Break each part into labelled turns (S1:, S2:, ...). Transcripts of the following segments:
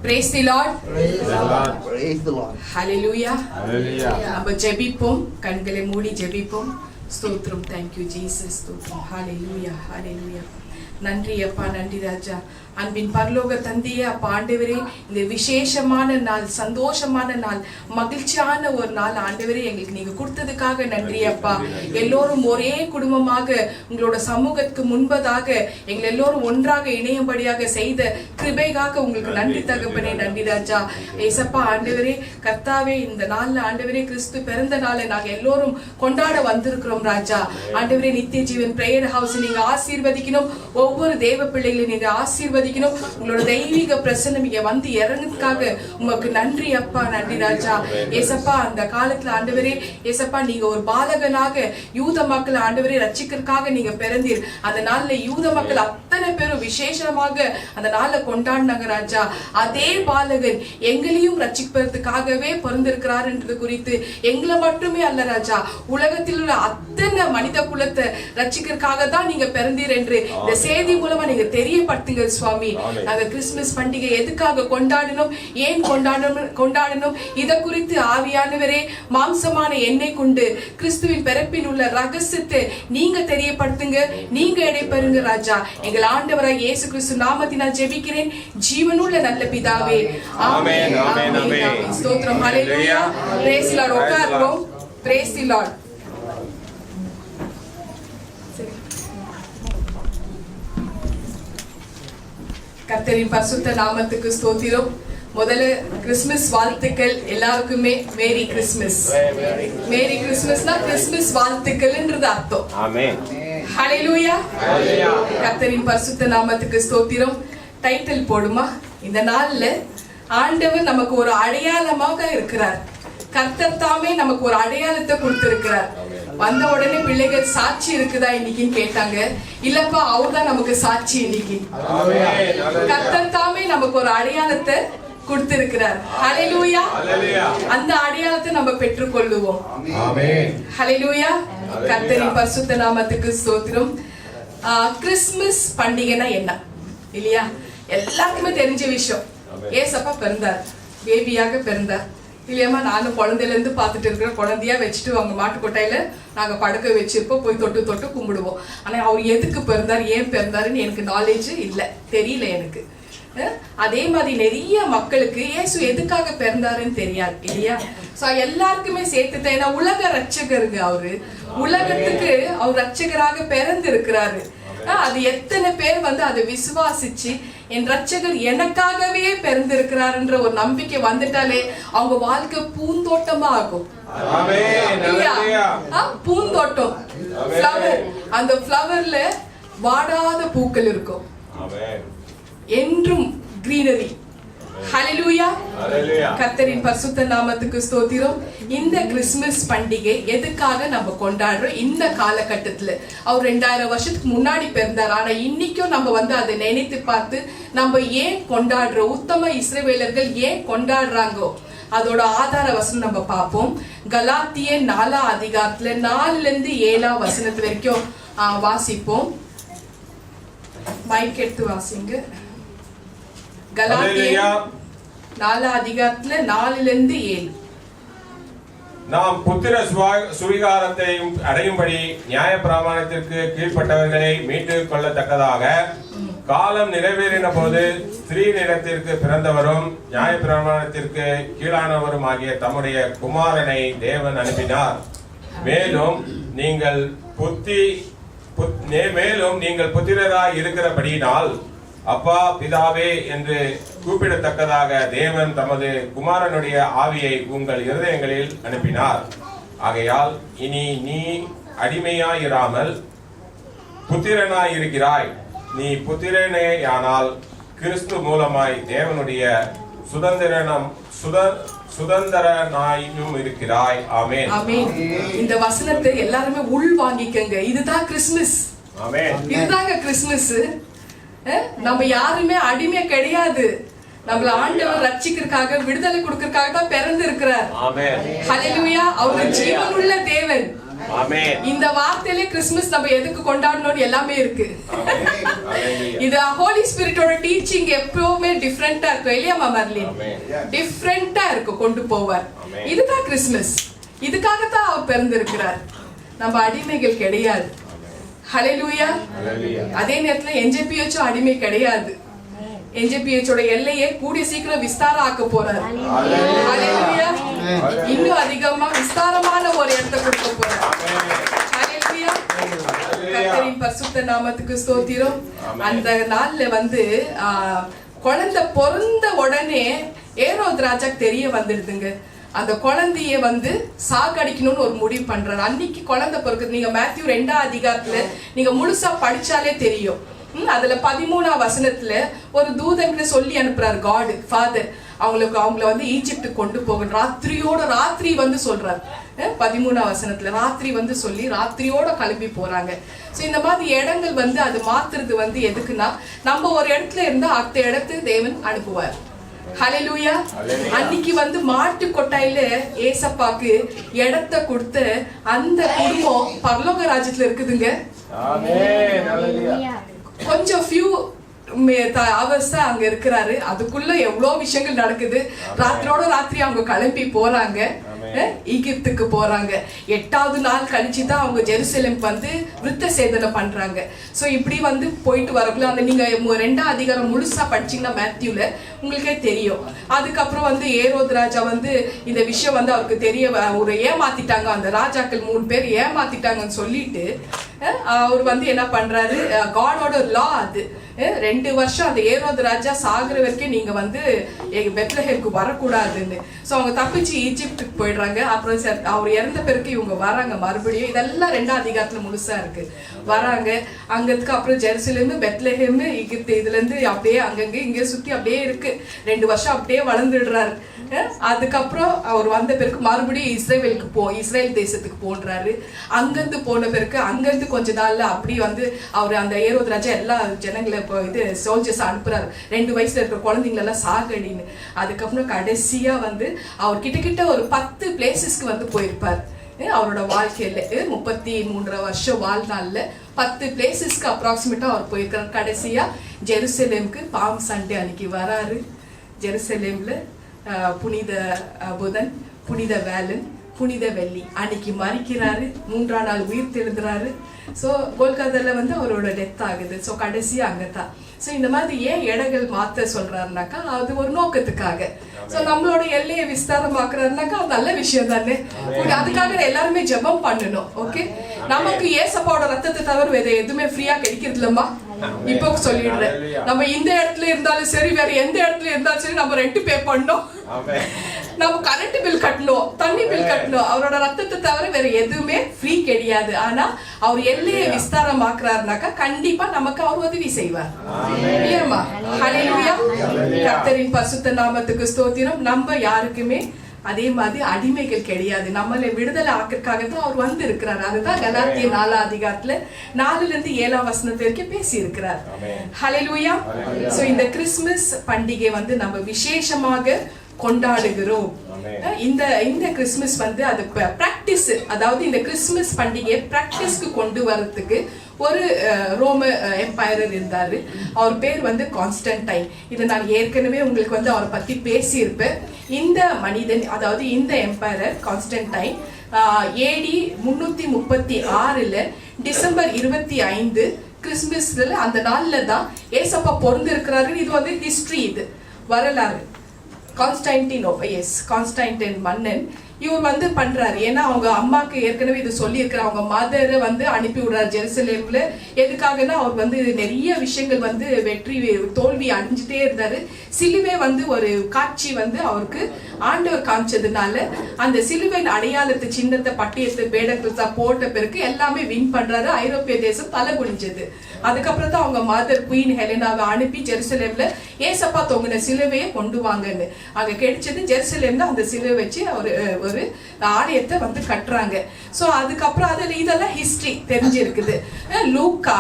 S1: Praise the Lord.
S2: Praise the Lord. Praise the Lord.
S1: Hallelujah.
S3: Hallelujah.
S1: நம்ம ஜெபிப்போம், கண்களை மூடி ஜெபிப்போம். ஸ்தோத்திரம். Thank you Jesus. ஸ்தோத்திரம். Hallelujah. Hallelujah. நன்றி அப்பா, நன்றி ராஜா. அன்பின் பரலோக தந்தையே, அப்பா ஆண்டவரே, இந்த விசேஷமான நாள், சந்தோஷமான நாள், மகிழ்ச்சியான ஒரு நாள் ஆண்டவரே எங்களுக்கு நீங்க கொடுத்ததுக்காக நன்றி அப்பா. எல்லோரும் ஒரே குடும்பமாக உங்களோட சமூகத்துக்கு முன்பதாக எங்களை எல்லோரும் ஒன்றாக இணையும்படியாக செய்த கிருபைக்காக உங்களுக்கு நன்றி தகப்பனே, நன்றி ராஜா. ஏசப்பா ஆண்டவரே, கர்த்தாவே, இந்த நாள்ல ஆண்டவரே கிறிஸ்து பிறந்த நாளை நாங்க எல்லோரும் கொண்டாட வந்திருக்கிறோம் ராஜா. ஆண்டவரே, நித்திய ஜீவன் பிரேயர் ஹவுஸ் நீங்க ஆசீர்வதிக்கணும், ஒவ்வொரு தேவ பிள்ளைகளையும் நீங்க ஆசீர்வதிக்கணும். உங்களோட தெய்வீக பிரசன்னம் இங்க வந்து இறங்குறதுக்காக உமக்கு நன்றி அப்பா, நன்றி ராஜா. ஏசப்பா, அந்த காலத்துல ஆண்டவரே ஏசப்பா, நீங்க ஒரு பாலகனாக யூத மக்கள் ஆண்டவரே ரட்சிக்கிறதுக்காக நீங்க பிறந்தீர். அந்த நாள்ல யூத மக்கள் அத்தனை பேரும் விசேஷமாக அந்த நாளை கொண்டாடினாங்க ராஜா. அதே பாலகன் எங்களையும் ரட்சிப்பதற்காகவே பிறந்திருக்கிறார்ன்றது குறித்து எங்களை மட்டுமே அல்ல ராஜா, உலகத்தில் உள்ள அத்தனை மனித குலத்தை ரட்சிக்கிறதுக்காக தான் நீங்க பிறந்தீர் என்று இந்த செய்தி மூலமா நீங்க தெரியப்படுத்துங்க சுவாமி. நாங்க கிறிஸ்துமஸ் பண்டிகை எதுக்காக கொண்டாடணும், ஏன் கொண்டாடணும், இத குறித்து ஆவியானவரே மாம்சமான எண்ணெய் கொண்டு கிறிஸ்துவின் பிறப்பில் உள்ள ரகசியத்தை நீங்க தெரியப்படுத்துங்க, நீங்க இடைப்பெறுங்க ராஜா. எங்கள் ஆண்டவராய் இயேசு கிறிஸ்து நாமத்தினால் ஜெபிக்கிறேன் ஜீவனுள்ள நல்ல பிதாவே, ஆமென். ஆமென். ஆமென். ஸ்தோத்திரம். ஹல்லேலூயா. Praise the Lord. உட்காருவோம். Praise the Lord. கர்த்தரின் பரிசுத்த நாமத்துக்கு ஸ்தோத்திரம். முதல்ல கிறிஸ்துமஸ் வாழ்த்துக்கள் எல்லாருக்குமே. மேரி கிறிஸ்துமஸ். மேரி கிறிஸ்துமஸ்னா கிறிஸ்துமஸ் வாழ்த்துக்கள்ன்றது அர்த்தம். ஆமென். ஹல்லேலூயா. ஹல்லேலூயா. கர்த்தரின் பரிசுத்த நாமத்துக்கு ஸ்தோத்திரம். டைட்டில் போடுமா? இந்த நாள்ல ஆண்டவர் நமக்கு ஒரு அடையாளமாக இருக்கிறார். கர்த்தர் தாமே நமக்கு ஒரு அடையாளத்தை கொடுத்திருக்கிறார். வந்த உடனே பிள்ளைகள் சாட்சி இருக்குதா இன்னைக்குன்னு கேட்டாங்க. இல்லப்பா, அவர்தான் நமக்கு சாட்சி இன்னைக்கு. கர்த்தர் தாமே நமக்கு ஒரு அடையாளத்தை கொடுத்திருக்கிறார். ஹல்லேலூயா. அந்த அடையாளத்தை நம்ம பெற்றுக்கொள்ளுவோம். ஹல்லேலூயா. கர்த்தரின் பரிசுத்த நாமத்துக்கு ஸ்தோத்திரம். கிறிஸ்துமஸ் பண்டிகைனா என்ன இல்லையா? எல்லாருக்குமே தெரிஞ்ச விஷயம். ஏசப்பா பிறந்தார், பேபியாக பிறந்தார் இல்லையாமா. நானும் குழந்தையில இருந்து பார்த்துட்டு இருக்கிற, குழந்தையா வச்சுட்டு அவங்க மாட்டு கொட்டையில நாங்க படுக்க வச்சிருப்போம், போய் தொட்டு தொட்டு கும்பிடுவோம். ஆனா அவர் எதுக்கு பிறந்தார், ஏன் பிறந்தாருன்னு எனக்கு நாலேஜ் இல்லை, தெரியல எனக்கு. அதே மாதிரி நிறைய மக்களுக்கு இயேசு எதுக்காக பிறந்தாருன்னு தெரியாது இல்லையா? சோ எல்லாருக்குமே சேர்த்து, ஏன்னா உலக ரட்சகருங்க அவரு, உலகத்துக்கு அவர் ரட்சகராக பிறந்து இருக்கிறாரு. அது எத்தனை பேர் வந்து அதை விசுவாசிச்சு என் ரட்சகர் எனக்காகவே பிறந்திருக்கிறார்ன்ற ஒரு நம்பிக்கை வந்துட்டாலே அவங்க வாழ்க்கை பூந்தோட்டமா ஆகும். பூந்தோட்டம், ஃப்ளவர். அந்த ஃப்ளவர்ல வாடாத பூக்கள் இருக்கும், என்றும் கிரீனரி. ஹல்லேலூயா. கர்த்தரின் பரிசுத்த நாமத்துக்கு ஸ்தோத்திரம். இந்த கிறிஸ்துமஸ் பண்டிகை எதுக்காக நம்ம கொண்டாடுறோம் இந்த காலகட்டத்துல? அவர் 2000 வருஷத்துக்கு முன்னாடி பிறந்தார். ஆனா இன்னைக்கும் நம்ம வந்து அதை நினைத்து பார்த்து நம்ம ஏன் கொண்டாடுறோம், உத்தம இஸ்ரவேலர்கள் ஏன் கொண்டாடுறாங்கோ அதோட ஆதார வசனம் நம்ம பார்ப்போம். கலாத்தியர் 4 அதிகாரத்துல 4-7 வசனத்து வரைக்கும் வாசிப்போம். மைக் எடுத்து வாசிங்க. கலாத்தியர் 4 அதிகாரத்துல 4-7.
S3: நாம் புத்திர சுவிகாரத்தை அடையும்படி நியாய பிரமாணத்திற்கு கீழ்ப்பட்டவர்களை மீட்டுக் கொள்ளத்தக்கதாக காலம் நிறைவேறின போது ஸ்திரீனிடத்திற்கு பிறந்தவரும் நியாய பிரமாணத்திற்கு கீழானவரும் ஆகிய தம்முடைய குமாரனை தேவன் அனுப்பினார். மேலும் நீங்கள் புத்திரராய் இருக்கிறபடியினால் அப்பா பிதாவே என்று கூப்பிடத்தக்கதாக தேவன் தமது குமாரனுடைய ஆவியை உங்கள் இருதயங்களில் அனுப்பினார். ஆகையால் இனி நீ அடிமையாயிராமல் புத்திரனாய் இருக்கிறாய். நீ புத்திரனேயானால் கிறிஸ்து மூலமாய் தேவனுடைய சுதந்திரனாயும் இருக்கிறாய். ஆமென்.
S1: ஆமென். இந்த வசனத்தை எல்லாருமே உள் வாங்கிக்கங்க. இதுதான் கிறிஸ்துமஸ். ஆமென். இதுதாங்க கிறிஸ்துமஸ். நம்ம யாருமே அடிமை கிடையாது. நம்மள ஆண்டவர் ரட்சிக்கிறதுக்காக, விடுதலை கொடுக்கறதுக்காக தான் பிறந்து இருக்கிறார். ஆமென். ஹல்லேலூயா. அவர் ஜீவனுள்ள தேவன்.
S3: ஆமென்.
S1: இந்த வார்த்தையிலே கிறிஸ்துமஸ் நம்ம எதுக்கு கொண்டாடணும்னு எல்லாமே இருக்கு.
S3: ஆமென். ஹalleluya.
S1: இது ஹோலி ஸ்பிரிட்டோட டீச்சிங் எப்பவுமே டிஃபரெண்டா இருக்கும் இல்லையா மர்லின்?
S3: ஆமென்.
S1: டிஃபரெண்டா இருக்கும் கொண்டு போவார்.
S3: ஆமென்.
S1: இதுதான் கிறிஸ்துமஸ். இதுக்காகத்தான் அவர் பிறந்திருக்கிறார். நம்ம அடிமைகள் கிடையாது. ஹalleluya.
S3: ஹalleluya.
S1: அதே நேரத்துல NJPH அடிமை கிடையாது. NJPH ஓட எல்லையை கூடிய சீக்கிரம் விஸ்தாரம் ஆக்க போறாரு. ஹalleluya. இன்னும் அதிகமா விஸ்தாரமான ஒரு இடத்தை கொடுக்க போறாரு. ஹalleluya. கர்த்தரின் பரிசுத்த நாமத்துக்கு ஸ்தோத்திரம். அந்த நாள்ல வந்து குழந்தை பிறந்த உடனே ஏரோது ராஜாக்கு தெரிய வந்துடுதுங்க. அந்த குழந்தைய வந்து சாகடிக்கணும்னு ஒரு முடிவு பண்றாரு. அன்னைக்கு குழந்தை பிறகுது. நீங்க மேத்யூ 2ஆம் அதிகாரத்துல நீங்க முழுசா படிச்சாலே தெரியும். அதுல 13ஆம் வசனத்துல ஒரு தூதன் சொல்லி அனுப்புறாரு காட் ஃபாதர் அவங்கள வந்து ஈஜிப்டுக்கு கொண்டு போகணும். ராத்திரி வந்து சொல்றாரு. 13ஆம் வசனத்துல ராத்திரி வந்து சொல்லி ராத்திரியோட கிளம்பி போறாங்க. சோ இந்த மாதிரி இடங்கள் வந்து அது மாத்துறது வந்து எதுக்குன்னா நம்ம ஒரு இடத்துல இருந்தா அடுத்த இடத்துக்கு தேவன் அனுப்புவார். ஹalleluya. அன்னைக்கு வந்து மாட்டு கொட்டாயில ஏசப்பாக்கு இடத்தை கொடுத்த அந்த குடும்பம் பரலோக ராஜ்யத்துல இருக்குதுங்க.
S3: ஆமென். ஹalleluya.
S1: கொஞ்சம் ஃபியூ அவர்ஸ் தான் அங்க இருக்கிறாரு. அதுக்குள்ள எவ்வளவு விஷயங்கள் நடக்குது. ராத்திரோட ராத்திரி அவங்க கிளம்பி போறாங்க. ஈகிப்துக்கு போறாங்க. 8வது நாள் கழிச்சு தான் அவங்க ஜெருசலேம் வந்து விருத்த சேதனை பண்றாங்க. சோ இப்படி வந்து போயிட்டு வரக்குள்ள அந்த நீங்க 2ஆம் அதிகாரம் முழுசா படிச்சீங்கன்னா மேத்யூல உங்களுக்கே தெரியும். அதுக்கப்புறம் வந்து ஏரோது ராஜா வந்து இந்த விஷயம் வந்து அவருக்கு தெரிய ஒரு ஏமாத்திட்டாங்க. அந்த ராஜாக்கள் 3 பேர் ஏமாத்திட்டாங்கன்னு சொல்லிட்டு அவர் வந்து என்ன பண்றாரு, காடோட லா அது 2 வருஷம் அந்த ஏரோது ராஜா சாகுற வரைக்கும் நீங்க வந்து பெத்லஹேமுக்கு வரக்கூடாதுன்னு. சோ அவங்க தப்பிச்சு ஈஜிப்டுக்கு போயிடுறாங்க. அப்புறம் அவர் இறந்த பிறகு இவங்க வராங்க மறுபடியும். இதெல்லாம் 2ஆம் அதிகாரத்துல முழுசா இருக்கு. வராங்க அங்கத்துக்கு. அப்புறம் ஜெருசலேம் பெத்லஹேம் எகிப்து இதுல இருந்து அப்படியே அங்கங்க இங்க சுத்தி அப்படியே இருக்கு. 2 வருஷம் அப்படியே வளர்ந்துடுறாரு. அதுக்கப்புறம் அவர் வந்த பிறகு மறுபடியும் இஸ்ரேல் தேசத்துக்கு போன்றாரு. அங்கிருந்து போன பிறகு அங்கிருந்து கொஞ்ச நாள்ல அப்படி வந்து அவர் அந்த ஏரோது ராஜா எல்லா ஜனங்களை இது சோல்ஜர்ஸ் அனுப்புறாரு. 2 வயசுல இருக்கிற குழந்தைங்கள எல்லாம் சாகடின்னு. அதுக்கப்புறம் கடைசியா வந்து அவர் கிட்ட ஒரு 10 பிளேசஸ்க்கு வந்து போயிருப்பார். அவரோட வாழ்க்கையில 33 வருஷம் வாழ்நாள்ல 10 பிளேசஸ்க்கு அப்ராக்சிமேட்டா அவர் போயிருக்காரு. கடைசியா ஜெருசலேமுக்கு பாம் சண்டே அன்னைக்கு வராரு. ஜெருசலேம்ல புனித புதன், புனித வேலன், புனித வெள்ளி அன்னைக்கு மறிக்கிறாரு. 3ஆம் நாள் உயிர் தெழுந்துறாரு. ஸோ கோல்காதால வந்து அவரோட டெத் ஆகுது. ஸோ கடைசியா அங்கதான். ஸோ இந்த மாதிரி ஏன் இடங்கள் மாத்த சொல்றாருனாக்கா அது ஒரு நோக்கத்துக்காக. ஸோ நம்மளோட எல்லையை விஸ்தாரமாக்குறாருனாக்கா அது நல்ல விஷயம் தானே. அதுக்காக எல்லாருமே ஜெபம் பண்ணணும். ஓகே, நமக்கு ஏசப்பாவோட ரத்தத்தை தவிர வேற எதுவுமே ஃப்ரீயா கிடைக்கிறது இல்லம்மா. இப்போ சொல்லிடுறேன், நம்ம இந்த இடத்துல இருந்தாலும் சரி வேற எந்த இடத்துல இருந்தாலும் சரி நம்ம ரெண்ட் பே பண்ணணும். நம்ம கரண்ட் பில் கட்டணும், தண்ணி பில் கட்டணும். அவரோட ரத்தத்தை தவிர வேற எதுவுமே ஃப்ரீ கிடையாது. ஆனா அவர் எல்லையை விஸ்தாரமாக்குறாருனாக்கா கண்டிப்பா நமக்கு அவர் உதவி செய்வார். இல்லையம்மா? ஹல்லேலூயா. கர்த்தரின் பரிசுத்த நாமத்துக்கு ஸ்தோத்திரம். நம்ம யாருக்குமே அதே மாதிரி அடிமைகள் கிடையாது. நம்மளை விடுதலை ஆக்கிறதுக்காக தான் அவர் வந்து இருக்கிறார். அதுதான் கலாத்தியர் 4ஆம் அதிகாரத்துல 4ல இருந்து 7ஆம் வசனத்து வரைக்கும் பேசி இருக்கிறார். ஹல்லேலூயா. சோ இந்த கிறிஸ்துமஸ் பண்டிகை வந்து நம்ம விசேஷமாக கொண்டாடுகிறோம். இந்த கிறிஸ்துமஸ் வந்து அது பிராக்டிஸ், அதாவது இந்த கிறிஸ்துமஸ் பண்டிகையை பிராக்டிஸ்க்கு கொண்டு வரதுக்கு ஒரு ரோம எம்பையர் இருந்தாரு. அவர் பேர் வந்து கான்ஸ்டன்டைன். இதை நான் ஏற்கனவே உங்களுக்கு வந்து அவரை பத்தி பேசியிருப்பேன். இந்த மனிதன், அதாவது இந்த எம்பையர் கான்ஸ்டன்டைன் AD 336 டிசம்பர் 25 கிறிஸ்துமஸ்ல அந்த நாள்ல தான் ஏசப்பா பிறந்து இருக்கிறாரு. இது வந்து ஹிஸ்டரி, இது வரலாறு. கான்ஸ்டன்டைன் மன்னன் இவர் வந்து பண்றாரு. ஏன்னா அவங்க அம்மாக்கு ஏற்கனவே இது சொல்லி இருக்கிற அவங்க மதரை வந்து அனுப்பி விடுறாரு ஜெருசலேம்ல. எதுக்காகனா அவர் வந்து நிறைய விஷயங்கள் வந்து தோல்வி அடைஞ்சிட்டே இருந்தாரு. சிலுவை வந்து ஒரு காட்சி வந்து அவருக்கு ஆண்டவர் காமிச்சதுனால அந்த சிலுவையின் அடையாளத்து சின்னத்தை பட்டியத்தை பேடத்தை போட்ட பிறகு எல்லாமே வின் பண்றாரு. ஐரோப்பிய தேசம் தலை குனிஞ்சது. அதுக்கப்புறம் தான் அவங்க மதர் குயின் ஹெலனாவை அனுப்பி ஜெருசலேம்ல ஏசப்பா தொங்கின சிலுவையை கொண்டு வாங்கன்னு அங்க கிடைச்சது. ஜெருசலேம்ல அந்த சிலுவை வச்சு ஒரு ஆலயத்தை வந்து கட்டுறாங்க. சோ அதுக்கப்புறம் அதுல இதெல்லாம் ஹிஸ்டரி தெரிஞ்சிருக்குது. லூக்கா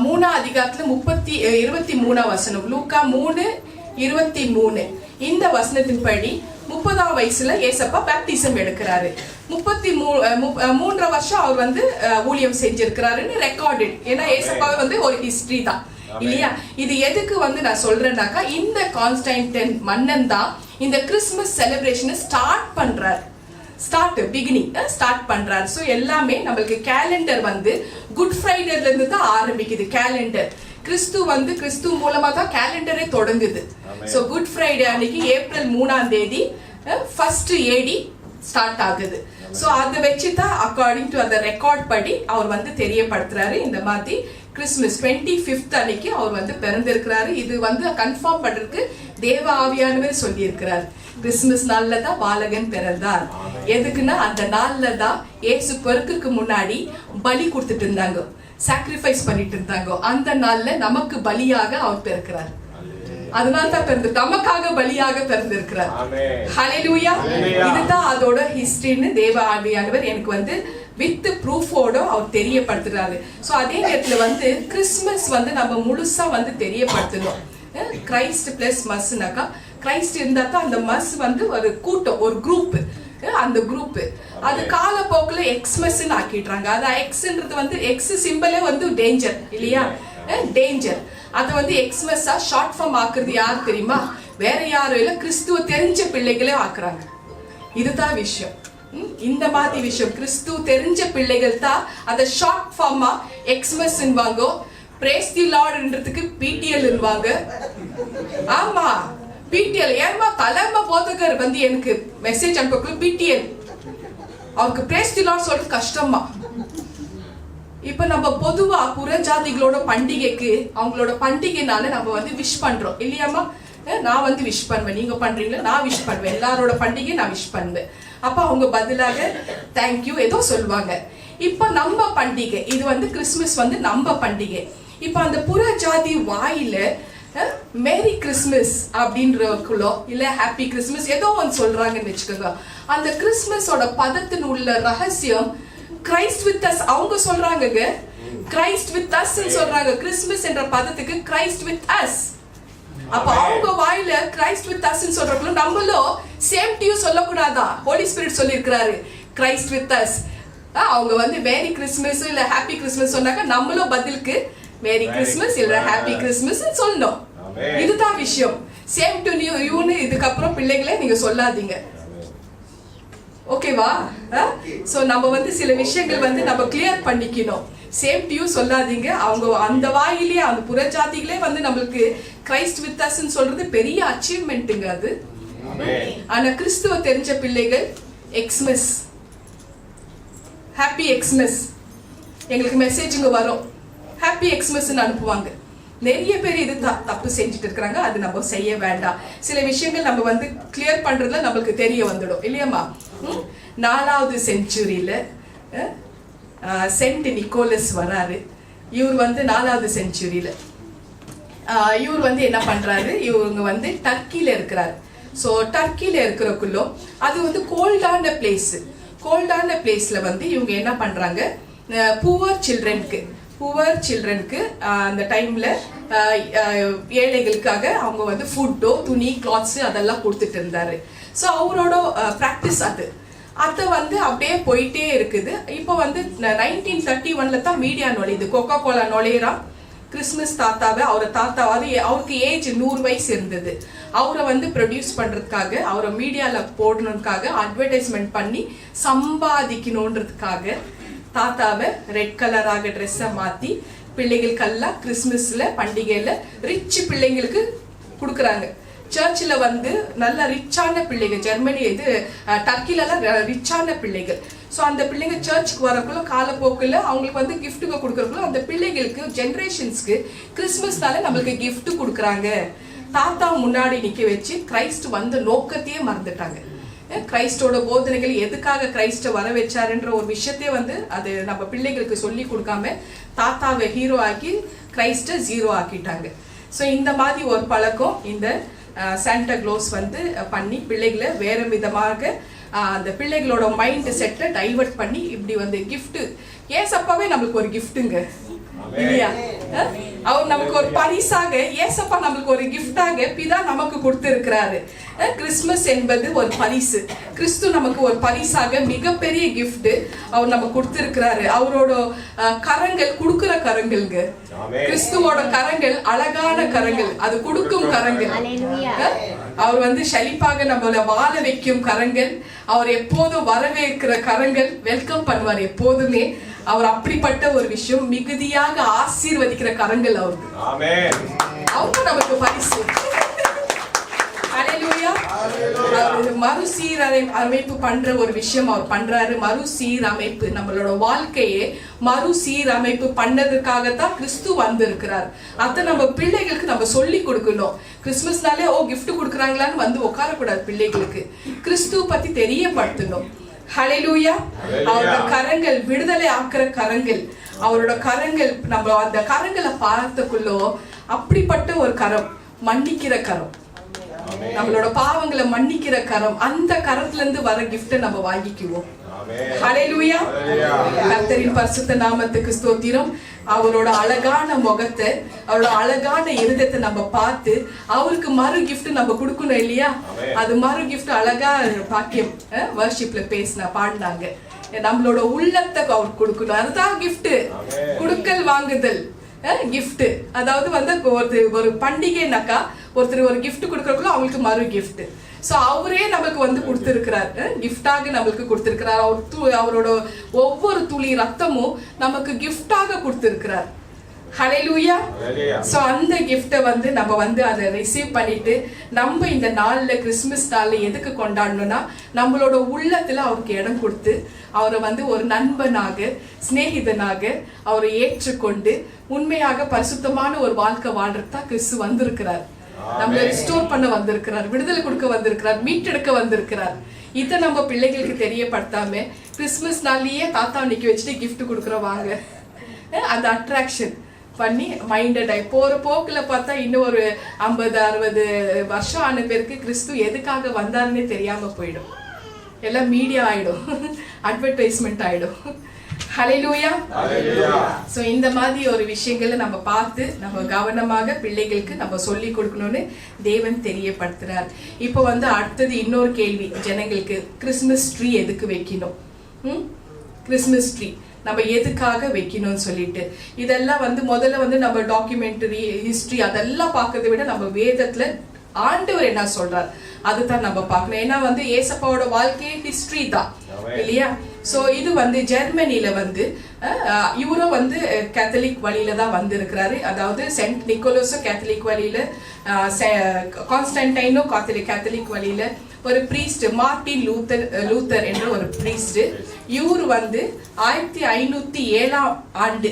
S1: 3ஆம் அதிகாரத்துல 23ஆம் வசனம், லூக்கா 3:23 இந்த வசனத்தின்படி 30ஆம் வயசுல ஏசப்பா பேப்டிசம் எடுக்கிறாரு. 33 வருஷம் அவர் வந்து ஊழியம் செஞ்சிருக்கிறாருன்னு ரெக்கார்டட். ஏன்னா ஏசப்பாவே வந்து ஒரு ஹிஸ்டரி தான் இல்லையா? இது எதுக்கு வந்து நான் சொல்றேன்னாக்கா, இந்த கான்ஸ்டன்டைன் மன்னன் தான் இந்த கிறிஸ்துமஸ் செலிப்ரேஷனை ஸ்டார்ட் பண்றாரு. ஸோ எல்லாமே நம்மளுக்கு கேலண்டர் வந்து குட் ஃப்ரைடேல இருந்து தான் ஆரம்பிக்குது. கேலண்டர் கிறிஸ்து மூலமா தான் கேலண்டரே தொடங்குது. ஸோ குட் ஃப்ரைடே அன்னைக்கு ஏப்ரல் 3ஆம் தேதி ஃபர்ஸ்ட் ஏடி ஸ்டார்ட் ஆகுது. ஸோ அதை வச்சு தான் அக்கார்டிங் டு அந்த ரெக்கார்ட் படி அவர் வந்து தெரியப்படுத்துறாரு. இந்த மாதிரி கிறிஸ்துமஸ் 25th அன்னைக்கு அவர் வந்து பிறந்திருக்கிறாரு. இது வந்து கன்ஃபார்ம் பண்றதுக்கு தேவ ஆவியானவர் சொல்லி இருக்கிறார். கிறிஸ்துமஸ் நாள்ல தான் பாலகன் பிறந்தார். எதுக்குன்னா அந்த நாள்ல தான் இயேசு பிறக்குக்கு முன்னாடி பலி கொடுத்துட்டு இருந்தாங்க, சாக்ரிஃபைஸ் பண்ணிட்டு இருந்தாங்க. அந்த நாள்ல நமக்கு பலியாக அவர் பிறக்கிறார். அதனால தான் நமக்காக பலியாக பிறந்திருக்கிறார். ஹல்லேலூயா. இதுதான் அதோட ஹிஸ்டரின்னு தேவ ஆவியானவர் எனக்கு வந்து வித் ப்ரூஃபோட அவர் தெரியப்படுத்துறாரு. ஸோ அதே நேரத்துல வந்து கிறிஸ்துமஸ் வந்து நம்ம முழுசா வந்து தெரியப்படுத்தணும். கிரைஸ்ட் பிளஸ் மஸ்னாக்கா, கிரைஸ்ட் இருந்தா தான் அந்த மஸ் வந்து ஒரு கூட்டம், ஒரு குரூப். அந்த குரூப் அது காலப்போக்குல எக்ஸ்மஸ்ன்னு ஆக்கிடுறாங்க. அது எக்ஸ்ன்றது வந்து எக்ஸ் சிம்பிளே வந்து டேஞ்சர் இல்லையா? டேஞ்சர். அதை வந்து எக்ஸ்மஸா ஷார்ட் ஃபார்ம் ஆக்குறது யாரு தெரியுமா? வேற யாரும் இல்ல, கிறிஸ்துவ தெரிஞ்ச பிள்ளைகளே ஆக்குறாங்க. இதுதான் விஷயம். இந்த மாதிரி விஷயம் கிறிஸ்துவ தெரிஞ்ச பிள்ளைகள் தான் அதை ஷார்ட் ஃபார்மா எக்ஸ்மஸ் வாங்க, பிரேஸ் தி லார்ட்ன்றதுக்கு பிடிஎல் வாங்க. ஆமா, பிடிஎல். ஏமா தலைமை போதகர் வந்து எனக்கு மெசேஜ் அனுப்பக்குள்ள பிடிஎல், அவருக்கு பிரேஸ் தி லார்ட் சொல்றது கஷ்டமா. இப்ப நம்ம பொதுவா புறஜாதிகளோட பண்டிகைக்கு அவங்களோட பண்டிகைனால நம்ம வந்து விஷ் பண்றோம் இல்லையாமா? நான் வந்து விஷ் பண்ணுவேன், நீங்க பண்றீங்களா? நான் விஷ் பண்ணுவேன், எல்லாரோட பண்டிகை நான் விஷ் பண்ணுவேன். அப்ப அவங்க பதிலாக தேங்க்யூ ஏதோ சொல்லுவாங்க. இப்ப நம்ம பண்டிகை இது வந்து கிறிஸ்துமஸ் வந்து நம்ம பண்டிகை. இப்ப அந்த புறஜாதி வாயில மேரி கிறிஸ்துமஸ் அப்படின்றக்குள்ளோ இல்ல ஹாப்பி கிறிஸ்துமஸ் ஏதோ ஒன்று சொல்றாங்கன்னு வச்சுக்கோங்க. அந்த கிறிஸ்துமஸோட பதத்தின் உள்ள ரகசியம் கிரைஸ்ட் வித் அஸ். அவங்க சொல்றாங்க கிரைஸ்ட் வித் அஸ் சொல்றாங்க. கிறிஸ்துமஸ் என்ற பதத்துக்கு கிரைஸ்ட் வித் அஸ். அப்ப அவங்க வாயில கிரைஸ்ட் வித் அஸ் சொல்றப்போ நம்மளும் சேம் டு யூ சொல்லக்கூடாதா? ஹோலி ஸ்பிரிட் சொல்லி இருக்கிறாரு கிரைஸ்ட் வித் அஸ். அவங்க வந்து மேரி கிறிஸ்துமஸ் இல்ல ஹாப்பி கிறிஸ்துமஸ் சொன்னாக்க நம்மளும் பதிலுக்கு மேரி கிறிஸ்துமஸ் இல்ல ஹாப்பி கிறிஸ்துமஸ் சொல்லணும். இதுதான் விஷயம். சேம் டு யூன்னு இதுக்கப்புறம் பிள்ளைகளே நீங்க சொல்லாதீங்க. ஓகேவா? சோ நம்ம வந்து சில விஷயங்கள் வந்து நம்ம கிளியர் பண்ணிக்கணும். சேம் டு யூ சொல்லாதீங்க. அவங்க அந்த வாயிலே அந்த புறஜாதிகளே வந்து நம்மளுக்கு கிரைஸ்ட் வித் அஸ் சொல்றது பெரிய அச்சீவ்மெண்ட்டுங்க அது. ஆனா கிறிஸ்துவ தெரிஞ்ச பிள்ளைகள் எக்ஸ்மஸ், ஹாப்பி எக்ஸ்மஸ், எங்களுக்கு மெசேஜுங்க வரும், ஹாப்பி எக்ஸ்மஸ் அனுப்புவாங்க. நிறைய பேர் இது தப்பு செஞ்சுட்டு இருக்கிறாங்க. அது நம்ம செய்ய வேண்டாம். சில விஷயங்கள் நம்ம வந்து கிளியர் பண்றதுல நம்மளுக்கு தெரிய வந்துடும் இல்லையாமா? 4வது செஞ்சுரியில சென்ட் நிக்கோலஸ் வராரு. இவர் வந்து 4வது செஞ்சுரியில இவர் வந்து என்ன பண்றாரு, இவங்க வந்து டர்க்கில இருக்கிறாரு. ஸோ டர்க்கில இருக்கிறக்குள்ளோ அது வந்து கோல்டான பிளேஸ்ல வந்து இவங்க என்ன பண்றாங்க, புவர் சில்ட்ரனுக்கு அந்த டைம்ல ஏழைகளுக்காக அவங்க வந்து ஃபுட்டோ துணி கிளாத்ஸ் அதெல்லாம் கொடுத்துட்டு இருந்தாரு. ஸோ அவரோட ப்ராக்டிஸ் அதை வந்து அப்படியே போயிட்டே இருக்குது. இப்போ வந்து 1931 தான் மீடியா நுழையுது. Coca Cola நுழையிறான். கிறிஸ்துமஸ் தாத்தாவை, அவருக்கு ஏஜ் 100 வயசு இருந்தது. அவரை வந்து ப்ரொடியூஸ் பண்றதுக்காக, அவரை மீடியால போடணுக்காக, அட்வர்டைஸ்மெண்ட் பண்ணி சம்பாதிக்கணுன்றதுக்காக தாத்தாவை ரெட் கலராக ட்ரெஸ்ஸை மாத்தி பிள்ளைகளுக்கெல்லாம் கிறிஸ்துமஸ்ல பண்டிகையில ரிச் பிள்ளைங்களுக்கு கொடுக்குறாங்க. சர்ச்சில் வந்து நல்ல ரிச்சான பிள்ளைகள், ஜெர்மனி டர்க்கிலலாம் ரிச்சான பிள்ளைகள். ஸோ அந்த பிள்ளைங்க சர்ச்சுக்கு வரக்குள்ள காலப்போக்கில் அவங்களுக்கு வந்து கிஃப்ட்டுங்க கொடுக்குறக்குள்ள அந்த பிள்ளைகளுக்கு ஜென்ரேஷன்ஸ்க்கு கிறிஸ்துமஸ்னால நம்மளுக்கு கிஃப்ட் கொடுக்குறாங்க. தாத்தா முன்னாடி நிற்க வச்சு கிரைஸ்ட் வந்த நோக்கத்தையே மறந்துட்டாங்க. கிரைஸ்டோட போதனைகள் எதுக்காக கிரைஸ்ட வர வச்சாருன்ற ஒரு விஷயத்தையே வந்து அது நம்ம பிள்ளைகளுக்கு சொல்லி கொடுக்காம தாத்தாவை ஹீரோ ஆக்கி கிரைஸ்ட ஜீரோ ஆக்கிட்டாங்க. ஸோ இந்த மாதிரி ஒரு பழக்கம் இந்த சாண்டா க்ளோஸ் வந்து பண்ணி பிள்ளைகளை வேற விதமாக அந்த பிள்ளைகளோட மைண்ட் செட்டை டைவர்ட் பண்ணி இப்படி வந்து கிஃப்ட் ஏசப்பாவே நம்மளுக்கு ஒரு கிஃப்ட்டுங்க. இல்லையா? அவர் நமக்கு ஒரு பரிசாக, ஏசப்பா நமக்கு ஒரு கிஃப்டாக பிதா நமக்கு கொடுத்திருக்கிறாரு. கிறிஸ்துமஸ் என்பது ஒரு பரிசு. கிறிஸ்து நமக்கு ஒரு பரிசாக மிகப்பெரிய கிஃப்ட் அவர் நமக்கு கொடுத்திருக்கிறாரு. அவரோட கரங்கள் கொடுக்கிற கரங்கள்ங்க. கிறிஸ்துவோட கரங்கள் அழகான கரங்கள், அது கொடுக்கும் கரங்கள். அவர் வந்து செழிப்பாக நம்மள வாழ வைக்கும் கரங்கள். அவர் எப்போதும் வரவேற்கிற கரங்கள், வெல்கம் பண்ணுவார் எப்போதுமே. அவர் அப்படிப்பட்ட ஒரு விஷயம், மிகுதியாக ஆசீர்வதிக்கிற கரங்கள் அவருக்கு. அவங்க நமக்கு பரிசு. மறுசீரமைப்பு பண்ற ஒரு விஷயம் அவர் பண்றாரு. மறுசீரமைப்பு, நம்மளோட வாழ்க்கையை மறுசீரமைப்பு பண்ணதுக்காகத்தான் கிறிஸ்து வந்திருக்கிறார். அத நம்ம பிள்ளைகளுக்கு நம்ம சொல்லி கொடுக்கணும். கிறிஸ்துமஸ்னாலே கிஃப்ட் கொடுக்குறாங்களான்னு வந்து உட்காரக்கூடாது. பிள்ளைகளுக்கு கிறிஸ்துவ பத்தி தெரியப்படுத்தணும். ஹல்லேலூயா. அவரோட கரங்கள் விடுதலை ஆக்குற கரங்கள், அவரோட கரங்கள். நம்ம அந்த கரங்களை பார்த்தக்குள்ளோ அப்படிப்பட்ட ஒரு கரம், மன்னிக்கிற கரம், நம்மளோட பாவங்களை மன்னிக்கிற கரம். அந்த கரத்துல இருந்து வர கிஃப்ட நம்ம வாங்கிக்குவோம். ஹல்லேலூயா. கர்த்தரின் பரிசுத்த நாமத்துக்கு ஸ்தோத்திரம். அவரோட அழகான முகத்தை, அவரோட அழகான இருதயத்தை நம்ம பார்த்து அவருக்கு மறு கிஃப்ட் நம்ம கொடுக்கணும் இல்லையா? அது மறு கிஃப்ட் அழகா பாக்கியம் வர்ஷிப்ல பாடினாங்க. நம்மளோட உள்ளத்தை அவர் கொடுக்கணும். அதுதான் கிஃப்ட். கொடுக்கல் வாங்குதல் கிஃப்ட். அதாவது வந்து ஒரு பண்டிகைனாக்கா ஒருத்தர் ஒரு கிஃப்ட் கொடுக்கறதுக்குள்ள அவங்களுக்கு மறு கிஃப்ட். சோ அவரே நமக்கு வந்து கொடுத்திருக்கிறார், கிஃப்டாக நமக்கு கொடுத்திருக்கிறார். அவரோட ஒவ்வொரு துளி ரத்தமும் நமக்கு கிஃப்டாக கொடுத்திருக்கிறார். ஹல்லேலூயா. சோ அந்த கிஃப்ட வந்து நம்ம வந்து அதை ரிசீவ் பண்ணிட்டு நம்ம இந்த நாள்ல, கிறிஸ்துமஸ் நாள்ல எதுக்கு கொண்டாடணும்னா, நம்மளோட உள்ளத்துல அவருக்கு இடம் கொடுத்து அவரை வந்து ஒரு நண்பனாக, சிநேகிதனாக அவரை ஏற்றுக்கொண்டு உண்மையாக பரிசுத்தமான ஒரு வாழ்க்கை வாழ்றதுதான் கிறிஸ்து வந்திருக்கிறார். நம்மளை ரிஸ்டோர் பண்ண வந்திருக்கிறார், விடுதலை கொடுக்க வந்திருக்கிறார், மீட்டெடுக்க வந்திருக்கிறார். இதை நம்ம பிள்ளைகளுக்கு தெரியப்படுத்தாம கிறிஸ்துமஸ் நாள்லயே தாத்தா நிக்க வச்சுட்டு கிஃப்ட் கொடுக்குறோம் வாங்க, அந்த அட்ராக்ஷன் பண்ணி மைண்டட் ஆகி போற போக்குல பார்த்தா இன்னும் ஒரு 50-60 வருஷம் ஆன பேருக்கு கிறிஸ்து எதுக்காக வந்தாருன்னே தெரியாம போயிடும். எல்லாம் மீடியா ஆயிடும், அட்வர்டைஸ்மெண்ட் ஆயிடும். ஹல்லேலூயா. சோ இந்த மாதிரி ஒரு விஷயங்களை நம்ம பார்த்து நம்ம கவனமாக பிள்ளைகளுக்கு நம்ம சொல்லி கொடுக்கணும்னு தேவன் தெரியப்படுத்துறார். இப்போ வந்து அடுத்தது இன்னொரு கேள்வி ஜனங்களுக்கு, கிறிஸ்துமஸ் ட்ரீ எதுக்கு வைக்கணும்? கிறிஸ்துமஸ் ட்ரீ நம்ம எதுக்காக வைக்கணும்னு சொல்லிட்டு இதெல்லாம் வந்து முதல்ல வந்து நம்ம டாக்குமெண்டரி ஹிஸ்டரி அதெல்லாம் பார்க்கறதை விட நம்ம வேதத்துல ஆண்டவர் என்ன சொல்றார் அதுதான் நம்ம பார்க்கணும். ஏன்னா வந்து ஏசப்பாவோட வாழ்க்கையே ஹிஸ்டரி தான் இல்லையா? சோ இது வந்து ஜெர்மனில வந்து இவரும் வந்து கேத்தலிக் வழியில தான் வந்திருக்கிறாரு. அதாவது சென்ட் நிக்கோலஸும் கேத்தலிக் வழியில, கான்ஸ்டன்டைனும் கேத்தலிக் வழியில. ஒரு பிரீஸ்ட் மார்ட்டின் லூத்தர் என்ற ஒரு பிரீஸ்ட், இவர் வந்து 1507 ஆண்டு,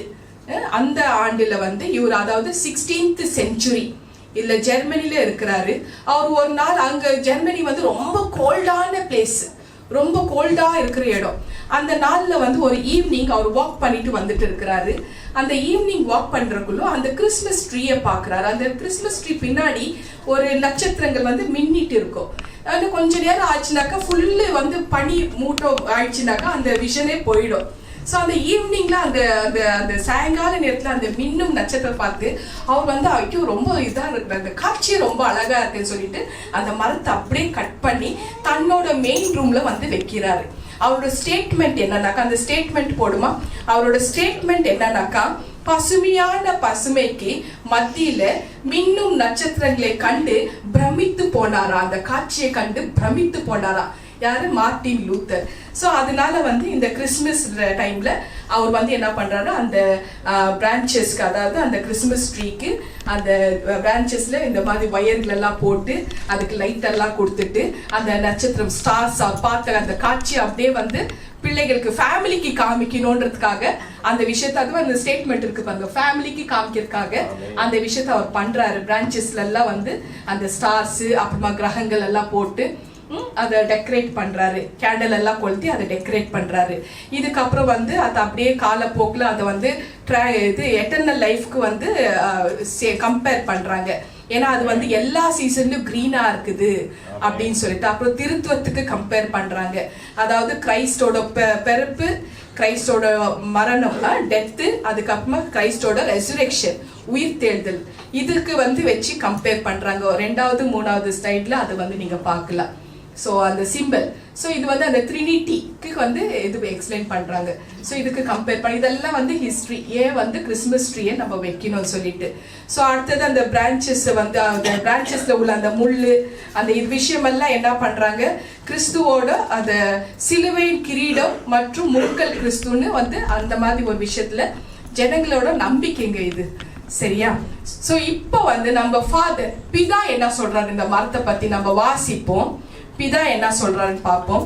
S1: அந்த ஆண்டுல வந்து இவர், அதாவது 16th century இல்ல ஜெர்மனில இருக்கிறாரு. அவர் ஒரு நாள், அங்க ஜெர்மனி வந்து ரொம்ப கோல்டான பிளேஸ், ரொம்ப கோல்டா இருக்கிற இடம். அந்த நாள்ல வந்து ஒரு ஈவினிங் அவர் வாக் பண்ணிட்டு வந்துட்டு இருக்கிறாரு. அந்த ஈவினிங் வாக் பண்றதுக்குள்ள அந்த கிறிஸ்துமஸ் ட்ரீயை பாக்குறாரு. அந்த கிறிஸ்துமஸ் ட்ரீ பின்னாடி ஒரு நட்சத்திரங்கள் வந்து மின்னிட்டு இருக்கும். கொஞ்ச நேரம் ஆச்சுனாக்கா ஃபுல்லு வந்து பனி மூட்டம் ஆயிடுச்சுனாக்கா அந்த விஷனே போயிடும். ஸோ அந்த ஈவினிங்ல அந்த அந்த அந்த சாயங்கால நேரத்துல அந்த மின்னும் நட்சத்திரம் பார்த்து அவர் வந்து ஐயோ ரொம்ப இதா இருக்கு, அந்த காட்சியே ரொம்ப அழகா இருக்குன்னு சொல்லிட்டு அந்த மரத்தை அப்படியே கட் பண்ணி தன்னோட மெயின் ரூம்ல வந்து வைக்கிறாரு. அவரோட ஸ்டேட்மெண்ட் என்னன்னாக்கா, அந்த ஸ்டேட்மெண்ட் போடுமா, அவரோட ஸ்டேட்மெண்ட் என்னன்னாக்கா, பசுமையான பசுமைக்கு மத்தியில மின்னும் நட்சத்திரங்களை கண்டு பிரமித்து போனாரா, அந்த காட்சியை கண்டு பிரமித்து போனாரா. யாரு? Martin Luther. ஸோ அதனால வந்து இந்த கிறிஸ்துமஸ் டைம்ல அவர் வந்து என்ன பண்றாரு, அந்த பிரான்ச்சஸ்க்கு, அதாவது அந்த கிறிஸ்துமஸ் ட்ரீக்கு அந்த பிரான்ச்சஸ்ல இந்த மாதிரி வயர்கள் எல்லாம் போட்டு அதுக்கு லைட் எல்லாம் கொடுத்துட்டு அந்த நட்சத்திரம் ஸ்டார்ஸ் பார்த்த அந்த காட்சி அப்படியே வந்து பிள்ளைகளுக்கு, ஃபேமிலிக்கு காமிக்கணும்ன்றதுக்காக அந்த விஷயத்தாக அந்த ஸ்டேட்மெண்ட் இருக்கு பாருங்க, ஃபேமிலிக்கு காமிக்கிறதுக்காக அந்த விஷயத்த அவர் பண்றாரு. பிரான்ச்சஸ்ல எல்லாம் வந்து அந்த ஸ்டார்ஸ் அப்புறமா கிரகங்கள் எல்லாம் போட்டு அதை டெக்கரேட் பண்றாரு, கேண்டல் எல்லாம் கொளுத்தி அதை டெக்கரேட் பண்றாரு. இதுக்கப்புறம் வந்து அதை அப்படியே காலப்போக்கில் அதை வந்து இது எட்டர்னல் லைஃப்க்கு வந்து கம்பேர் பண்றாங்க. ஏன்னா அது வந்து எல்லா சீசன்லயும் கிரீனா இருக்குது அப்படின்னு சொல்லிட்டு. அப்புறம் திருத்துவத்துக்கு கம்பேர் பண்றாங்க. அதாவது கிரைஸ்டோட பிறப்பு கிரைஸ்டோட மரணம், டெத்து, அதுக்கப்புறமா கிரைஸ்டோட ரெசரக்ஷன், உயிர் தேர்தல், இதுக்கு வந்து வச்சு கம்பேர் பண்றாங்க. 2வது 3வது ஸ்லைட்ல அதை வந்து நீங்க பார்க்கலாம். ஸோ அந்த சிம்பிள், ஸோ இது வந்து அந்த ட்ரினிட்டிக்கு வந்து இது எக்ஸ்பிளைன் பண்றாங்க. ஸோ இதுக்கு கம்பேர் பண்ணி இதெல்லாம் வந்து ஹிஸ்ட்ரி, ஏன் வந்து கிறிஸ்மஸ் ட்ரீயை நம்ம வைக்கணும்னு சொல்லிட்டு. ஸோ அடுத்தது அந்த பிரான்ச்சஸ் வந்து அந்த பிரான்ச்சஸ்ல உள்ள அந்த முள்ளு, அந்த இது விஷயமெல்லாம் என்ன பண்றாங்க, கிறிஸ்துவோட அந்த சிலுவையின் கிரீடம் மற்றும் முற்கள் கிறிஸ்துன்னு வந்து அந்த மாதிரி ஒரு விஷயத்துல ஜனங்களோட நம்பிக்கைங்க இது. சரியா? சோ இப்போ வந்து நம்ம ஃபாதர் பிதா என்ன சொல்றாரு இந்த மரத்தை பத்தி நம்ம வாசிப்போம். பிதா என்ன சொல்றாருன்னு பார்ப்போம்.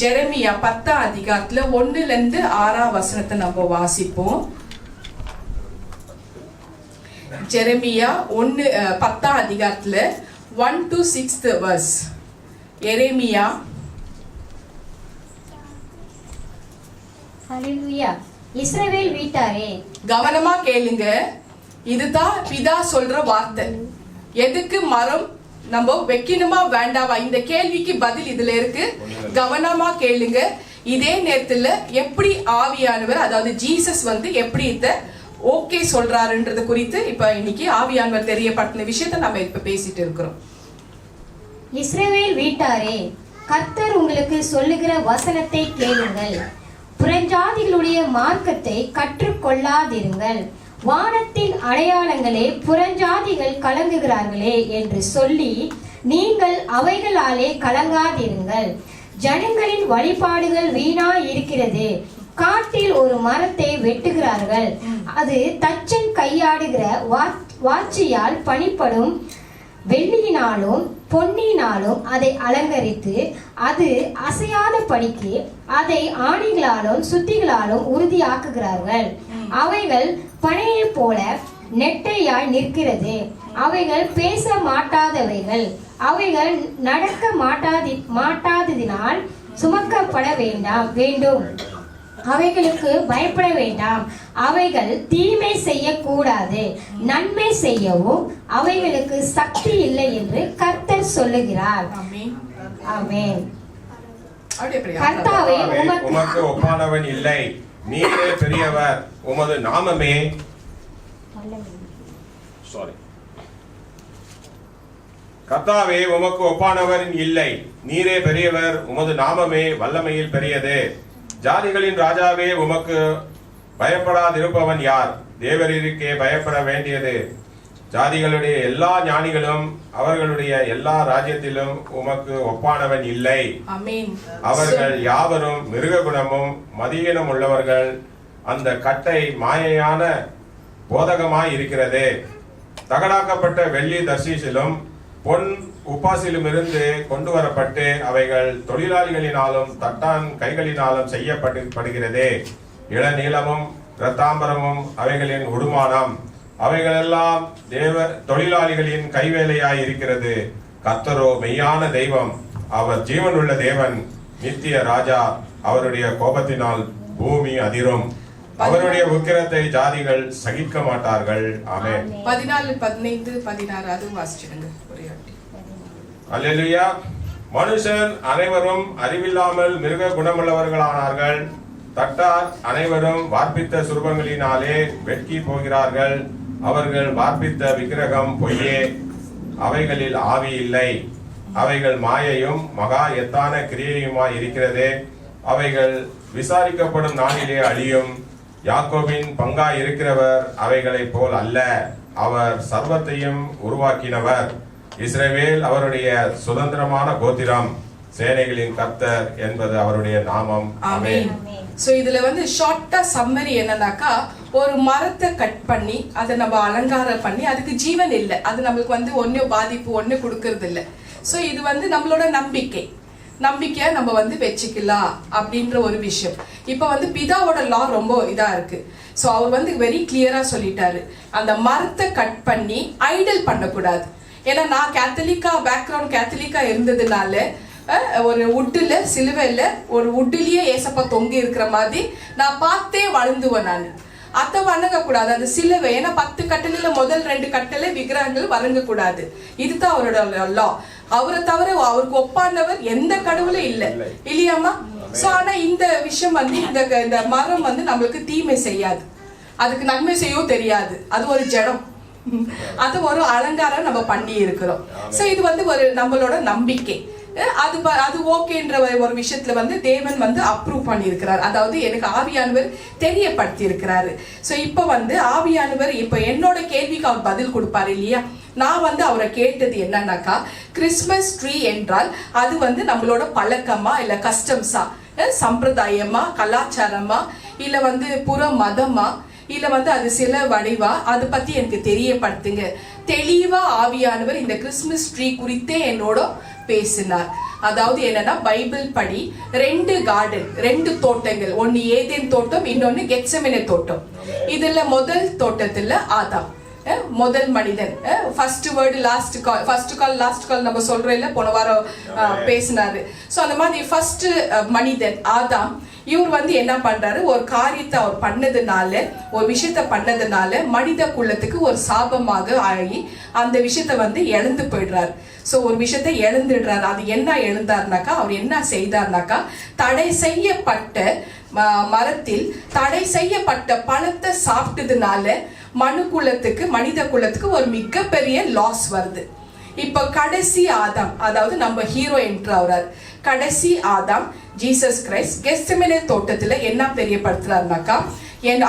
S1: ஜெரமியா 10ஆம் அதிகாரத்துல 1-6 நம்ம வாசிப்போம். ஜெரமியா 10ஆம் அதிகாரத்துல 1 to 6th verse. எரேமியா.
S4: ஹல்லேலூயா. இஸ்ரவேல் வீட்டாரே,
S1: கவனமா கேளுங்க, இதுதான் பிதா சொல்ற வார்த்தை. எதுக்கு மரம் நம்ம வைக்கணுமா வேண்டாமா, இந்த கேள்விக்கு பதில் இதுல இருக்கு. கவனமா கேளுங்க. இதே நேரத்துல எப்படி ஆவியானவர், அதாவது ஜீசஸ் வந்து எப்படி இத ஓகே சொல்றாருன்றது குறித்து இப்ப இன்னைக்கு ஆவியானவர் தெரியப்படுத்தின விஷயத்த நம்ம இப்ப பேசிட்டு இருக்கிறோம்.
S4: இஸ்ரவேல் வீட்டாரே, கர்த்தர் உங்களுக்கு சொல்லுகிற வசனத்தை கேளுங்கள். புறஞ்சாதிகளுடைய மார்க்கத்தை கற்றுக்கொள்ளாதிருங்கள். வானத்தின் அடையாளங்களே புறஞ்சாதிகள் கலங்குகிறார்களே என்று சொல்லி நீங்கள் அவைகளாலே கலங்காதிருங்கள். ஜனங்களின் வழிபாடுகள் வீணா இருக்கிறது. காட்டில் ஒரு மரத்தை வெட்டுகிறார்கள், அது தச்சன் கையாடுகிற வாட்சியால் பணிப்படும் வெள்ளியினாலும் பொன்னினாலும் அதை அலங்கரித்து அது அசையாத படிக்கு அதை ஆணிகளாலும் சுத்திகளாலும் உறுதியாக்குகிறார்கள். அவைகள் பனையை போல நெட்டையாய் நிற்கிறது. அவைகள் பேச மாட்டாதவைகள். அவைகள் நடக்க மாட்டாததினால் சுமக்கப்பட வேண்டும். அவைகளுக்கு பயப்பட வேண்டாம். அவைகள் தீமை செய்யக்கூடாது, நன்மை செய்யவும் அவைகளுக்கு சக்தி இல்லை என்று கர்த்தர் சொல்லுகிறார். ஆமென். கர்த்தாவே,
S3: உமக்கு ஒப்பானவன் இல்லை, நீரே பெரியவர், உமது நாமமே கர்த்தாவே, உமக்கு ஒப்பானவர் இல்லை, நீரே பெரியவர், உமது நாமமே வல்லமையில் பெரியது. ஜாதிகளின் ராஜாவே, உமக்கு பயப்படாதிருப்பவன் யார்? தேவரீருக்கே பயப்பட வேண்டியது. ஜாதிகளுடைய எல்லா ஞானிகளும் அவர்களுடைய எல்லா ராஜ்யத்திலும் உமக்கு ஒப்பானவன் இல்லை. அவர்கள் யாவரும் மிருக குணமும் மதியீனம் உள்ளவர்கள். அந்த கட்டை மாயையான போதகமாய் இருக்கிறது. தகடாக்கப்பட்ட வெள்ளி தர்ஷீசிலும் பொன் உப்பாசிலுமிருந்து கொண்டு வரப்பட்டு அவைகள் தொழிலாளிகளினாலும் தட்டான் கைகளினாலும் செய்யப்படுகிறது. இளநீளமும் இரத்தாம்பரமும் அவைகளின் உடுமானம். அவைகளெல்லாம் தேவ தொழிலாளிகளின் கைவேலையாய் இருக்கிறது. கர்த்தரோ மெய்யான தெய்வம், அவர் ஜீவனுள்ள தேவன், நித்திய ராஜா. அவருடைய கோபத்தினால் பூமி அதிரும், அவருடைய உக்கிரத்தை ஜாதிகள் சகிக்க மாட்டார்கள். ஆமென்.
S1: 14, 15, 16 வாசிச்சிடுங்க ஒரே வாட்டி.
S3: அல்லேலூயா. மனுஷன் அனைவரும் அறிவில்லாமல் மிருக குணமுள்ளவர்களானார்கள். தட்டார் அனைவரும் வார்ப்பித்த சுரூபங்களினாலே வெட்கி போகிறார்கள். அவர்கள் வார்ப்பித்த விக்கிரகம் பொய்யே, அவைகளில் ஆவி இல்லை. அவைகள் மாயையும் மகா எத்தான கிரியையுமாய் இருக்கிறது. அவைகள் விசாரிக்கப்படும் நாளிலே அழியும். யாக்கோபின் பங்காய் இருக்கிறவர் அவைகளைப் போல் அல்ல, அவர் சர்வத்தையும் உருவாக்கினவர். இஸ்ரவேல் அவருடைய சுதந்திரமான கோத்திரம், சேனைகளின் கர்த்தர் என்பது அவருடைய நாமம். ஆமென்.
S1: சோ இதுல வந்து ஷார்ட்டா சம்மரி என்னன்னாக்கா, ஒரு மரத்தை கட் பண்ணி அதை நம்ம அலங்காரம் பண்ணி அதுக்கு ஜீவன் இல்லை, அது நம்மளுக்கு வந்து ஒன்னும் பாதிப்பு ஒண்ணு கொடுக்கறது இல்லை. சோ இது வந்து நம்மளோட நம்பிக்கை நம்ம வந்து வச்சுக்கலாம் அப்படின்ற ஒரு விஷயம். இப்ப வந்து பிதாவோட லா ரொம்ப இதா இருக்கு. சோ அவர் வந்து வெரி கிளியரா சொல்லிட்டாரு, அந்த மரத்தை கட் பண்ணி ஐடல் பண்ணக்கூடாது. ஏன்னா நான் கேத்தலிக்கா இருந்ததுனால ஒரு உட்டுல சிலுவையில ஒரு உட்டுலயே ஏசப்பா தொங்கி இருக்கிற மாதிரி நான் பார்த்தே வளர்ந்துவேன். நான் அதை வணங்க கூடாது அந்த சிலுவை. ஏன்னா 10 கட்டளையில முதல் 2 கட்டளை விக்கிரகங்கள் வணங்க கூடாது. இதுதான் அவரோட லா. அவரை தவிர அவருக்கு ஒப்பானவர் எந்த கடவுளும் இல்லை இல்லையாமா. சோ ஆனா இந்த விஷயம் வந்து இந்த மரம் வந்து நம்மளுக்கு தீமை செய்யாது, அதுக்கு நன்மை செய்யவும் தெரியாது. அது ஒரு ஜடம், அது ஒரு அலங்காரம் நம்ம பண்ணி இருக்கிறோம். சோ இது வந்து ஒரு நம்மளோட நம்பிக்கை. அது ஓகேன்ற ஒரு விஷயத்துல வந்து தேவன் வந்து அப்ரூவ் பண்ணி இருக்கிறார். அதாவது எனக்கு ஆவியானவர் தெரியப்படுத்தி இருக்கிறாரு. சோ இப்ப வந்து ஆவியானவர் இப்ப என்னோட கேள்விக்கு அவர் பதில் கொடுப்பாரு இல்லையா. நான் வந்து அவரை கேட்டது என்னன்னாக்கா, கிறிஸ்மஸ் ட்ரீ என்றால் அது வந்து நம்மளோட பழக்கமா இல்ல கஸ்டம்ஸா, சம்பிரதாயமா, கலாச்சாரமா, இல்ல வந்து புற மதமா, இல்ல வந்து அது சில வடிவா, அதை பத்தி எனக்கு தெரியப்படுத்துங்க. தெளிவா ஆவியானவர் இந்த கிறிஸ்மஸ் ட்ரீ குறித்தே என்னோட பேசினார். அதாவது என்னன்னா, பைபிள் படி 2 கார்டன், 2 தோட்டங்கள், ஒன்னு ஏதேன் தோட்டம், இன்னொன்னு கெத்செமனே தோட்டம். இதுல முதல் தோட்டத்துல ஆதாம் முதல் மனிதன், first word last call, first கால் லாஸ்ட் கால் நம்ம சொல்றோம் இல்ல, போன வாரம் பேசினாரு. சோ அந்த மாதிரி ஃபர்ஸ்ட் மனிதன் ஆதாம், இவர் வந்து என்ன பண்றாரு, ஒரு காரியத்தை அவர் பண்ணதுனால, ஒரு விஷயத்த பண்ணதுனால மனித குலத்துக்கு ஒரு சாபமாக ஆகி அந்த விஷயத்த வந்து இழந்து போயிடுறாரு. சோ ஒரு விஷயத்த இழந்துடுறாரு. அது என்ன இழந்தார்னாக்கா, அவர் என்ன செய்தார்னாக்கா, தடை செய்யப்பட்ட மரத்தில் தடை செய்யப்பட்ட பழத்தை சாப்பிட்டதுனால மனித குலத்துக்கு ஒரு மிகப்பெரிய லாஸ் வருது. இப்ப கடைசி ஆதாம், அதாவது நம்ம ஹீரோ என்ட்ரு ஆகுறாரு. கடைசி ஆதாம் ஜீசஸ் கிரைஸ்ட் கெத்செமனே தோட்டத்துல என்ன தெரியப்படுத்துறாருனாக்கா,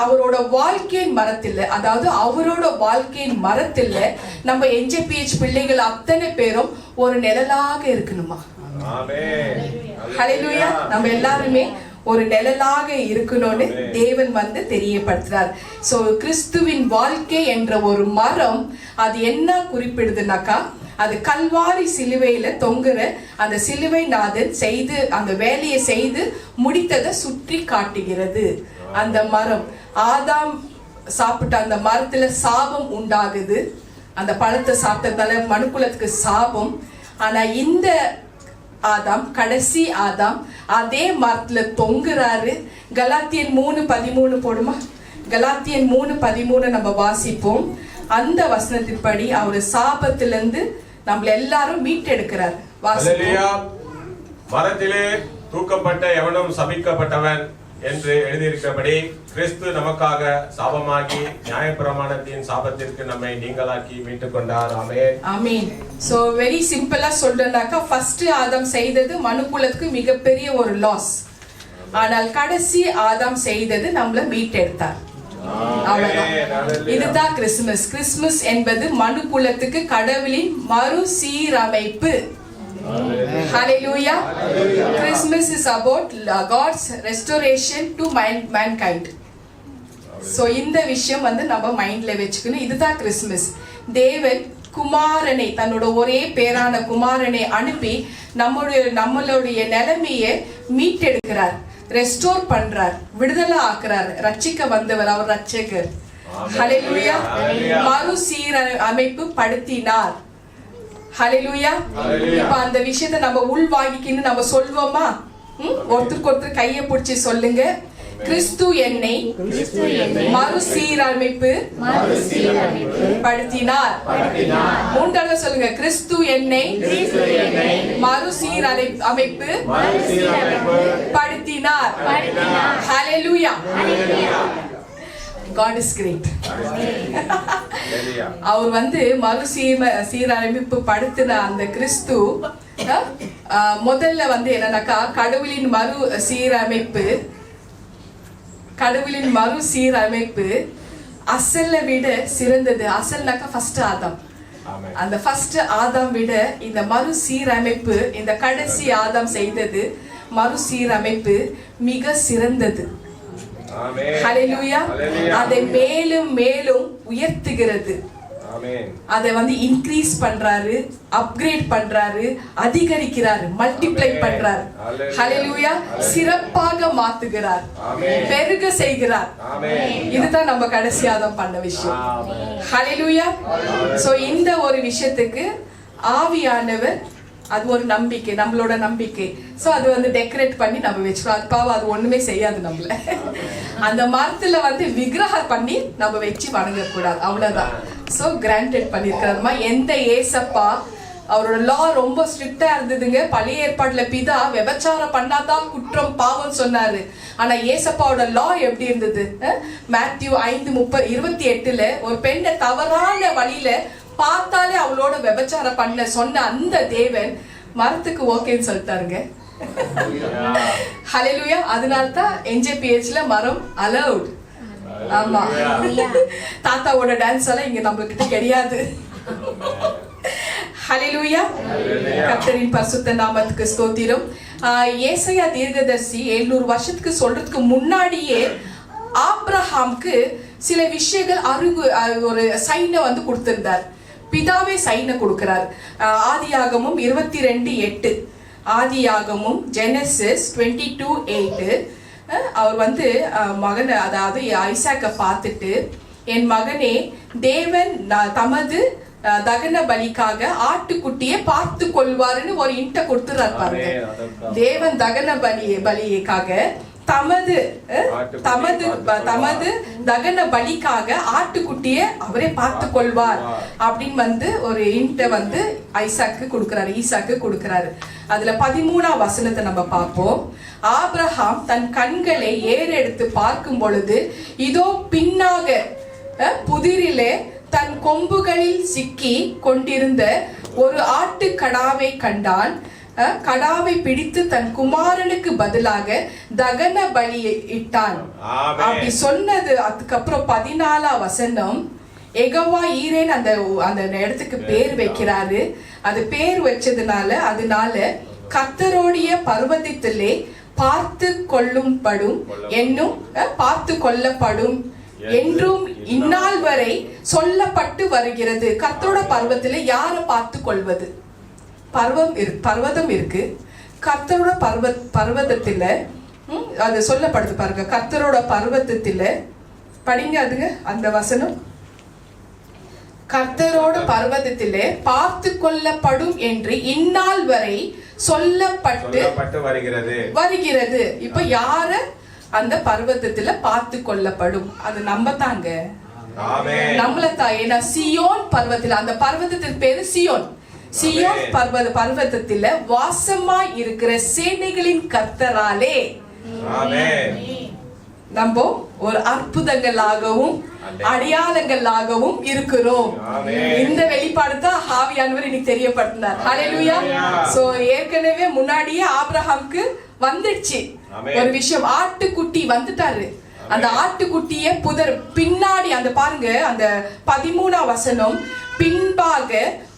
S1: அவரோட வாழ்க்கையின் மரத்தில், அதாவது அவரோட வாழ்க்கையின் மரத்தில் நம்ம என்ஜேபிஹெச் பிள்ளைகள் அத்தனை பேரும் ஒரு நிழலாக இருக்கணுமா. ஹல்லேலூயா. நம்ம எல்லாருமே ஒரு நிழலாக இருக்கணும்னு தேவன் வந்து தெரியப்படுத்துறார். சோ கிறிஸ்துவின் வாழ்க்கை என்ற ஒரு மரம், அது என்ன குறிப்பிடுதுனாக்கா, அது கல்வாரி சிலுவையில தொங்குற அந்த சிலுவை நாதன் செய்து அந்த வேலையை செய்து முடித்ததை சுற்றி காட்டுகிறது. அந்த மரம், ஆதாம் சாப்பிட்ட அந்த மரத்துல சாபம் உண்டாகுது, அந்த பழத்தை சாப்பிட்டதால மனுக்குலத்துக்கு சாபம். ஆனா இந்த ஆதாம், கடைசி ஆதாம், அதே மரத்துல தொங்குறாரு. கலாத்தியன் 3:13 போடுமா, கலாத்தியன் 3:13 நம்ம வாசிப்போம். அந்த வசனத்தின்படி அவர் சாபத்திலிருந்து நம்மள எல்லாரும் மீட்டெடுக்கிறார். வாசிப்போம்.
S3: மரத்திலே தூக்கப்பட்ட எவனும் சபிக்கப்பட்டவன் என்று எழுதியிருக்கிறபடி கிறிஸ்து நமக்காக சாபமாகி நியாயப்பிரமாணத்தின் சாபத்திற்கு நம்மை நீங்களாக்கி மீட்டுக் கொண்டார். ஆமென்.
S1: ஆமென். சோ வெரி சிம்பிளா சொல்றேன்னாக்கா, ஃபர்ஸ்ட் ஆதாம் செய்தது மனுக்குலத்துக்கு மிகப்பெரிய ஒரு லாஸ். ஆனால் கடைசி ஆதாம் செய்தது நம்மள மீட்டெடுத்தார். இதுதான் கிறிஸ்துமஸ். கிறிஸ்துமஸ் என்பது மனுக்குலத்துக்கு கடவுளின் மறுசீரமைப்பு. Hallelujah. Christmas is about God's restoration to mankind. So இந்த விஷயம் வந்து நம்ம மைண்ட்ல வெச்சுக்கணும். இதுதான் கிறிஸ்துமஸ். தேவன் குமாரனை, தன்னோட ஒரே பேரான குமாரனை அனுப்பி நம்மளுடைய நிலைமையை மீட்டெடுக்கிறார், ரெஸ்டோர் பண்றார், விடுதலை ஆக்குறார். ரட்சிக்க வந்தவர் அவர் ரட்சகர். ஹல்லேலூயா. மறுசீரமைப்பு படுத்தினார். ஹல்லேலூயா. இப்ப அந்த விஷயத்தை நம்ம உள்வாங்கிக்கின்னு நம்ம சொல்வோமா? ஒருத்தருக்கு ஒருத்தர் கையை பிடிச்சி சொல்லுங்க. கிறிஸ்து என்னை மறுசீரமைப்பு படுத்தினார். மூன்றாவது சொல்லுங்க, கிறிஸ்து என்னை மறுசீரமைப்பு படுத்தினார். ஹல்லேலூயா. God is great. அவர் வந்து சீரமைப்பு படுத்தின அந்த கிறிஸ்து முதல்ல வந்து என்னன்னாக்கா, கடவுளின் மறுசீரமைப்பு அசல்ல விட சிறந்தது. அசல்னாக்கா ஃபர்ஸ்ட் ஆதாம். அந்த ஃபர்ஸ்ட் ஆதாம் விட இந்த மறுசீரமைப்பு, இந்த கடைசி ஆதாம் செய்தது மறுசீரமைப்பு மிக சிறந்தது. ஹல்லேலூயா. அதை மேலும் மேலும் உயர்த்துகிறது. அதை வந்து இன்க்ரீஸ் பண்றாரு, அப்கிரேட் பண்றாரு, அதிகரிக்கிறாரு, மல்டிப்ளை பண்றாரு. ஹல்லேலூயா. சிறப்பாக மாத்துகிறார், பெருக செய்கிறார். இதுதான் நம்ம கடைசி ஆதாம் பண்ண விஷயம். ஹல்லேலூயா. சோ இந்த ஒரு விஷயத்துக்கு ஆவியானவர், அது ஒரு நம்பிக்கை, நம்மளோட நம்பிக்கை. சோ அது வந்து டெக்கரேட் பண்ணி நம்ம வச்சுக்கிறோம். அது பாவம், அது ஒண்ணுமே செய்யாது நம்மள. அந்த மரத்துல வந்து விக்கிரகம் பண்ணி நம்ம வச்சு வணங்க கூடாது, அவ்வளவுதான். சோ கிராண்டட் பண்ணிருக்கிறதுமா. எந்த ஏசப்பா அவரோட லா ரொம்ப ஸ்ட்ரிக்டா இருந்ததுங்க. பழைய ஏற்பாடுல பிதா விபச்சாரம் பண்ணாதான் குற்றம் பாவம் சொன்னாரு. ஆனா ஏசப்பாவோட லா எப்படி இருந்தது? மேத்யூ 5:28 ஒரு பெண்ணை தவறான வழியில பார்த்தாலே அவளோட விபச்சாரம் பண்ண சொன்ன அந்த தேவன் மரத்துக்கு ஓகேன்னு சொல்லிட்டாருங்க. ஹல்லேலூயா. அதனால்தான் NJPHல மரம் அலவுட். ஆமா, தாத்தாவோட டான்ஸ் எல்லாம் இங்க நம்ம கிட்ட கிடையாது. ஹல்லேலூயா. கர்த்தரின் பரிசுத்த நாமத்துக்கு ஸ்தோத்திரம். ஏசாயா தீர்க்கதரிசி 700 வருஷத்துக்கு சொல்றதுக்கு முன்னாடியே ஆபிரகாமுக்கு சில விஷயங்கள் ஒரு சைனை வந்து கொடுத்திருந்தார். பிதாவே சைனை கொடுக்கிறார். ஆதியாகமும் 22:8, ஆதியாகமும் ஜெனசிஸ் 22:8 அவர் வந்து மகனை, அதாவது ஐசாக்க பார்த்துட்டு, என் மகனே, தேவன் தமது தகன பலிக்காக ஆட்டுக்குட்டியை பார்த்து கொள்வாருன்னு ஒரு இன்ட்ட கொடுத்துறாரு பாருங்க. தேவன் தகன பலிக்காக தமது தகன பலிக்காக ஆட்டுக்குட்டியை அவரே பார்த்து கொள்வார் அப்படின்னு வந்து ஒரு இன்ட்ட வந்து ஈசாக்கு கொடுக்கிறாரு. அதுல 13ஆம் வசனத்தை நம்ம பார்ப்போம். ஆபிரகாம் தன் கண்களை ஏறெடுத்து பார்க்கும் பொழுது, இதோ பின்னாக புதிரிலே தன் கொம்புகளில் சிக்கி கொண்டிருந்த ஒரு ஆட்டு கடாவை கண்டான். கடாவை பிடித்து தன் குமாரனுக்கு பதிலாக தகன பலியை இட்டான். அப்படி சொன்னது. அதுக்கப்புறம் 14ஆம் வசனம், எகவா ஈரேன் அந்த இடத்துக்கு பேர் வைக்கிறாரு. அது பேர் வச்சதுனால கர்த்தருடைய பர்வதத்திலே பார்த்து கொள்ளப்படும் என்றும் இந்நாள் வரை சொல்லப்பட்டு வருகிறது. கர்த்தரோட பர்வத்திலே யாரை பார்த்து கொள்வது? பர்வதம் இருக்கு. கர்த்தரோட பர்வதத்துல அது சொல்லப்படுது பாருங்க. கர்த்தரோட பர்வதத்துல படிங்க அதுங்க அந்த வசனம். கர்த்தரோட பர்வதத்திலே பார்த்து கொள்ளப்படும் என்று இந்நாள் வரை சொல்லப்பட்டு வருகிறது. இப்ப யார அந்த பர்வதத்துல பார்த்து கொள்ளப்படும்? அது நம்ம தாங்க, நம்மள தான். ஏன்னா சியோன் பர்வதத்துல, அந்த பர்வதத்தின் பேரு சியோன் பர்வதத்தில வாசமா இருக்கிற சேனைகளின் கர்த்தராலே நம்ம ஒரு அற்புதங்களாகவும் அடையாளங்களாகவும் இருக்கிறோம். இந்த வெளிப்பாடு தான் ஆவியானவர் இன்னைக்கு தெரியப்படுத்தினார். ஹல்லேலூயா. சோ ஏற்கனவே முன்னாடியே ஆபிரகாமுக்கு வந்துடுச்சு ஒரு விஷயம். ஆட்டுக்குட்டி வந்துட்டாரு. அந்த ஆட்டுக்குட்டிய பின்னாடி அந்த பாருங்க, அந்த 13ஆம் வசனம், பின்பாக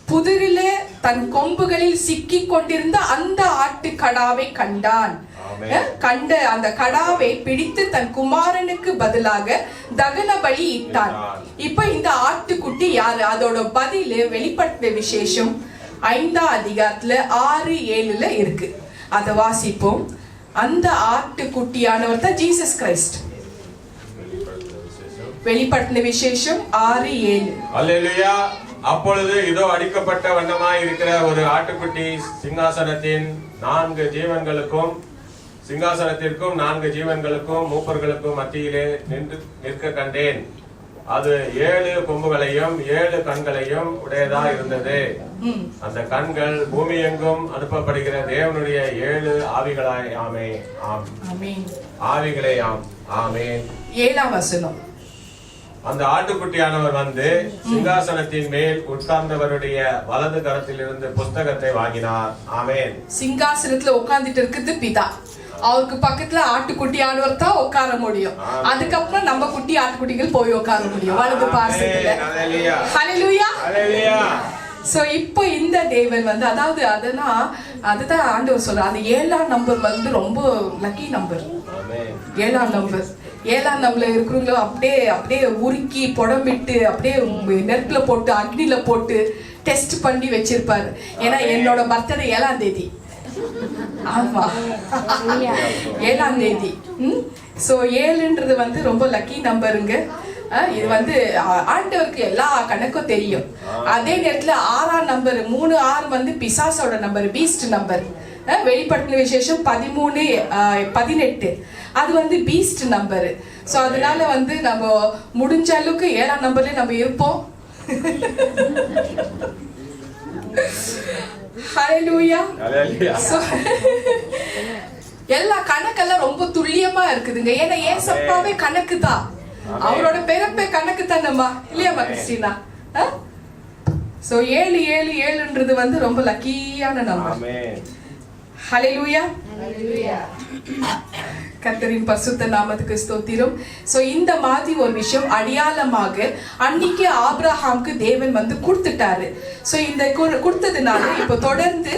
S1: புதிரிலே தன் கொம்புகளில் சிக்கி கொண்டிருந்த அந்த ஆட்டு கடாவை கண்டான். கண்ட அந்த கடாவை பிடித்து தன் குமாரனுக்கு பதிலாக தகன பலி இட்டான். இப்ப இந்த ஆட்டுக்குட்டி யாரு? அதோட பதில் வெளிப்படுத்தின விசேஷம் 5ஆம் அதிகாரத்துல 6-7 இருக்கு. அதை வாசிப்போம். அந்த ஆட்டுக்குட்டியானவர் தான் ஜீசஸ் கிரைஸ்ட். வெளிப்படுத்தின விசேஷம் 6-7.
S3: அல்லேலூயா. அப்பொழுது இதோ அடிக்கப்பட்ட வண்ணமாய் இருக்கிற ஒரு ஆட்டுக்குட்டி சிங்காசனத்திற்கும் 4 ஜீவன்களுக்கும் மூப்பர்களுக்கும் மத்தியிலே நிற்க கண்டேன். அது 7 கொம்புகளையும் 7 கண்களையும் உடையதா இருந்தது. அந்த கண்கள் பூமி எங்கும் அனுப்பப்படுகிற தேவனுடைய 7 ஆவிகளாயாமே. ஆவிகளேயாம். ஆமென்.
S1: 7ஆம் வசனம்.
S3: அந்த ஆட்டுக்குட்டியானவர் வந்து சிங்காசனத்தின் மேல் உட்கார்ந்தவருடைய வலது கரத்தில் இருந்து புஸ்தகத்தை வாங்கினார். ஆமென். சிங்காசனத்துல
S1: உட்கார்ந்துட்டு இருக்குது பிதா. அவருக்கு பக்கத்துல ஆட்டுக்குட்டியானவர் தான் உட்கார முடியும். அதுக்கப்புறம் நம்ம குட்டி ஆட்டுக்குட்டிகள் போய் உட்கார முடியும் வலது பார்சத்துல. ஹல்லேலூயா. சோ இப்போ இந்த தேவன் வந்து, அதாவது அதுதான் ஆண்டவர் சொல்றார். அந்த 7ஆம் நம்பர் வந்து ரொம்ப லக்கி நம்பர். 7ஆம் நம்பர் இருக்கிறவங்கள அப்படியே உருக்கி புடம்பிட்டு அப்படியே நெருப்புல போட்டு அக்னில போட்டு டெஸ்ட் பண்ணி வச்சிருப்பாரு. ஏன்னா என்னோட பர்த்டே 7ஆம் தேதி. ஆமா, 7ஆம் தேதி. சோ 7ன்றது வந்து ரொம்ப லக்கி நம்பருங்க. இது வந்து ஆண்டவருக்கு எல்லா கணக்கும் தெரியும். அதே நேரத்துல 6ஆம் நம்பர் 3-6 வந்து பிசாசோட நம்பர், பீஸ்ட் நம்பர். வெளிப்படுத்தின விசேஷம் 13-18 அது வந்து பீஸ்ட் நம்பர். சோ அதனால வந்து நம்ம முடிஞ்ச அளவுக்கு 7ஆம் நம்பர்ல நம்ம இருப்போம். ஹalleluya.
S3: Hallelujah.
S1: So, எல்லா கணக்கெல்லாம் ரொம்ப துல்லியமா இருக்குதுங்க. ஏன்னா ஏசப்பாவே கணக்கு தான், அவரோட பிறப்பே கணக்கு தானம்மா, இல்லையாம்மா கிறிஸ்டினா? சோ 777ன்றது வந்து ரொம்ப லக்கியான நம்பர். ஹalleluya. கர்த்தரின் பரிசுத்த நாமத்துக்கு ஸ்தோத்திரம். சோ இந்த மாதிரி ஒரு விஷயம் அடையாளமாக அன்னைக்கு ஆபிரகாமுக்கு தேவன் வந்து கொடுத்துட்டாரு. சோ இந்த கொடுத்ததுனால இப்ப தொடர்ந்து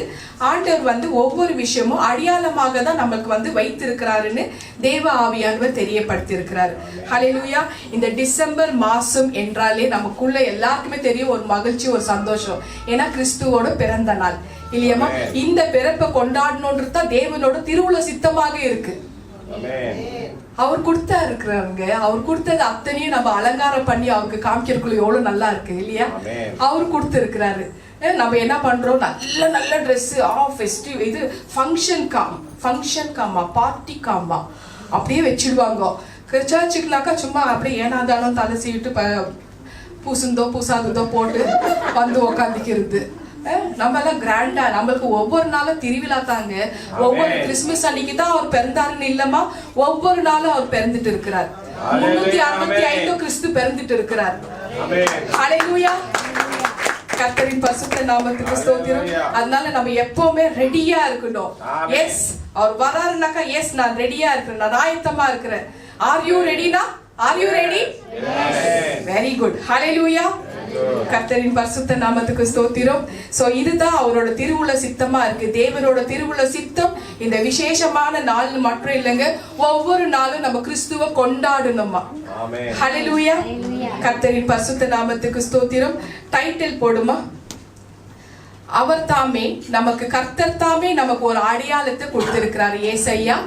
S1: ஆண்டவர் வந்து ஒவ்வொரு விஷயமும் அடையாளமாக தான் நமக்கு வந்து வைத்திருக்கிறாருன்னு தேவ ஆவியானவர் தெரியப்படுத்தி இருக்கிறாரு. ஹalleluya. இந்த டிசம்பர் மாசம் என்றாலே நமக்குள்ள எல்லாருக்குமே தெரியும் ஒரு மகிழ்ச்சி, ஒரு சந்தோஷம். ஏன்னா கிறிஸ்துவோட பிறந்த நாள், இல்லையம்மா? இந்த பிறப்பை கொண்டாடணும்ன்றது தான் தேவனோட திருவுள சித்தமாக இருக்கு. அவர் கொடுத்தா இருக்கிறாருங்க. அவர் கொடுத்தது அத்தனையும் நம்ம அலங்காரம் பண்ணி அவருக்கு காமிக்கிறதுக்குள்ள எவ்வளவு நல்லா இருக்கு, இல்லையா? அவர் கொடுத்து இருக்கிறாரு. நம்ம என்ன பண்றோம், நல்ல நல்ல ட்ரெஸ், ஃபெஸ்டிவ், இது ஃபங்க்ஷன் காமா, பார்ட்டி காமா அப்படியே வச்சிடுவாங்க. சர்ச்சுக்குனாக்கா சும்மா அப்படியே ஏனாதாலும் தலை சீட்டு பூசுந்தோ பூசாததோ போட்டு வந்து உக்காந்துக்கிறது. நம்ம எல்லாம் கிராண்டா, நம்மளுக்கு ஒவ்வொரு நாளும் திருவிழா தாங்க. ஒவ்வொரு கிறிஸ்துமஸ் அன்னைக்கு தான் அவர் பிறந்தாருன்னு இல்லமா, ஒவ்வொரு நாளும் அவர் பிறந்துட்டு இருக்கிறார். 365 கிறிஸ்து பிறந்துட்டு இருக்கிறார். ஹalleluya. கர்த்தரின் பரிசுத்த நாமத்துக்கு ஸ்தோத்திரம். அதனால நம்ம எப்பவுமே ரெடியா இருக்கணும். எஸ், அவர் வராருனாக்கா எஸ் நான் ரெடியா இருக்கிறேன், நான் ஆயத்தமா இருக்கிறேன். ஆர் யூ ரெடினா? Are you ready? Very good. ஹalleluya. கர்த்தரின் பரிசுத்த நாமத்துக்கு ஸ்தோத்திரம். சோ இதுதான் அவரோட திருவுள சித்தமா இருக்கு. தேவனோட திருவுள சித்தம் இந்த விசேஷமான நாள் மட்டும் இல்லைங்க, ஒவ்வொரு நாளும் நம்ம கிறிஸ்துவ கொண்டாடணுமா. ஹalleluya. கர்த்தரின் பரிசுத்த நாமத்துக்கு ஸ்தோத்திரம். டைட்டில் போடுமா. அவர் தாமே நமக்கு, கர்த்தர் தாமே நமக்கு ஒரு அடையாளத்தை கொடுத்திருக்கிறார். ஏசாயா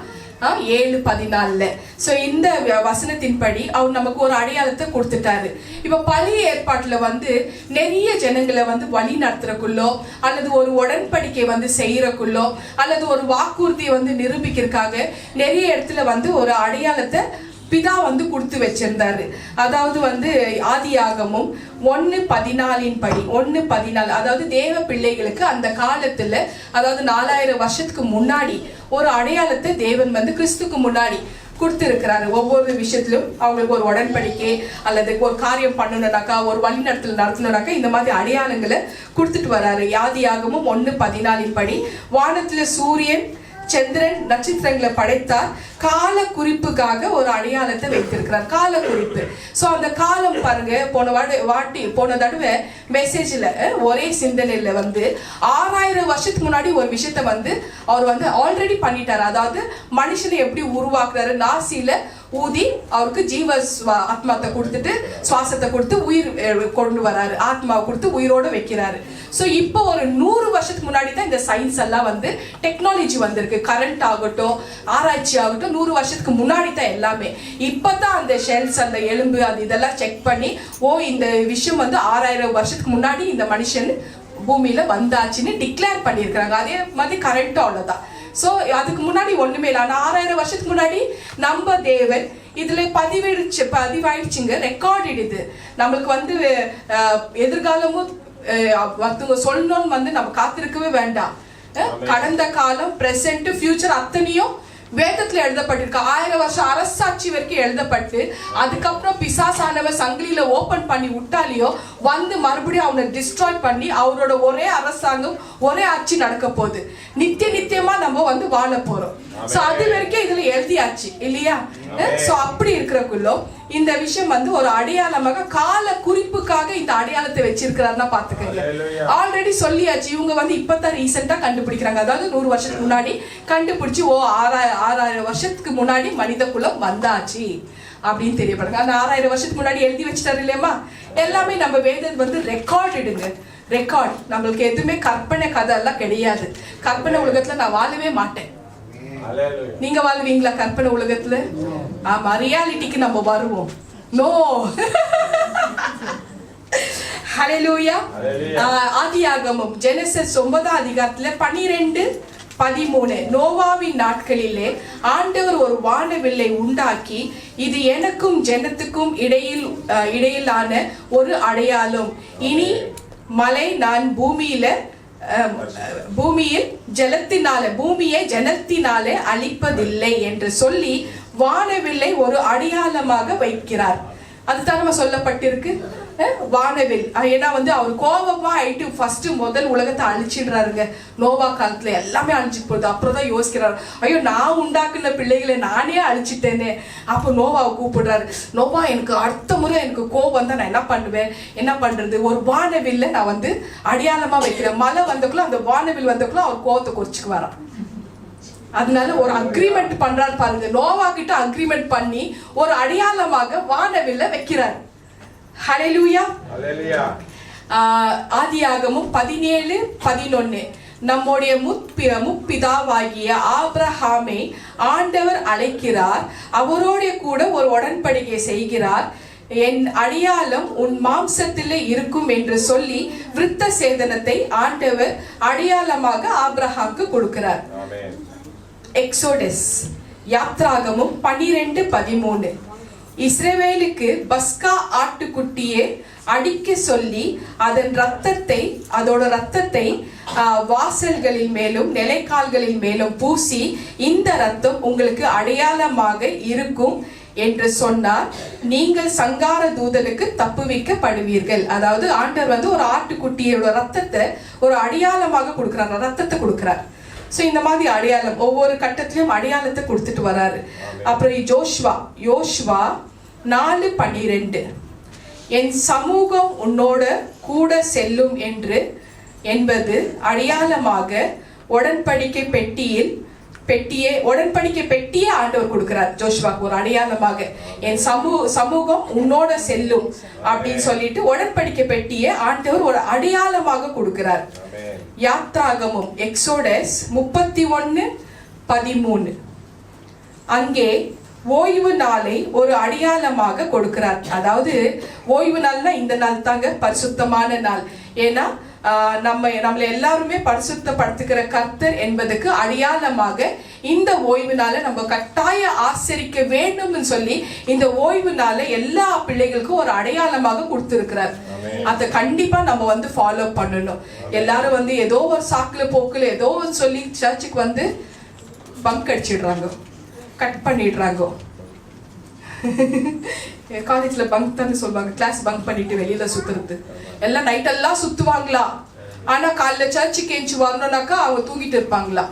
S1: 7:14. சோ இந்த வசனத்தின்படி அவர் நமக்கு ஒரு அடையாளத்தை கொடுத்துட்டாரு. இப்ப பழைய ஏற்பாட்டுல வந்து நிறைய ஜனங்களை வந்து வழி நடத்துறக்குள்ளோ அல்லது ஒரு உடன்படிக்கை வந்து செய்யறக்குள்ளோ அல்லது ஒரு வாக்குறுதியை வந்து நிரூபிக்கிறதுக்காக நிறைய இடத்துல வந்து ஒரு அடையாளத்தை பிதா வந்து கொடுத்து வச்சிருந்தாரு. அதாவது வந்து ஆதியாகமும் 1:14 படி 1:14, அதாவது தேவ பிள்ளைகளுக்கு அந்த காலத்துல, அதாவது 4000 வருஷத்துக்கு முன்னாடி ஒரு அடையாளத்தை தேவன் வந்து கிறிஸ்துக்கு முன்னாடி கொடுத்திருக்கிறாரு. ஒவ்வொரு விஷயத்திலும் அவங்களுக்கு ஒரு உடன்படிக்கை அல்லது ஒரு காரியம் பண்ணணும்னாக்கா, ஒரு வழி நடத்தணும்னாக்கா இந்த மாதிரி அடையாளங்களை கொடுத்துட்டு வர்றாரு. ஆதியாகமும் 1:14 படி வானத்துல சூரியன், சந்திரன், நட்சத்திரங்களை படைத்தார், கால குறிப்புக்காக ஒரு அடையாளத்தை வைத்திருக்கிறார். கால குறிப்பு. சோ அந்த காலம் பாருங்க, போன தடவை மெசேஜ்ல ஒரே சிந்தனையில வந்து 6000 வருஷத்துக்கு முன்னாடி ஒரு விஷயத்த வந்து அவர் வந்து ஆல்ரெடி பண்ணிட்டாரு. அதாவது மனுஷனை எப்படி உருவாக்குறாரு, நாசியில ஊதி அவருக்கு ஜீவ ஆத்மாத்தை கொடுத்துட்டு சுவாசத்தை கொடுத்து உயிர் கொண்டு வராரு, ஆத்மாவை கொடுத்து உயிரோட வைக்கிறாரு. சோ இப்போ ஒரு 100 வருஷத்துக்கு முன்னாடி தான் இந்த சயின்ஸ் எல்லாம் வந்து டெக்னாலஜி வந்திருக்கு. கரண்ட் ஆகட்டும், ஆராய்ச்சி ஆகட்டும், 100 வருஷத்துக்கு முன்னாடி தான் எல்லாமே. இப்பதான் அந்த ஷெல்ஸ், அந்த எலும்பு, அது இதெல்லாம் செக் பண்ணி இந்த விஷயம் வந்து 6000 வருஷத்துக்கு முன்னாடி இந்த மனுஷன் பூமியில வந்தாச்சுன்னு டிக்ளேர் பண்ணியிருக்கிறாங்க. அதே மாதிரி கரண்ட்டும் அவ்வளவுதான். சோ அதுக்கு முன்னாடி ஒண்ணுமே இல்லை. ஆனா 6000 வருஷத்துக்கு முன்னாடி நம்ம தேவன் இதுல பதிவாயிடுச்சுங்க, ரெக்கார்ட். இது நம்மளுக்கு வந்து எதிர்காலமும் சொல்லணும்னு வந்து நம்ம காத்திருக்கவே வேண்டாம். கடந்த காலம், பிரசன்ட், ஃபியூச்சர் அத்தனையும் வேதத்துல எழுதப்பட்டிருக்கு. 1000 வருஷம் அரசாட்சி வரைக்கும் எழுதப்பட்டு அதுக்கப்புறம் பிசாசானவர் சங்கிலியில ஓபன் பண்ணி விட்டாலியோ வந்து மறுபடியும் அவனை டிஸ்ட்ராய் பண்ணி அவரோட ஒரே அரசாங்கம், ஒரே ஆட்சி நடக்க போகுது. நித்தியமா நம்ம வந்து வாழ போறோம். சோ அது வரைக்கும் இதுல எழுதியாச்சு, இல்லையா? சோ அப்படி இருக்கிறக்குள்ள இந்த விஷயம் வந்து ஒரு அடையாளமாக, கால குறிப்புக்காக இந்த அடையாளத்தை வச்சிருக்கிறாருன்னா பாத்துக்கங்க. ஆல்ரெடி சொல்லியாச்சு. இவங்க வந்து இப்பதான் ரீசெண்டா கண்டுபிடிக்கிறாங்க. அதாவது 100 வருஷத்துக்கு முன்னாடி கண்டுபிடிச்சு 6000 வருஷத்துக்கு முன்னாடி மனித குலம் வந்தாச்சு அப்படின்னு தெரியப்படுங்க. அந்த 6000 வருஷத்துக்கு முன்னாடி எழுதி வச்சுட்டாரு இல்லையம்மா. எல்லாமே நம்ம வேதம் வந்து ரெக்கார்டுங்க. ரெக்கார்ட். நம்மளுக்கு எதுவுமே கற்பனை கதை எல்லாம் கிடையாது. கற்பனை உலகத்துல நான் வாழவே மாட்டேன். நீங்க வாழ்வீங்களா கற்பனை உலகத்துல? ஆமா, ரியாலிட்டிக்கு நம்ம வருவோம். நோ. ஹalleluya. ஆதியாகமம் ஜெனசிஸ் 9ஆம் அதிகாரத்துல 12:13, நோவாவின் நாட்களிலே ஆண்டவர் ஒரு வானவில்லை உண்டாக்கி, இது எனக்கும் ஜனத்துக்கும் இடையிலான ஒரு அடையாளம். இனி மழை நான் பூமியில பூமியை ஜலத்தினாலே அழிப்பதில்லை என்று சொல்லி வானவில்லை ஒரு அடையாளமாக வைக்கிறார். அதுதான் நம்ம சொல்லப்பட்டிருக்கு, வானவில். ஏன்னா வந்து அவர் கோபமா ஆயிட்டு ஃபர்ஸ்ட் முதல் உலகத்தை அழிச்சிடுறாருங்க. நோவா காலத்துல எல்லாமே அழிச்சிட்டு போகுது. அப்புறம் தான் யோசிக்கிறாரு, ஐயோ நான் உண்டாக்குன பிள்ளைகளை நானே அழிச்சிட்டேனே. அப்போ நோவாவை கூப்பிடுறாரு, நோவா எனக்கு அடுத்த முறை எனக்கு கோபம் தான் நான் என்ன பண்றது, ஒரு வானவில்ல நான் வந்து அடையாளமா வைக்கிறேன். மழை வந்தக்குள்ள அந்த வானவில் வந்தக்குள்ள அவர் கோபத்தை குறிச்சுக்கு வரான். அதனால ஒரு அக்ரிமெண்ட் பண்றாரு பாருங்க. நோவா கிட்ட அக்ரிமெண்ட் பண்ணி ஒரு அடையாளமாக வானவில்ல வைக்கிறார். ஹல்லேலூயா. ஆதியாகமம் 17:11 நம்முடைய முற்பிதாவாகிய ஆபிரகாமை ஆண்டவர் அழைக்கிறார், அவரோட கூட ஒரு உடன்படிக்கை செய்கிறார். என் அடையாளம் உன் மாம்சத்திலே இருக்கும் என்று சொல்லி விருத்த சேதனத்தை ஆண்டவர் அடையாளமாக ஆபிரகாமுக்கு கொடுக்கிறார். எக்ஸோடஸ் யாத்ராகமும் 12:13 இஸ்ரவேலுக்கு பஸ்கா ஆட்டுக்குட்டியை அடிக்க சொல்லி அதோட ரத்தத்தை வாசல்களின் மேலும் நிலைக்கால்களின் மேலும் பூசி, இந்த ரத்தம் உங்களுக்கு அடையாளமாக இருக்கும் என்று சொன்னார். நீங்கள் சங்கார தூதனுக்கு தப்புவிக்கப்படுவீர்கள். அதாவது ஆண்டவர் வந்து ஒரு ஆட்டுக்குட்டியோட ரத்தத்தை ஒரு அடையாளமாக கொடுக்கிறார், ரத்தத்தை கொடுக்கிறார். ஸோ இந்த மாதிரி அடையாளம் ஒவ்வொரு கட்டத்திலும் அடையாளத்தை கொடுத்துட்டு வராரு. அப்புறம் யோசுவா 4:12 என் சமூகம் உன்னோட கூட செல்லும் என்பது அடையாளமாக உடன்படிக்கை பெட்டியே ஆண்டவர் கொடுக்கிறார் ஜோஷுவாக்கு ஒரு அடையாளமாக. என் சமூகம் உன்னோட செல்லும் அப்படின்னு சொல்லிட்டு உடன்படிக்கை பெட்டியை ஆண்டவர் ஒரு அடையாளமாக கொடுக்கிறார். யாத்ராகமும் எக்ஸோடஸ் 31:13 அங்கே ஓய்வு நாளை ஒரு அடையாளமாக கொடுக்கிறார். அதாவது ஓய்வு நாள்னா இந்த நாள் தாங்க பரிசுத்தமான நாள். ஏன்னா நம்மளை எல்லாருமே பரிசுத்தப்படுத்துகிற கர்த்தர் என்பதுக்கு அடையாளமாக இந்த ஓய்வு நாளை நம்ம கட்டாய ஆசரிக்க வேண்டும்னு சொல்லி இந்த ஓய்வு நாளை எல்லா பிள்ளைகளுக்கும் ஒரு அடையாளமாக கொடுத்திருக்கிறார். அதை கண்டிப்பா நம்ம வந்து ஃபாலோ பண்ணணும். எல்லாரும் வந்து ஏதோ ஒரு சாக்குல போக்குல ஏதோ ஒரு சொல்லி சர்ச்சுக்கு வந்து பங்க் அடிச்சிடுறாங்க, கட் பண்ணிடுறாங்க. காலேஜ்ல பங்க் தானே சொல்லுவாங்க, கிளாஸ் பங்க் பண்ணிட்டு வெளியில சுத்துறது. எல்லாம் நைட் எல்லாம் சுத்துவாங்களா, ஆனா காலைல சர்ச்சுக்கு ஏஞ்சி வரணும்னாக்கா அவங்க தூங்கிட்டு இருப்பாங்களா.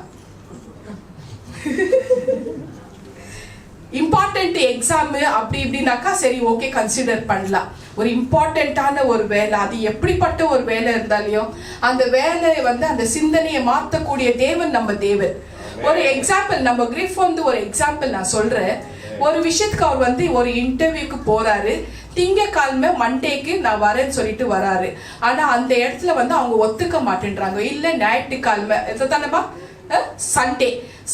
S1: இம்பார்ட்டன்ட் எக்ஸாம் அப்படி இப்படின்னாக்கா சரி ஓகே கன்சிடர் பண்ணலாம். ஒரு இம்பார்ட்டன்டான ஒரு வேலை, அது எப்படிப்பட்ட ஒரு வேலை இருந்தாலையும் அந்த வேலையை வந்து அந்த சிந்தனையை மாற்றக்கூடிய தேவன் நம்ம தேவன். ஒரு எக்ஸாம்பிள், நம்ம கிரிஃப் வந்து ஒரு எக்ஸாம்பிள் நான் சொல்றேன். ஒரு விஷயத்துக்கு அவர் வந்து ஒரு இன்டர்வியூக்கு போறாரு. திங்கக்கிழமை மண்டேக்கு நான் வரேன்னு சொல்லிட்டு வராரு. ஆனா அந்த இடத்துல வந்து அவங்க ஒத்துக்க மாட்டேன்றாங்க. இல்ல ஞாயிற்றுக்கிழமை தானேப்பா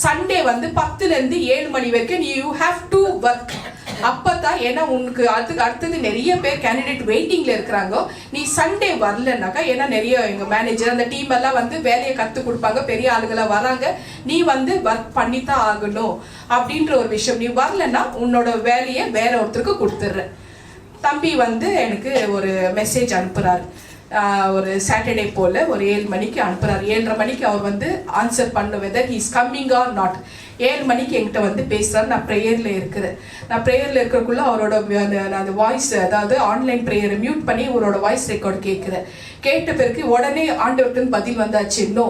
S1: சண்டே வந்து 10 to 7 மணி வரைக்கும் யூ ஹேவ் டு ஒர்க். அப்பதான் ஏன்னா உனக்கு அடுத்தது நிறைய பேர் கேண்டிடேட் வெயிட்டிங்ல இருக்கிறாங்க. நீ சண்டே வரலன்னாக்கா, ஏன்னா நிறைய எங்க மேனேஜர் அந்த டீம் எல்லாம் வந்து வேலையை கத்து கொடுப்பாங்க, பெரிய ஆளுகளா வராங்க, நீ வந்து ஒர்க் பண்ணித்தான் ஆகணும் அப்படின்ற ஒரு விஷயம். நீ வரலன்னா உன்னோட வேலையை வேற ஒருத்தருக்கு கொடுத்துடுற. தம்பி வந்து எனக்கு ஒரு மெசேஜ் அனுப்புறாரு. ஒரு சாட்டர்டே போல ஒரு 7 மணிக்கு அனுப்புறாரு. 7:30 மணிக்கு அவர் வந்து ஆன்சர் பண்ண whether he is coming or not. 7 மணிக்கு என்கிட்ட வந்து பேசுறாரு. நான் ப்ரேயர்ல இருக்கிறேன். நான் ப்ரேயர்ல இருக்கிறக்குள்ள அவரோட அந்த வாய்ஸ், அதாவது ஆன்லைன் ப்ரேயரை மியூட் பண்ணி அவரோட வாய்ஸ் ரெக்கார்ட் கேட்கிறேன். கேட்ட பிறகு உடனே ஆண்டவர்கிட்ட பதில் வந்தாச்சு, நோ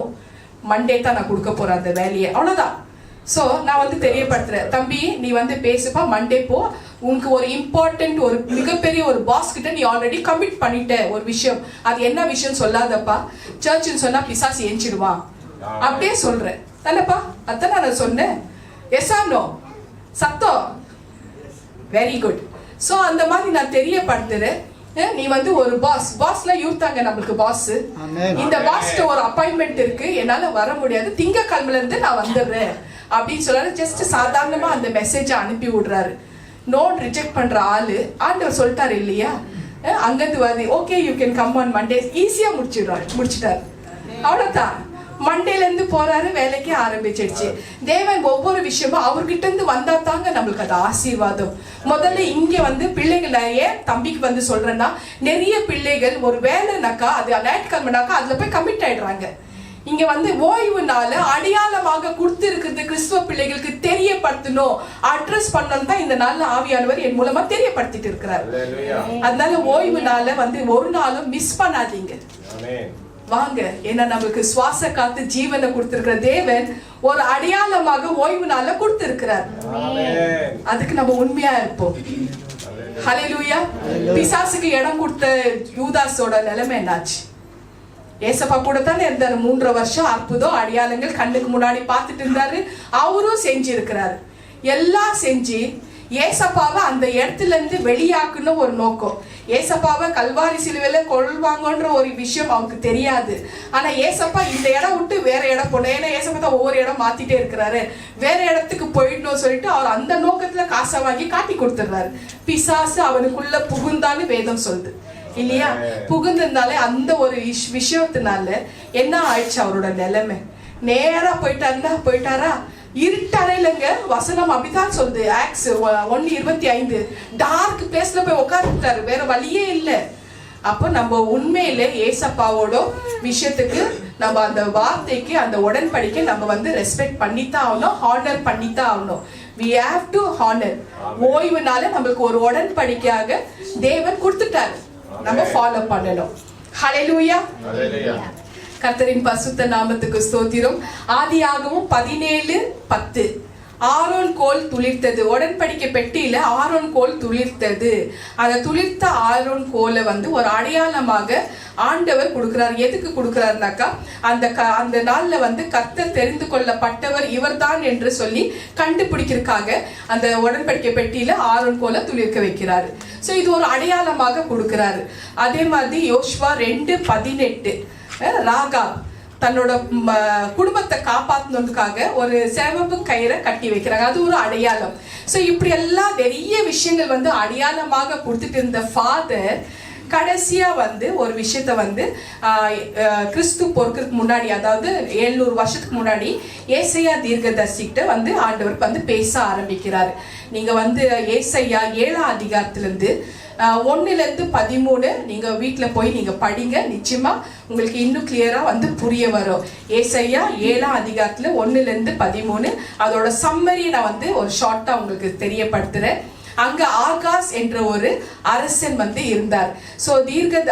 S1: மண்டே தான் நான் கொடுக்க போறேன் அந்த வேலையை, அவ்வளவுதான். ஸோ நான் வந்து தெரியப்படுத்துறேன், தம்பி நீ வந்து பேசுப்பா, மண்டே போ, உனக்கு ஒரு இம்பார்ட்டன்ட் ஒரு மிகப்பெரிய ஒரு பாஸ் கிட்ட நீ ஆல்ரெடி கமிட் பண்ணிட்ட ஒரு விஷயம், அது என்ன விஷயம் சொல்லாதப்பா, சர்ச்சுன்னு சொன்னா பிசாசு ஏஞ்சிடுவான் அப்படியே சொல்றேன் தானப்பா, அதான் நான் சொன்னேன். Yes or no? சத்தம். Very good. ஸோ அந்த மாதிரி நான் தெரியப்படுத்துறேன். நீ வந்து ஒரு பாஸ்ல யூத்தாங்க நம்மளுக்கு பாஸ். இந்த பாஸ்ட ஒரு அப்பாயின்மெண்ட் இருக்கு, என்னால வர முடியாது, திங்கக்கிழமையில இருந்து நான் வந்துடுறேன் அப்படின்னு சொல்றாரு. ஜஸ்ட் சாதாரணமா அந்த மெசேஜ அனுப்பி விடுறாரு. நோட் ரிஜெக்ட் பண்ற ஆளு ஆண்டவர் சொல்லிட்டாரு இல்லையா, அங்கிருந்து வருது, okay you can come on Monday, ஈஸியா முடிச்சிட்டாரு. அவ்வளவுதான். மண்டேல இருந்து போறாரு, வேலைக்கு ஆரம்பிச்சிடுச்சு. தேவன் ஒவ்வொரு விஷயமும் அவர்கிட்ட இருந்து வந்தா தாங்க நம்மளுக்கு அது ஆசீர்வாதம். முதல்ல இங்க வந்து பிள்ளைகள் ஏன் தம்பிக்கு வந்து சொல்றேன்னா, நிறைய பிள்ளைகள் ஒரு வேலைனாக்கா அது ஞாயிற்றுக்கிழமைனாக்கா அதுல போய் கமிட் ஆயிடுறாங்க. இங்க வந்து ஓய்வு நாள் அடையாளமாக கொடுத்திருக்கிறது கிறிஸ்துவ பிள்ளைகளுக்கு தெரியப்படுத்தணும், அட்ரஸ் பண்ணணும் தான் இந்த நாள்ல ஆவியானவர் என் மூலமா தெரியப்படுத்திட்டு இருக்கிறார். அதனால ஓய்வு நாளை வந்து ஒரு நாளும் மிஸ் பண்ணாதீங்க. வாங்க, ஏன்னா நமக்கு சுவாச காத்து ஜீவனை கொடுத்திருக்கிற தேவன் ஒரு அடையாளமாக ஓய்வு நாள கொடுத்திருக்கிறார். அதுக்கு நம்ம உண்மையா இருப்போம். ஹல்லேலூயா. பிசாசுக்கு இடம் கொடுத்த யூதாஸோட நிலைமை என்னாச்சு? ஏசப்பா கூட தானே இருந்தாரு 3 வருஷம். அற்புதம் அடையாளங்கள் கண்ணுக்கு முன்னாடி பார்த்துட்டு இருந்தாரு. அவரும் செஞ்சிருக்கிறாரு. எல்லாம் செஞ்சு ஏசப்பாவை அந்த இடத்துல இருந்து வெளியாக்குன்னு ஒரு நோக்கம். ஏசப்பாவை கல்வாரி சிலுவையில கொள்வாங்கன்ற ஒரு விஷயம் அவருக்கு தெரியாது. ஆனா ஏசப்பா இந்த இடம் விட்டு வேற இடம் போன, ஏன்னா ஏசப்பா தான் ஒவ்வொரு இடம் மாத்திட்டே இருக்கிறாரு. வேற இடத்துக்கு போயிடணும் சொல்லிட்டு அவர் அந்த நோக்கத்துல காசை வாங்கி காட்டி கொடுத்துடுறாரு. பிசாசு அவனுக்குள்ள புகுந்தான்னு வேதம் சொல்லுது இல்லையா? புகுந்ததுனால அந்த ஒரு விஷயத்தினால என்ன ஆயிடுச்சு? அவரோட நிலைமை நேரா போயிட்டாரா? இருட்டறையிலங்க வசனம் அப்படித்தான் சொல்லுது. ஆக்ஸ் 1:25 டார்க் பிளேஸ்ல போய் உட்கார்ந்துட்டாரு. வேற வழியே இல்லை. அப்போ நம்ம உண்மையில ஏசப்பாவோட விஷயத்துக்கு நம்ம அந்த வார்த்தைக்கு அந்த உடன்படிக்கை நம்ம வந்து ரெஸ்பெக்ட் பண்ணித்தான் ஆகணும், ஹானர் பண்ணித்தான் ஆகணும். we have to honor. ஓய்வுனால நம்மளுக்கு ஒரு உடன்படிக்கையாக தேவன் கொடுத்துட்டாரு, நம்ம ஃபாலோ பண்ணணும். ஹல்லேலூயா. கர்த்தரின் பரிசுத்த நாமத்துக்கு ஸ்தோத்திரம். ஆதியாகமம் 17:10 ஆரோன் கோல் துளிர்த்தது. உடன்படிக்கை பெட்டியில ஆரோன் கோல் துளிர்த்தது. அந்த துளிர்த்த ஆரோன் கோலை வந்து ஒரு அடையாளமாக ஆண்டவர் கொடுக்கிறார். எதுக்கு கொடுக்கிறாருனாக்கா அந்த நாள்ல வந்து கர்த்தர் தெரிந்து கொள்ளப்பட்டவர் இவர்தான் என்று சொல்லி கண்டுபிடிக்கிறதுக்காக அந்த உடன்படிக்கை பெட்டியில ஆரோன் கோலை துளிர்க்க வைக்கிறாரு. சோ இது ஒரு அடையாளமாக கொடுக்கிறாரு. அதே மாதிரி யோசுவா 2:18 ராகா தன்னோட குடும்பத்தை காப்பாற்றணுக்காக ஒரு சிவப்பு கயிறை கட்டி வைக்கிறாங்க. அது ஒரு அடையாளம். ஸோ இப்படி எல்லாம் நிறைய விஷயங்கள் வந்து அடையாளமாக கொடுத்துட்டு இருந்த ஃபாதர் கடைசியா வந்து ஒரு விஷயத்த வந்து கிறிஸ்து பொறுக்கிறதுக்கு முன்னாடி, அதாவது 700 வருஷத்துக்கு முன்னாடி ஏசையா தீர்க்கதரிசிகிட்ட வந்து ஆண்டவர் வந்து பேச ஆரம்பிக்கிறாரு. நீங்க வந்து ஏசையா 7ஆம் அதிகாரத்திலிருந்து 1-13 நீங்க வீட்டுல போய் நீங்க படிங்க. நிச்சயமா உங்களுக்கு இன்னும் கிளியரா வந்து புரிய வரும். ஏசையா 7ஆம் அதிகாரத்துல 1-13 அதோட சம்மரி நான் வந்து ஒரு ஷார்ட்டா உங்களுக்கு தெரியப்படுத்துறேன். அங்க ஆகாஸ் என்ற ஒரு அரசன் வந்து இருந்தார். சோ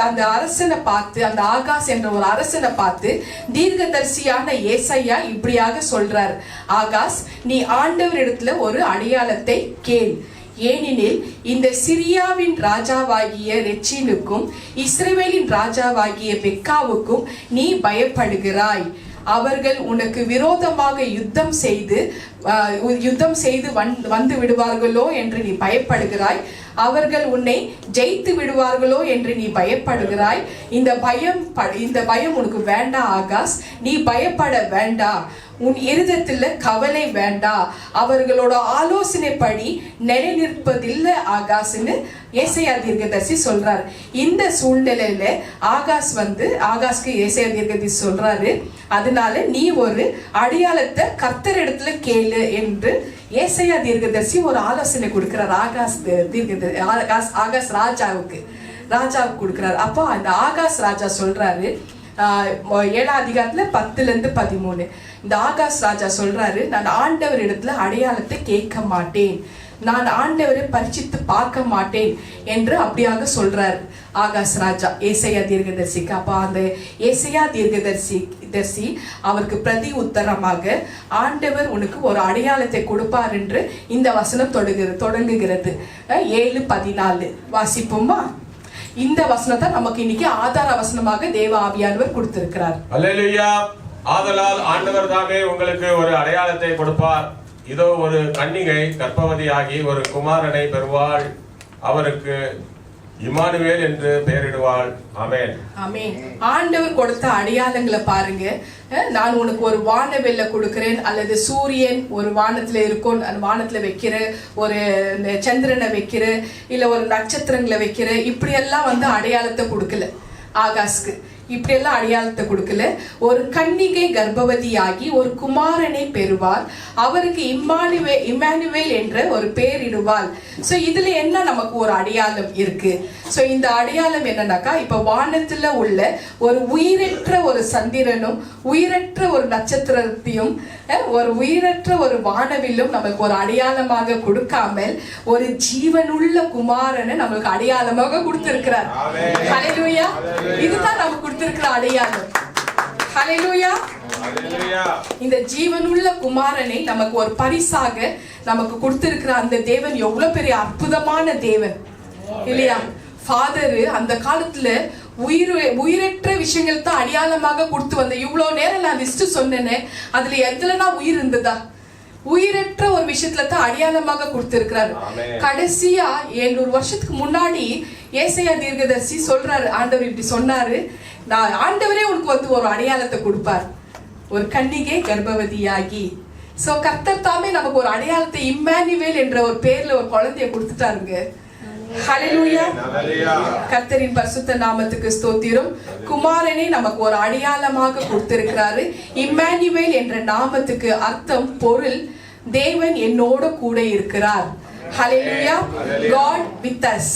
S1: அந்த அரசனை பார்த்து, அந்த ஆகாஸ் என்ற ஒரு அரசனை பார்த்து தீர்க்கதரிசியான ஏசையா இப்படியாக சொல்றார். ஆகாஸ், நீ ஆண்டவரிடத்துல ஒரு அடையாளத்தை கேள். ஏனெனில் இந்த சிரியாவின் ராஜாவாகிய ரெச்சினுக்கும் இஸ்ரவேலின் ராஜாவாகிய பெக்காவுக்கும் நீ பயப்படுகிறாய். அவர்கள் உனக்கு விரோதமாக யுத்தம் செய்து வந்து விடுவார்களோ என்று நீ பயப்படுகிறாய். அவர்கள் உன்னை ஜெயித்து விடுவார்களோ என்று நீ பயப்படுகிறாய். இந்த பயம் உனக்கு வேண்டாம் ஆகாஸ். நீ பயப்பட வேண்டாம். உன் இருதயத்துல கவலை வேண்டாம். அவர்களோட ஆலோசனைப்படி நிலை நிற்பதில்லை ஆகாஸ்ன்னு ஏசையா தீர்க்கதரிசி சொல்றாரு. இந்த சூழ்நிலையில ஆகாஸ்க்கு ஏசையா தீர்க்கதரிசி சொல்றாரு, அதனால நீ ஒரு அடையாளத்தை கர்த்தர் இடத்துல கேளு என்று ஏசையா தீர்க்கதரிசி ஒரு ஆலோசனை கொடுக்கிறார். ஆகாஸ் ராஜாவுக்கு கொடுக்கிறார். அப்போ அந்த ஆகாஸ் ராஜா சொல்றாரு 7ஆம் அதிகாரத்துல 10-13 இந்த ஆகாஸ் ராஜா சொல்றாரு, நான் ஆண்டவர் இடத்துல அடையாளத்தை கேட்க மாட்டேன், நான் ஆண்டவரை பரிசித்து பார்க்க மாட்டேன் என்று அப்படியாக சொல்றாரு ஆகாஸ் ராஜா ஏசையா தீர்க்கதரிசிக்கு. அப்ப அந்த ஏசையா தீர்க்கதரிசி அவருக்கு பிரதி உத்தரமாக ஆண்டவர் உனக்கு ஒரு அடையாளத்தை கொடுப்பார் என்று இந்த வசனம் தொடங்குகிறது. 7:14 வாசிப்போமா? இந்த வசனத்தை நமக்கு இன்னைக்கு ஆதார வசனமாக தேவ ஆவியானவர் கொடுத்திருக்கிறார்.
S3: அல்லேலூயா. ஆதலால் ஆண்டவர் தாமே உங்களுக்கு ஒரு அடையாளத்தை கொடுப்பார். இதோ ஒரு கன்னிகை கர்ப்பவதியாகி ஒரு குமாரனை பெறுவாள். அவருக்கு இம்மானுவேல் என்று பெயரிடுவாள். ஆமென்.
S1: ஆமென். ஆண்டவர் கொடுத்த அடையாளங்களை பாருங்க. நான் உனக்கு ஒரு வானவெல்ல கொடுக்கிறேன், அல்லது சூரியன் ஒரு வானத்துல இருக்கும், வானத்துல வைக்கிற ஒரு சந்திரனை வைக்கிற, இல்ல ஒரு நட்சத்திரங்களை வைக்கிற, இப்படி எல்லாம் வந்து அடையாளத்தை கொடுக்கல ஆகாஸ்க்கு. இப்படி எல்லாம் அடையாளத்தை கொடுக்கல. ஒரு கன்னிகை கர்ப்பவதியாகி ஒரு குமாரனை பெறுவாள், அவருக்கு இம்மானுவேல் என்ற ஒரு பெயரிடுவாள். சோ இதுல என்ன நமக்கு ஒரு அடையாளம் இருக்கு? சோ இந்த அடையாளம் என்னன்னாக்கா, இப்ப வானத்துல உள்ள ஒரு உயிரற்ற ஒரு சந்திரனும் உயிரற்ற ஒரு நட்சத்திரத்தையும் ஒரு உயிரற்ற ஒரு வானவில்லும் நமக்கு ஒரு அடையாளமாக கொடுக்காமல் ஒரு ஜீவனுள்ள குமாரனை நமக்கு அடையாளமாக கொடுத்திருக்கிறார். ஹல்லேலூயா. இதுதான் நமக்கு கொடுத்திருக்கிற அடையாளம். ஹல்லேலூயா. இந்த ஜீவனுள்ள குமாரனை நமக்கு ஒரு பரிசாக நமக்கு கொடுத்திருக்கிற அந்த தேவன் எவ்வளவு பெரிய அற்புதமான தேவன் இல்லையா? ஃபாதர் அந்த காலத்துல உயிரற்ற விஷயங்கள் தான் அடையாளமாக கொடுத்து வந்த. இவ்வளவு நேரம் நான் லிஸ்ட் சொன்னேன்னு, அதுல எதுலனா உயிர் இருந்ததா? உயிரற்ற ஒரு விஷயத்துல தான் அடையாளமாக கொடுத்திருக்கிறாரு. கடைசியா 700 வருஷத்துக்கு முன்னாடி ஏசாயா தீர்க்கதரிசி சொல்றாரு, ஆண்டவர் இப்படி சொன்னாரு, நான் ஆண்டவரே உனக்கு ஒரு அடையாளத்தை கொடுப்பார், ஒரு கன்னிகை கர்ப்பவதியாகி. சோ கர்த்தர் தாமே நமக்கு ஒரு அடையாளத்தை இம்மானுவேல் என்ற ஒரு பேர்ல ஒரு குழந்தைய கொடுத்துட்டாருங்க. ஹல்லேலூயா. கர்த்தரின் பரிசுத்த நாமத்துக்கு ஸ்தோத்திரம். குமாரனை நமக்கு ஒரு அடையாளமாக கொடுத்திருக்கிறாரு. இம்மானுவேல் என்ற நாமத்துக்கு அர்த்தம், பொருள், தேவன் என்னோட கூட இருக்கிறார். ஹல்லேலூயா. God with us.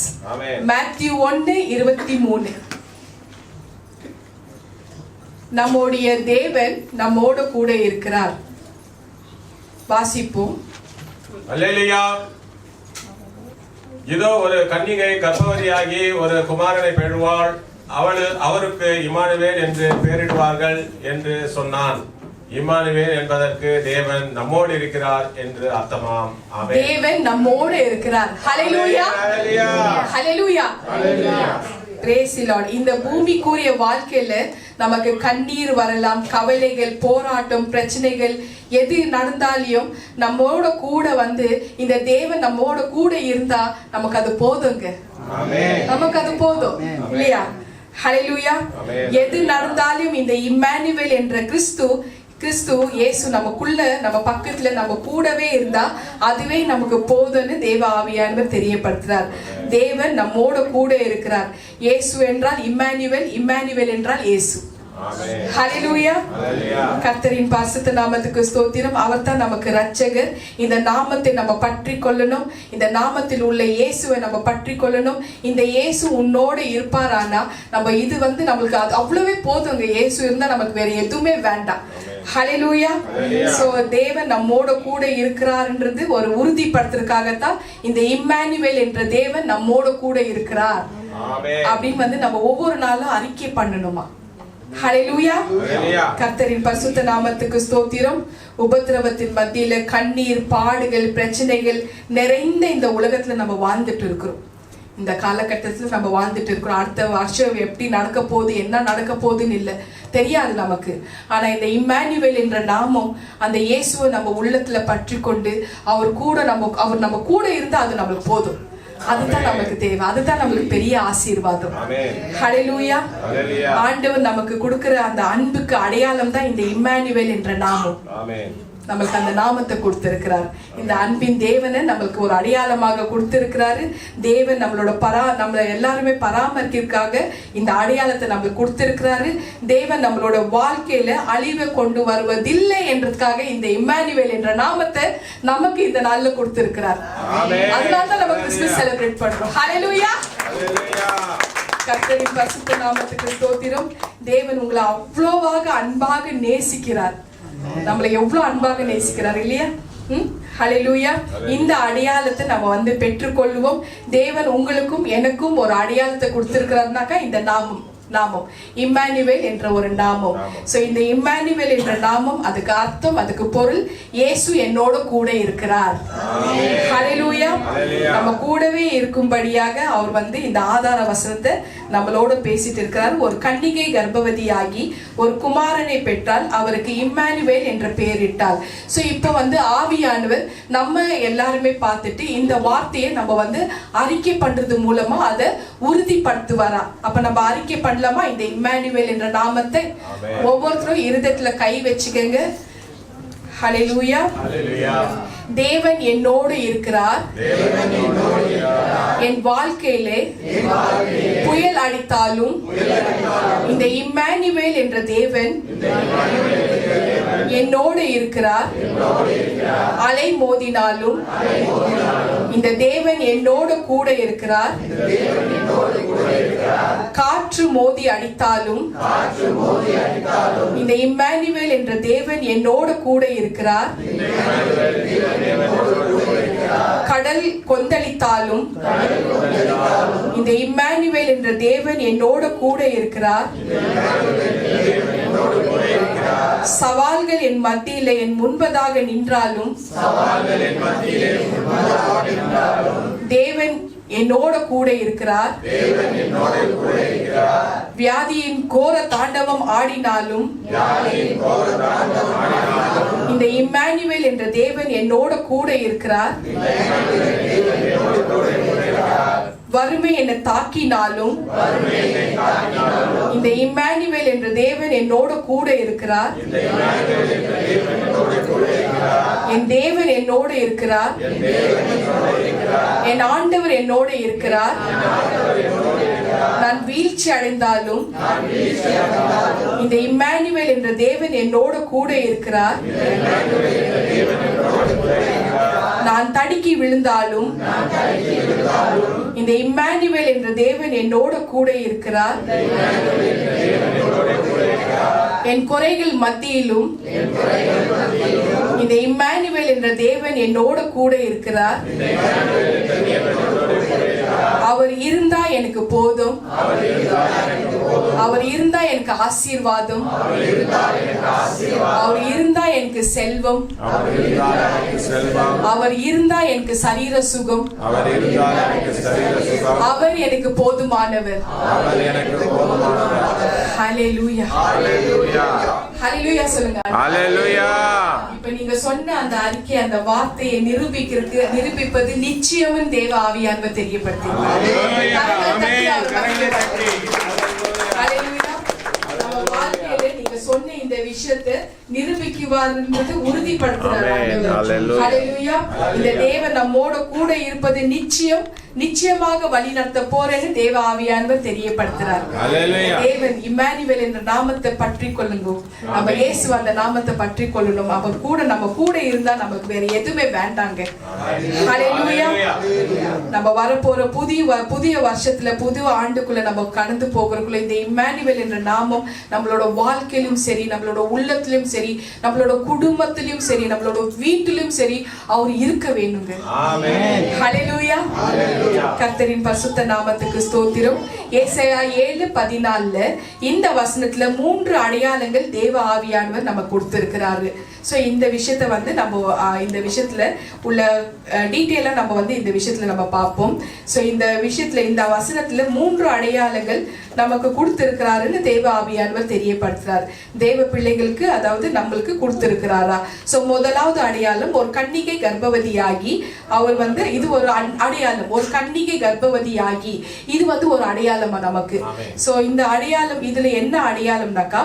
S1: மேத்யூ 1:23. நம்முடைய தேவன் நம்மோட கூட இருக்கிறார். வாசிப்போம்.
S3: அல்லேலூயா. இதோ ஒரு கன்னிகை கர்ப்பவதியாகி ஒரு குமாரனை பெறுவாள், அவருக்கு இம்மானுவேல் என்று பெயரிடுவார்கள் என்று சொன்னான். இம்மானுவேல் என்பதற்கு தேவன் நம்மோடு இருக்கிறார் என்று அர்த்தமாம். ஆமென்.
S1: தேவன் நம்மோடு இருக்கிறார். ஹல்லேலூயா. ஹல்லேலூயா. Praise the Lord. இந்த பூமிக்குரிய வாழ்க்கையில நமக்கு கண்ணீர் வரலாம், கவலைகள், போராட்டம், பிரச்சனைகள் எது நடந்தாலும் நம்மோட கூட இந்த தேவன் நம்மோட கூட இருந்தா நமக்கு அது போதுங்க. நமக்கு அது போதும் இல்லையா? ஹல்லேலூயா. எது நடந்தாலும் இந்த இம்மானுவேல் என்ற கிறிஸ்து இயேசு நமக்குள்ள, நம்ம பக்கத்துல, நம்ம கூடவே இருந்தா அதுவே நமக்கு போதும்னு தேவ ஆவியானவர் தெரியப்படுத்துறார். தேவன் நம்மோட கூட இருக்கிறார். இயேசு என்றால் இம்மானுவேல், இம்மானுவேல் என்றால் இயேசு. ஹல்லேலூயா. கர்த்தரின் பரிசுத்த நாமத்துக்கு ஸ்தோத்திரம். அவர்தான் நமக்கு இரட்சகர். இந்த நாமத்தை நம்ம பற்றி கொள்ளணும். இந்த நாமத்தில் உள்ள இயேசுவை நம்ம பற்றி கொள்ளணும். இந்த இயேசு உன்னோடு இருப்பாரானா நம்ம இது நம்மளுக்கு அது அவ்வளவே போதுங்க. இயேசு இருந்தா நமக்கு வேற எதுவுமே வேண்டாம். ஹல்லேலூயா. சோ தேவன் நம்மோட கூட இருக்கிறார்ன்றது ஒரு உறுதிப்படுத்துறதுக்காகத்தான் இந்த இம்மானுவேல் என்ற தேவன் நம்மோட கூட இருக்கிறார் அப்படின்னு நம்ம ஒவ்வொரு நாளும் அறிக்கை பண்ணணுமா? ஹல்லேலூயா. கர்த்தரின் பரிசுத்த நாமத்துக்கு ஸ்தோத்திரம். உபத்திரவத்தின் மத்தியில கண்ணீர், பாடுகள், பிரச்சனைகள் நிறைந்த இந்த உலகத்துல நம்ம வாழ்ந்துட்டு இருக்கிறோம். இந்த காலகட்டத்துல நம்ம வாழ்ந்துட்டு இருக்கிறோம். அடுத்த வருஷம் எப்படி நடக்க போகுது, என்ன நடக்க போகுதுன்னு இல்லை, தெரியாது நமக்கு. ஆனா இந்த இம்மானுவேல் என்ற நாமம், அந்த இயேசுவை நம்ம உள்ளத்துல பற்றி கொண்டு அவர் நம்ம கூட இருந்தா அது நம்மளுக்கு போதும். அதுதான் நமக்கு தேவை. அதுதான் நமக்கு பெரிய ஆசீர்வாதம். ஹல்லேலூயா. ஆண்டவர் நமக்கு கொடுக்கிற அந்த அன்புக்கு அடையாளம் தான் இந்த இம்மானுவேல் என்ற நாமம். நம்மளுக்கு அந்த நாமத்தை கொடுத்திருக்கிறார். இந்த அன்பின் தேவனை நம்மளுக்கு ஒரு அடையாளமாக கொடுத்திருக்கிறாரு. தேவன் நம்மளை எல்லாருமே பராமரிக்கிறதுக்காக இந்த அடையாளத்தை நம்மளுக்கு கொடுத்திருக்கிறாரு. தேவன் நம்மளோட வாழ்க்கையில அழிவை கொண்டு வருவதில்லை என்றதுக்காக இந்த இம்மானுவேல் என்ற நாமத்தை நமக்கு இந்த நாள்ல கொடுத்திருக்கிறார். அதனாலதான் நம்ம கிறிஸ்மஸ் செலிப்ரேட் பண்றோம். ஹல்லேலூயா. கர்த்தரின் பரிசுத்த நாமத்துக்கு ஸ்தோத்திரம். தேவன் உங்களை அவ்வளவாக அன்பாக நேசிக்கிறார். நம்மளை எவ்வளவு அன்பாக நேசிக்கிறார் இல்லையா? ஹல்லேலூயா. இந்த அடையாளத்தை நம்ம பெற்றுக்கொள்வோம். தேவன் உங்களுக்கும் எனக்கும் ஒரு அடையாளத்தை கொடுத்திருக்கிறார்னாக்கா இந்த நாமம் இம்மானுவேல் என்ற ஒரு நாமம். சோ இந்த இம்மானுவேல் என்ற நாமம், அதுக்கு அர்த்தம், அதுக்கு பொருள், இயேசு என்னோட கூட இருக்கிறார். ஹல்லேலூயா. நம்ம கூடவே இருக்கும்படியாக அவர் இந்த ஆதார வசனத்தை நம்மளோட பேசிட்டு இருக்கிறார். ஒரு கன்னிகை கர்ப்பவதியாகி ஒரு குமாரனை பெற்றால், அவருக்கு இம்மானுவேல் என்ற பெயரிட்டாள். சோ இப்ப ஆவியானவர் நம்ம எல்லாருமே பார்த்துட்டு இந்த வார்த்தையை நம்ம அறிக்கை பண்றது மூலமா அதை உறுதிப்படுத்துவாரா? அப்ப நம்ம அறிக்கை பண்ணலாமா இந்த இம்மானுவேல் என்ற நாமத்தை? ஒவ்வொருத்தரும் இருதயத்துல கை வச்சுக்கங்க. ஹல்லேலூயா. தேவன் என்னோடு இருக்கிறார். என் வாழ்க்கையிலே புயல் அடித்தாலும் இந்த இம்மானுவேல் என்ற தேவன் என்னோடு இருக்கிறார். அலை மோதினாலும் இந்த தேவன் என்னோடு கூட இருக்கிறார். காற்று மோதி அடித்தாலும் இந்த இம்மானுவேல் என்ற தேவன் என்னோடு கூட இருக்கிறார். கடல் கொந்தளித்தாலும் இந்த இம்மானுவேல் என்ற தேவன் என்னோடு கூட இருக்கிறார். சவால்கள் என் மத்தியிலே என் முன்பதாக நின்றாலும் தேவன் என்னோட கூட இருக்கிறார். வியாதியின் கோர தாண்டவம் ஆடினாலும் இந்த இம்மானுவேல் என்ற தேவன் என்னோட கூட இருக்கிறார். வறுமை என்னை தாக்கினாலும் இந்த இம்மானுவேல் என்ற தேவன் என்னோட கூட இருக்கிறார். என் தேவன் என்னோடு இருக்கிறார். என் ஆண்டவர் என்னோடு இருக்கிறார். நான் வீழ்ச்சி அடைந்தாலும் இந்த இம்மானுவேல் என்ற தேவன் என்னோடு கூட இருக்கிறார். நான் தடுக்கி விழுந்தாலும் இந்த இம்மானுவேல் என்ற தேவன் என்னோடு கூட இருக்கிறார். என் குறைகள் மத்தியிலும் இந்த இம்மானுவேல் என்ற தேவன் என்னோடு கூட இருக்கிறார். அவர் இருந்தா எனக்கு போதும். அவர் இருந்தா எனக்கு ஆசீர்வாதம். அவர் இருந்தா எனக்கு செல்வம். அவர் இருந்தா எனக்கு சரீர சுகம். அவர் எனக்கு போதுமானவர். ஹல்லேலூயா. ஹல்லேலூயா சொல்லுங்க.
S3: ஹல்லேலூயா.
S1: இப்ப நீங்க சொன்ன அந்த அறிக்கை, அந்த வார்த்தையை நிரூபிப்பது நிச்சயமும் தேவ ஆவியானவர் தெரியப்படுத்தினார். நம்ம வாழ்க்கையில நீங்க சொன்ன இந்த விஷயத்தை நிரூபிக்குவார் என்பது உறுதிப்படுத்துறார். ஹல்லேலூயா. இந்த தேவன் நம்மோட கூட இருப்பது நிச்சயமாக வழி நடத்த போறேன்னு தேவ ஆவியானவர் தெரியப்படுத்துறார். தேவன் இம்மானுவேல் என்ற நாமத்தை பற்றி கொள்ளுங்க. நம்ம இயேசு அந்த நாமத்தை பற்றி கொள்ளணும். அவர் கூட நம்ம கூட இருந்தா நமக்கு வேற எதுவுமே வேண்டாங்க. ஹல்லேலூயா. நம்ம வரப்போற புதிய வருஷத்துல புது ஆண்டுக்குள்ள நம்ம கடந்து போகிறதுக்குள்ள இந்த இம்மானுவேல் என்ற நாமம் நம்மளோட வாழ்க்கையிலும் சரி, நம்மளோட உள்ளத்திலும் சரி, நம்மளோட குடும்பத்திலும் சரி, நம்மளோட வீட்டிலும் சரி அவர் இருக்க வேணுங்க. ஹல்லேலூயா. கர்த்தரின் பரிசுத்த நாமத்துக்கு ஸ்தோத்திரம். ஏசாயா 7:14 இந்த வசனத்துல 3 அடையாளங்கள் தேவ ஆவியானவர் நமக்கு கொடுத்திருக்கிறாரு. சோ இந்த விஷயத்தை வந்து நம்ம இந்த விஷயத்துல உள்ள டீடைலா நம்ம வந்து இந்த விஷயத்துல நம்ம பார்ப்போம். சோ இந்த விஷயத்துல இந்த வசனத்துல 3 அடையாளங்கள் நமக்கு கொடுத்திருக்கிறாருன்னு தேவ ஆவியானவர் தெரியப்படுத்துறார். தேவ பிள்ளைகளுக்கு, அதாவது நம்மளுக்கு கொடுத்திருக்கிறாரா. சோ முதலாவது அடையாளம், ஒரு கன்னிகை கர்ப்பவதியாகி அவர் வந்து இது ஒரு அடையாளம். ஒரு கன்னிகை கர்ப்பவதியாகி இது வந்து ஒரு அடையாளமா நமக்கு. சோ இந்த அடையாளம், இதுல என்ன அடையாளம்னாக்கா,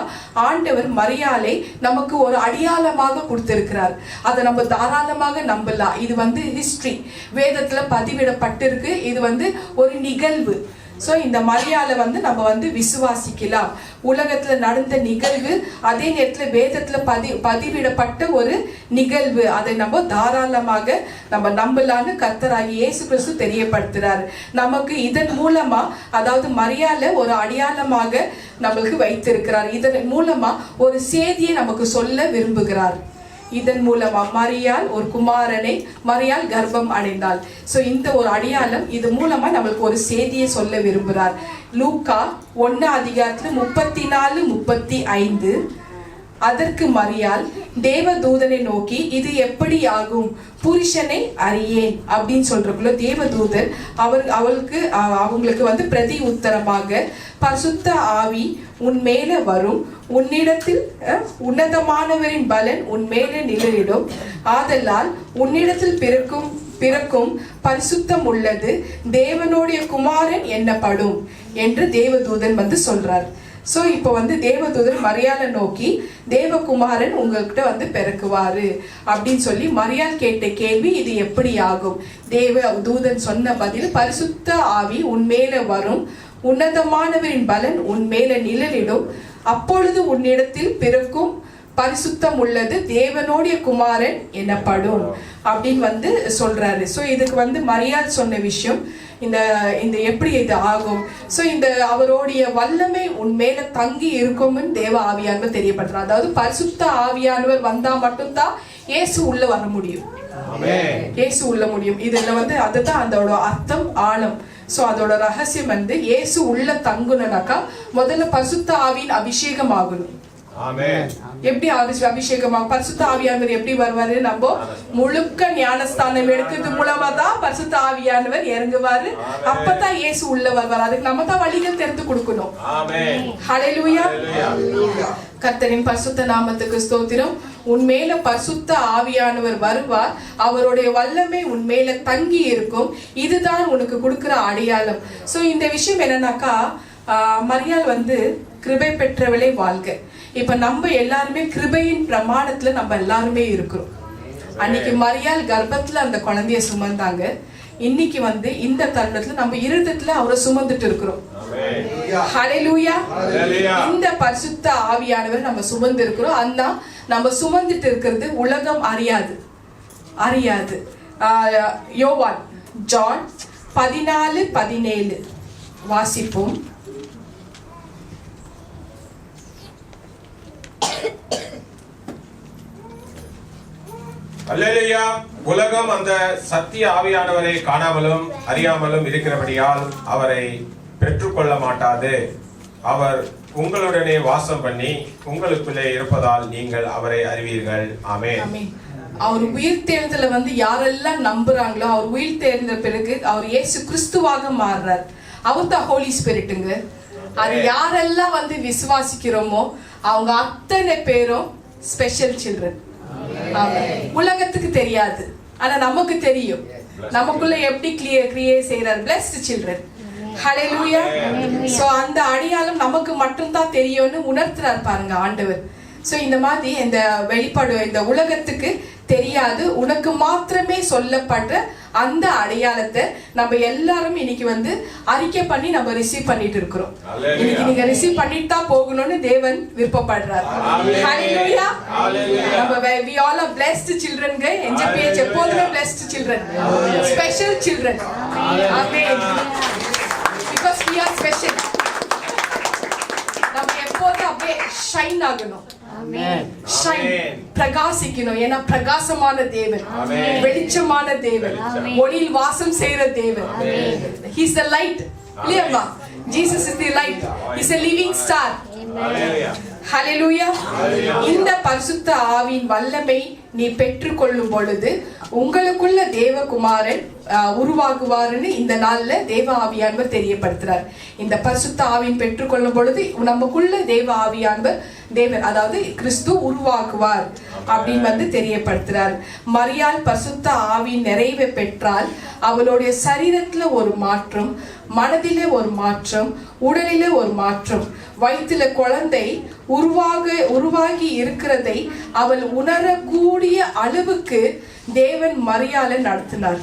S1: ஆண்டவர் மரியாளை நமக்கு ஒரு அடையாளமாக கொடுத்திருக்கிறார். அதை நம்ம தாராளமாக நம்பலாம். இது வந்து ஹிஸ்டரி, வேதத்துல பதிவிடப்பட்டிருக்கு. இது வந்து ஒரு நிகழ்வு. சோ இந்த மரியாதை வந்து நம்ம வந்து விசுவாசிக்கலாம். உலகத்துல நடந்த நிகழ்வு, அதே நேரத்துல வேதத்துல பதிவிடப்பட்ட ஒரு நிகழ்வு. அதை நம்ம தாராளமாக நம்ம நம்பலான்னு கர்த்தராகிய இயேசு கிறிஸ்து தெரியப்படுத்துறாரு நமக்கு. இதன் மூலமா, அதாவது மரியாதை ஒரு அடையாளமாக நம்மளுக்கு வைத்திருக்கிறார். இதன் மூலமா ஒரு செய்தியை நமக்கு சொல்ல விரும்புகிறார். இதன் மூலமா மரியாள் ஒரு குமாரனை, மரியாள் கர்ப்பம் அடைந்தாள். சோ இந்த ஒரு அடையாளம், இது மூலமா நம்மளுக்கு ஒரு செய்தியை சொல்ல விரும்புகிறார். லூக்கா 1:34-35 அதற்கு மரியாள் தேவதூதனை நோக்கி, இது எப்படி ஆகும், புருஷனை அறியேன் அப்படின்னு சொல்றக்குள்ள தேவதூதன் அவங்களுக்கு வந்து பிரதி உத்தரமாக, பரிசுத்த ஆவி உன் மேல வரும், உன்னிடத்தில் உன்னதமானவரின் பலன் உன் மேல நிழலிடும், ஆதலால் உன்னிடத்தில் பிறக்கும் பரிசுத்தம் உள்ளது தேவனுடைய குமாரன் என்னப்படும் என்று தேவதூதன் வந்து சொல்றார். ஸோ இப்போ வந்து தேவதூதர் மரியாளை நோக்கி தேவகுமாரன் உங்ககிட்ட வந்து பிறக்குவாரு அப்படின்னு சொல்லி மரியாள் கேட்ட கேள்வி, இது எப்படி ஆகும்? தூதன் சொன்ன பதில், பரிசுத்த ஆவி உன்மேல வரும், உன்னதமானவரின் பலன் உன்மேல நிழலிடும், அப்பொழுது உன்னிடத்தில் பிறக்கும் பரிசுத்தம் உள்ளது தேவனுடைய குமாரன் எனப்படும் அப்படின்னு வந்து சொல்றாரு. ஸோ இதுக்கு வந்து மரியாள் சொன்ன விஷயம் இந்த இந்த எப்படி இது ஆகும்? ஸோ இந்த அவருடைய வல்லமை உன்மேல தங்கி இருக்கும்னு தேவ ஆவியானவர் தெரியப்படுத்துறார். அதாவது பரிசுத்த ஆவியானவர் வந்தா மட்டும்தான் இயேசு உள்ள வர முடியும். இயேசு உள்ள முடியும். இதுல வந்து அதுதான் அதோட அர்த்தம், ஆழம். ஸோ அதோட ரகசியம் வந்து இயேசு உள்ள தங்குனாக்கா முதல்ல பரிசுத்த ஆவியின் அபிஷேகம் ஆகணும். எப்படி அபிஷேகமாக பரிசுத்த ஆவியானவர் எப்படி வருவாரு? நம்ம முழுக்க ஞானஸ்தானம் எடுக்கிறது மூலமா தான் பரிசுத்த ஆவியானவர் இறங்குவாரு. அப்பதான் இயேசு உள்ள வருவார். அதுக்கு நம்ம தான் வழிகள் தெரிந்து கொடுக்கணும். ஹல்லேலூயா. கர்த்தரின் பரிசுத்த நாமத்துக்கு ஸ்தோத்திரம். உன்மேல பரிசுத்த ஆவியானவர் வருவார், அவருடைய வல்லமை உன்மேல தங்கி இருக்கும். இதுதான் உனக்கு கொடுக்கிற அடையாளம். சோ இந்த விஷயம் என்னன்னாக்கா, மரியாள் வந்து கிருபை பெற்றவளே வாழ்க. இப்ப நம்ம எல்லாருமே கிருபையின் பிரமாணத்துல நம்ம எல்லாருமே இருக்கிறோம். அன்னைக்கு மரியாள் கர்ப்பத்துல அந்த குழந்தைய சுமந்தாங்க. இன்னைக்கு வந்து இந்த தருணத்துல நம்ம இருதயத்துல அவரை சுமந்துட்டு இருக்கிறோம். ஹல்லேலூயா. இந்த பரிசுத்த ஆவியானவர் நம்ம சுமந்து இருக்கிறோம். அந்த நம்ம சுமந்துட்டு இருக்கிறது உலகம் அறியாது. யோவான் ஜான் 14:17 வாசிப்போம்.
S3: அல்லேலூயா. உலகம் அந்த சத்திய ஆவியானவரை காணாமலும் அறியாமலும் இருக்கிறபடியால் அவரை பெற்றுக்கொள்ள மாட்டாது. அவர் உங்களுடனே வாசம் பண்ணி உங்களுக்குள்ளே இருப்பதால் நீங்கள் அவரை அறிவீர்கள். ஆமென்.
S1: அவர் உயிர் தேர்தல வந்து யாரெல்லாம் நம்புறாங்களோ, அவர் உயிர் தேர்ந்த பிறகு அவர் இயேசு கிறிஸ்துவாக மாறுறார். அவர் தான் ஹோலி ஸ்பிரிட்டுங்க. அது யாரெல்லாம் வந்து விசுவாசிக்கிறோமோ அவங்க அத்தனை பேரும் ஸ்பெஷல் சில்ட்ரன். உலகத்துக்கு தெரியாது, ஆனா நமக்கு தெரியும். நமக்குள்ள எப்படி கிரியேட் செய்யறார். Blessed children. ஹல்லேலூயா. சோ அந்த அடையாளம் நமக்கு மட்டும் தான் தெரியும்னு உணர்த்துறார் பாருங்க ஆண்டவர். சோ இந்த மாதிரி இந்த வெளிப்பாடு இந்த உலகத்துக்கு தெரியாது, உனக்கு மாத்திரமே சொல்லப்படுற அந்த அடையாளத்தை நம்ம எல்லாரும் இன்னைக்கு வந்து அறிக்கை பண்ணி நம்ம ரிசீவ் பண்ணிட்டு இருக்கிறோம். இன்னைக்கு நீங்க ரிசீவ் பண்ணிட்டு தான் போகணும்னு தேவன் விருப்பப்படுறார். ஹல்லேலூயா. நம்ம we all are blessed children ங்க. NJPH எப்போதுமே blessed children, special children. Amen. Because we are special. நம்ம எப்போதும் அப்படியே ஷைன் ஆகணும். பிரகாசிக்கணும். ஏன்னா பிரகாசமான தேவன், வெளிச்சமான தேவன், ஒளியில் வாசம் செய்யற தேவன். He is the light. இல்லையா? Jesus is the light. He is a living star. ஹல்லேலூயா. இந்த பரிசுத்த ஆவியின் வல்லமை நீ பெற்றுக்கொள்ளும் பொழுது உங்களுக்குள்ள தேவகுமாரன் உருவாகுவாருன்னு இந்த நாள்ல தேவ ஆவியானவர் தெரியப்படுத்துறார். இந்த பரிசுத்த ஆவியின் பெற்றுக்கொள்ளும் பொழுது நமக்குள்ள தேவ ஆவியானவர் தேவன், அதாவது கிறிஸ்து உருவாக்குவார் அப்படின்னு வந்து தெரியப்படுத்துறார். மரியாள் பரிசுத்த ஆவியின் நிறைவை பெற்றால் அவளுடைய சரீரத்துல ஒரு மாற்றம், மனதிலே ஒரு மாற்றம், உடலிலே ஒரு மாற்றம். வயிற்றுல குழந்தை உருவாகி இருக்கிறதை அவள் உணரக்கூடிய அளவுக்கு தேவன் மரியாளை நடத்தினார்.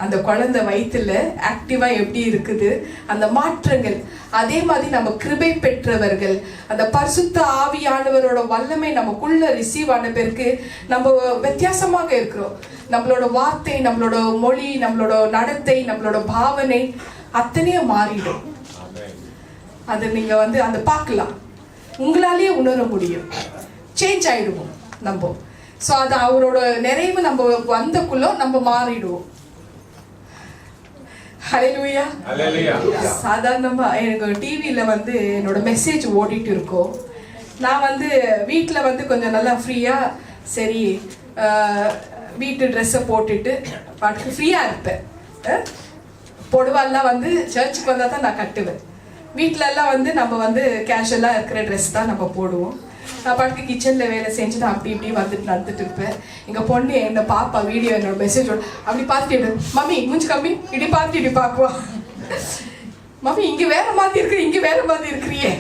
S1: அந்த குழந்தை வயிற்றுல ஆக்டிவா எப்படி இருக்குது அந்த மாற்றங்கள். அதே மாதிரி நம்ம கிருபை பெற்றவர்கள், அந்த பரிசுத்த ஆவியானவரோட வல்லமை நமக்குள்ள ரிசீவ் ஆன பிறகு நம்ம வித்தியாசமாக இருக்கிறோம். நம்மளோட வார்த்தை, நம்மளோட மொழி, நம்மளோட நடத்தை, நம்மளோட பாவனை அத்தனையும் மாறிடும். அது நீங்க வந்து அந்த பார்க்கலாம், உங்களாலேயே உணர முடியும். சேஞ்ச் ஆயிடுவோம் நம்ம. ஸோ அது அவரோட நிறைவு நம்ம வந்தக்குள்ள நம்ம மாறிடுவோம். ஹல்லேலூயா. சாதாரணமா எனக்கு டிவியில வந்து என்னோட மெசேஜ் ஓடிட்டு இருக்கோம். நான் வந்து வீட்டில் வந்து கொஞ்சம் நல்லா ஃப்ரீயா சரி வீட்டு ட்ரெஸ்ஸை போட்டுட்டு பாட்டுக்கு ஃப்ரீயா இருப்பேன். பொடுவாலாம் வந்து சர்ச்சுக்கு வந்தால் தான் நான் கட்டுவேன். வீட்டிலலாம் வந்து நம்ம வந்து கேஷுவலாக இருக்கிற ட்ரெஸ் தான் நம்ம போடுவோம். நான் பாட்டுக்கு கிச்சனில் வேலை செஞ்சு நான் அப்படி இப்படி வந்துட்டு நடந்துட்டு இருப்பேன். எங்கள் பொண்ணு என்னை பாப்பா வீடியோ என்னோட மெசேஜோட அப்படி பார்த்துட்டு, மம்மி மூஞ்சி கம்மி இப்படி பார்த்துட்டு இப்படி பார்க்குவா, மம்மி இங்கே வேற மாதிரி இருக்கு, இங்கே வேற மாதிரி இருக்கிறியே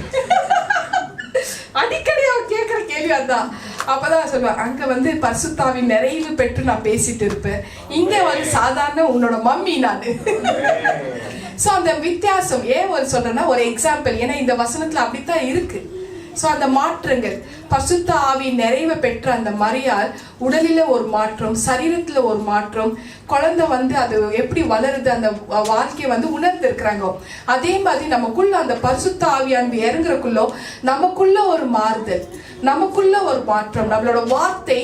S1: கேள்வி அதான். அப்பதான் சொல்லுவேன், அங்க வந்து பரிசுத்தாவின் நிறைவு பெற்று நான் பேசிட்டு இருப்பேன், இங்க வந்து சாதாரண உன்னோட மம்மி நானு. சோ அந்த வித்தியாசம் ஏன் ஒரு சொல்றேன்னா, ஒரு எக்ஸாம்பிள், ஏன்னா இந்த வசனத்துல அப்படித்தான் இருக்கு. சோ அந்த மாற்றங்கள், பரிசுத்த ஆவி நிறைவு பெற்ற அந்த மரியாள் உடலில ஒரு மாற்றம், சரீரத்துல ஒரு மாற்றம், குழந்தை வந்து அது எப்படி வளருது அந்த வாழ்க்கையை வந்து உணர்ந்து இருக்கிறாங்க. அதே மாதிரி நமக்குள்ள அந்த பரிசுத்த ஆவியானது இறங்குறக்குள்ளோ நமக்குள்ள ஒரு மாறுதல், நமக்குள்ள ஒரு மாற்றம், நம்மளோட வார்த்தை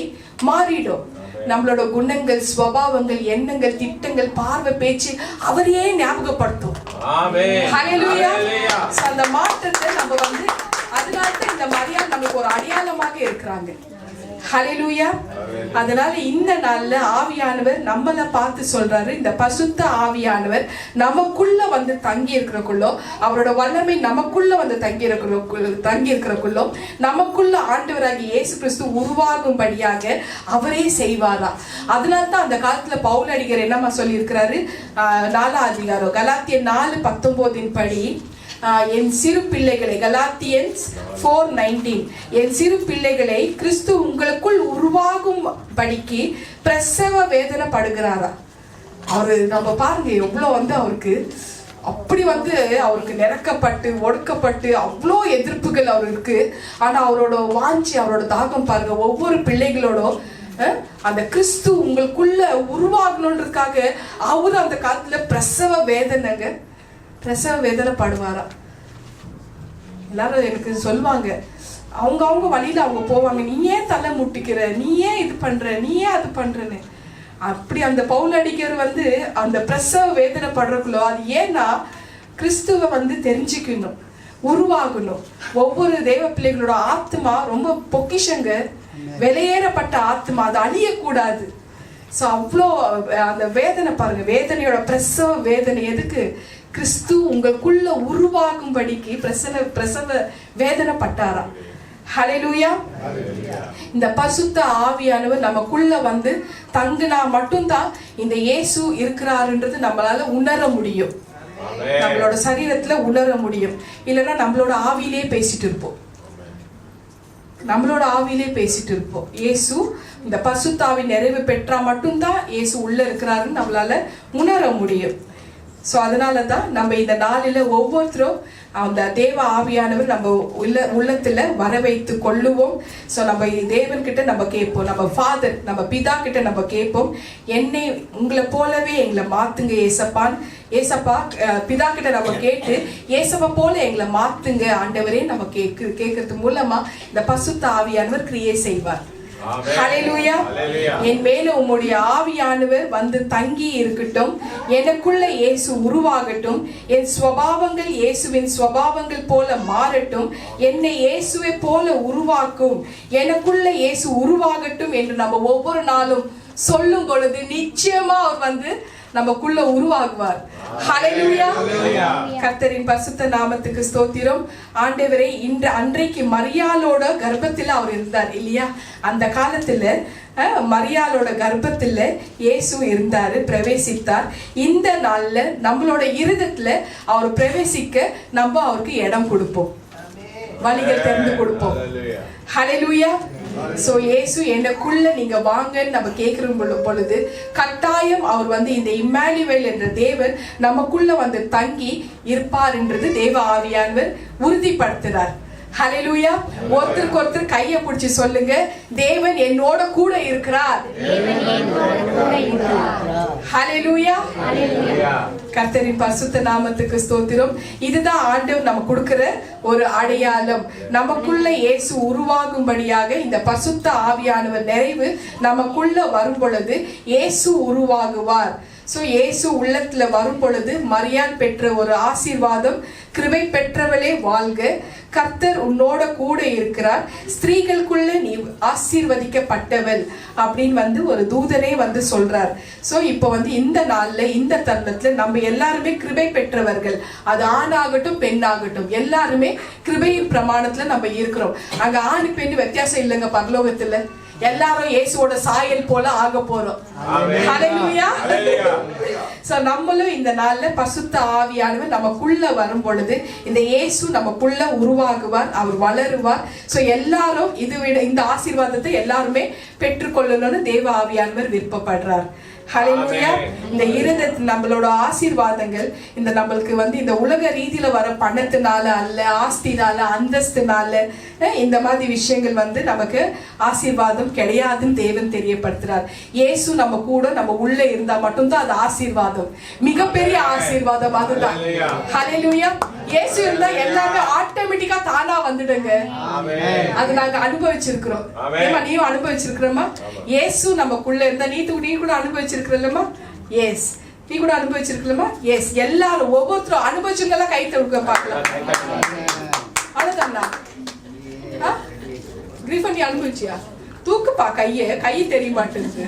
S1: மாறிடும், நம்மளோட குணங்கள், ஸ்வபாவங்கள், எண்ணங்கள், திட்டங்கள், பார்வை, பேச்சு அவரையே ஞாபகப்படுத்தும். ஹல்லேலூயா. அந்த மாற்றத்தை நம்ம வந்து, அதனால இந்த மரியாள் நமக்கு ஒரு அடையாளமாக இருக்கிறாங்க. ஹல்லேலூயா. அதனால இந்த நாள்ல ஆவியானவர் நம்மள பார்த்து சொல்றாரு, இந்த பரிசுத்த ஆவியானவர் நமக்குள்ள வந்து தங்கி இருக்கிறக்குள்ளோ, அவரோட வல்லமை நமக்குள்ள வந்து தங்கி இருக்கிறக்குள்ளோ நமக்குள்ள ஆண்டவராகிய இயேசு கிறிஸ்து உருவாகும்படியாக அவரே செய்வாரா. அதனால தான் அந்த காலத்துல பவுல் அடிகர் என்னமா சொல்லி இருக்கிறாரு, 4ஆம் அதிகாரம் கலாத்தியர் 4:19 படி, என் சிறு பிள்ளைகளை, கலாத்தியன்ஸ் 4:19, என் சிறு பிள்ளைகளை கிறிஸ்து உங்களுக்குள் உருவாகும் படிக்கு பிரசவ வேதனை படுகிறாரா. அவரு நம்ம பாருங்க எவ்வளவு வந்து அவருக்கு அப்படி வந்து அவருக்கு நிரக்கப்பட்டு ஒடுக்கப்பட்டு அவ்வளோ எதிர்ப்புகள் அவருக்கு. ஆனா அவரோட வாஞ்சி, அவரோட தாகம் பாருங்க, ஒவ்வொரு பிள்ளைகளோட அந்த கிறிஸ்து உங்களுக்குள்ள உருவாகணுன்றதுக்காக அவரு அந்த காலத்துல பிரசவ வேதனை படுவாரா. எல்லாரும் எனக்கு சொல்லுவாங்க, அவங்க வழியில அவங்க போவாங்க, நீ ஏன் தலை முட்டிக்கிற, நீ ஏன் இது பண்ற, நீ ஏன் அது பண்றன்னு. அப்படி அந்த பவுல் அடிகர் வந்து அந்த பிரசவ வேதனை படுறக்குள்ளோ, அது ஏன்னா கிறிஸ்துவ வந்து தெரிஞ்சுக்கணும், உருவாகணும். ஒவ்வொரு தேவ பிள்ளைகளோட ஆத்மா ரொம்ப பொக்கிஷங்க, வெளியேறப்பட்ட ஆத்மா, அது அழியக்கூடாது. ஸோ அவ்வளோ அந்த வேதனை பாருங்க, வேதனையோட பிரசவ வேதனை எதுக்கு, கிறிஸ்து உங்களுக்குள்ள உருவாகும்படிக்கு பிரசவ வேதனை பட்டாரா. ஹல்லேலூயா. இந்த பரிசுத்த ஆவியானவர் நமக்குள்ள வந்து தங்குனா மட்டும்தான் இந்த இயேசு இருக்கிறாருன்றது நம்மளால உணர முடியும், நம்மளோட சரீரத்துல உணர முடியும். இல்லைன்னா நம்மளோட ஆவியிலே பேசிட்டு இருப்போம், இயேசு இந்த பரிசுத்தாவின் நிறைவு பெற்றா மட்டும்தான் இயேசு உள்ள இருக்கிறாருன்னு நம்மளால உணர முடியும். ஸோ அதனால தான் நம்ம இந்த நாளில் ஒவ்வொருத்தரும் அந்த தேவ ஆவியானவர் நம்ம உள்ளத்துல வர வைத்து கொள்ளுவோம். ஸோ நம்ம தேவன்கிட்ட நம்ம கேட்போம், நம்ம ஃபாதர், நம்ம பிதா கிட்ட நம்ம கேட்போம், என்னை உங்களை போலவே எங்களை மாத்துங்க ஏசப்பா. பிதா கிட்ட நம்ம கேட்டு ஏசப்பா போல எங்களை மாத்துங்க ஆண்டவரே நம்ம கேட்கறது மூலமா இந்த பரிசுத்த ஆவியானவர் கிரியை செய்வார். ஹல்லேலூயா. என் மேல உம்முடைய ஆவியானவர் வந்து தங்கி இருக்கட்டும், எனக்குள்ள இயேசு உருவாகட்டும், என் ஸ்வபாவங்கள் இயேசுவின் ஸ்வபாவங்கள் போல மாறட்டும், என்னை இயேசுவை போல உருவாக்கும், எனக்குள்ள இயேசு உருவாகட்டும் என்று நம்ம ஒவ்வொரு நாளும் சொல்லும் பொழுது நிச்சயமா அவர் வந்து நமக்குள்ள உருவாகுவார். ஹல்லேலூயா. கர்த்தரின் பரிசுத்த நாமத்துக்கு ஸ்தோத்திரம். ஆண்டவரே, அன்றைக்கு மரியாளோட கர்ப்பத்துல அவர் இருந்தார் இல்லையா, அந்த காலத்துல மரியாளோட கர்ப்பத்துல இயேசு இருந்தாரு, பிரவேசித்தார். இந்த நாள்ல நம்மளோட இருதயத்துல அவர் பிரவேசிக்க நம்ம அவருக்கு இடம் கொடுப்போம், வழிகள் தெரிந்து கொடுப்போம். ஹல்லேலூயா. சோ இயேசு எனக்குள்ள நீங்க வாங்கன்னு நம்ம கேட்கிற பொழுது கட்டாயம் அவர் வந்து இந்த இம்மானுவேல் என்ற தேவன் நமக்குள்ள வந்து தங்கி இருப்பார் என்றது தேவ ஆவியானவர் உறுதிப்படுத்துறார். ஹல்லேலூயா. ஒருத்தருக்கு ஒருத்தர் கையை பிடிச்சி சொல்லுங்க, தேவன் என்னோட கூட இருக்கிறார். ஹல்லேலூயா. கர்த்தரின் பரிசுத்த நாமத்துக்கு ஸ்தோத்திரம். இதுதான் ஆண்டவர் நம்ம கொடுக்கிற ஒரு அடையாளம். நமக்குள்ள இயேசு உருவாகும்படியாக இந்த பரிசுத்த ஆவியானவர் நிறைவு நமக்குள்ள வரும் பொழுது இயேசு உருவாகுவார். சோ இயேசு உள்ளத்துல வரும் பொழுது மரியாள் பெற்ற ஒரு ஆசீர்வாதம், கிருபை பெற்றவளே வாழ்க, கர்த்தர் உன்னோட கூட இருக்கிறார், ஸ்திரீகளுக்குள்ள நீ ஆசீர்வதிக்கப்பட்டவள் அப்படின்னு வந்து ஒரு தூதனே வந்து சொல்றார். சோ இப்போ வந்து இந்த நாள்ல இந்த தருணத்துல நம்ம எல்லாருமே கிருபை பெற்றவர்கள், அது ஆணாகட்டும் பெண்ணாகட்டும், எல்லாருமே கிருபையின் பிரமாணத்துல நம்ம இருக்கிறோம். அங்க ஆணு பெண்ணு வித்தியாசம் இல்லைங்க பரலோகத்துல. எல்லாரும் இயேசுவோட சாயல் போல ஆக போறோம். ஹல்லேலூயா. சோ நம்மளும் இந்த நாள்ல பரிசுத்த ஆவியானவர் நமக்குள்ள வரும் பொழுது இந்த இயேசு நமக்குள்ள உருவாகுவார், அவர் வளருவார். சோ எல்லாரும் இந்த ஆசீர்வாதத்தை எல்லாருமே பெற்றுக்கொள்ளணும்னு தேவ ஆவியானவர் விருப்பப்படுறார். ஹல்லேலூயா. இந்த இருதயத்தில் நம்மளோட ஆசீர்வாதங்கள் இந்த நம்மளுக்கு இந்த உலக ரீதியில வர பணத்தினால அல்ல, ஆஸ்தினால, அந்தஸ்தினால இந்த மாதிரி விஷயங்கள் நமக்கு ஆசீர்வாதம் கிடையாதுன்னு தேவன் தெரியப்படுத்துறார். இயேசு நம்ம கூட நம்ம உள்ள இருந்தா மட்டும்தான் அது ஆசீர்வாதம், மிகப்பெரிய ஆசீர்வாதம் அதுதான். ஹல்லேலூயா. இயேசு இருந்தா எல்லாமே ஆட்டோமேட்டிக்கா தானா வந்துடுங்க. அது நாங்க அனுபவிச்சிருக்கிறோம். நீயும் அனுபவிச்சிருக்கிறோமா? இயேசு நமக்குள்ள இருந்தா நீ கூட அனுபவிச்சிருக்கிறல்லமா? எஸ். நீ கூட அனுபவிச்சிருக்கலாமா? எஸ். எல்லாரும் ஒவ்வொருத்தரும் அனுபவிச்சுங்களா கை தூக்க பார்க்கலாம். அவ்வளவுதானா? கிரீஃபன் நீ அனுபவிச்சியா? தூக்குப்பா கை தெரிய மாட்டேங்குது.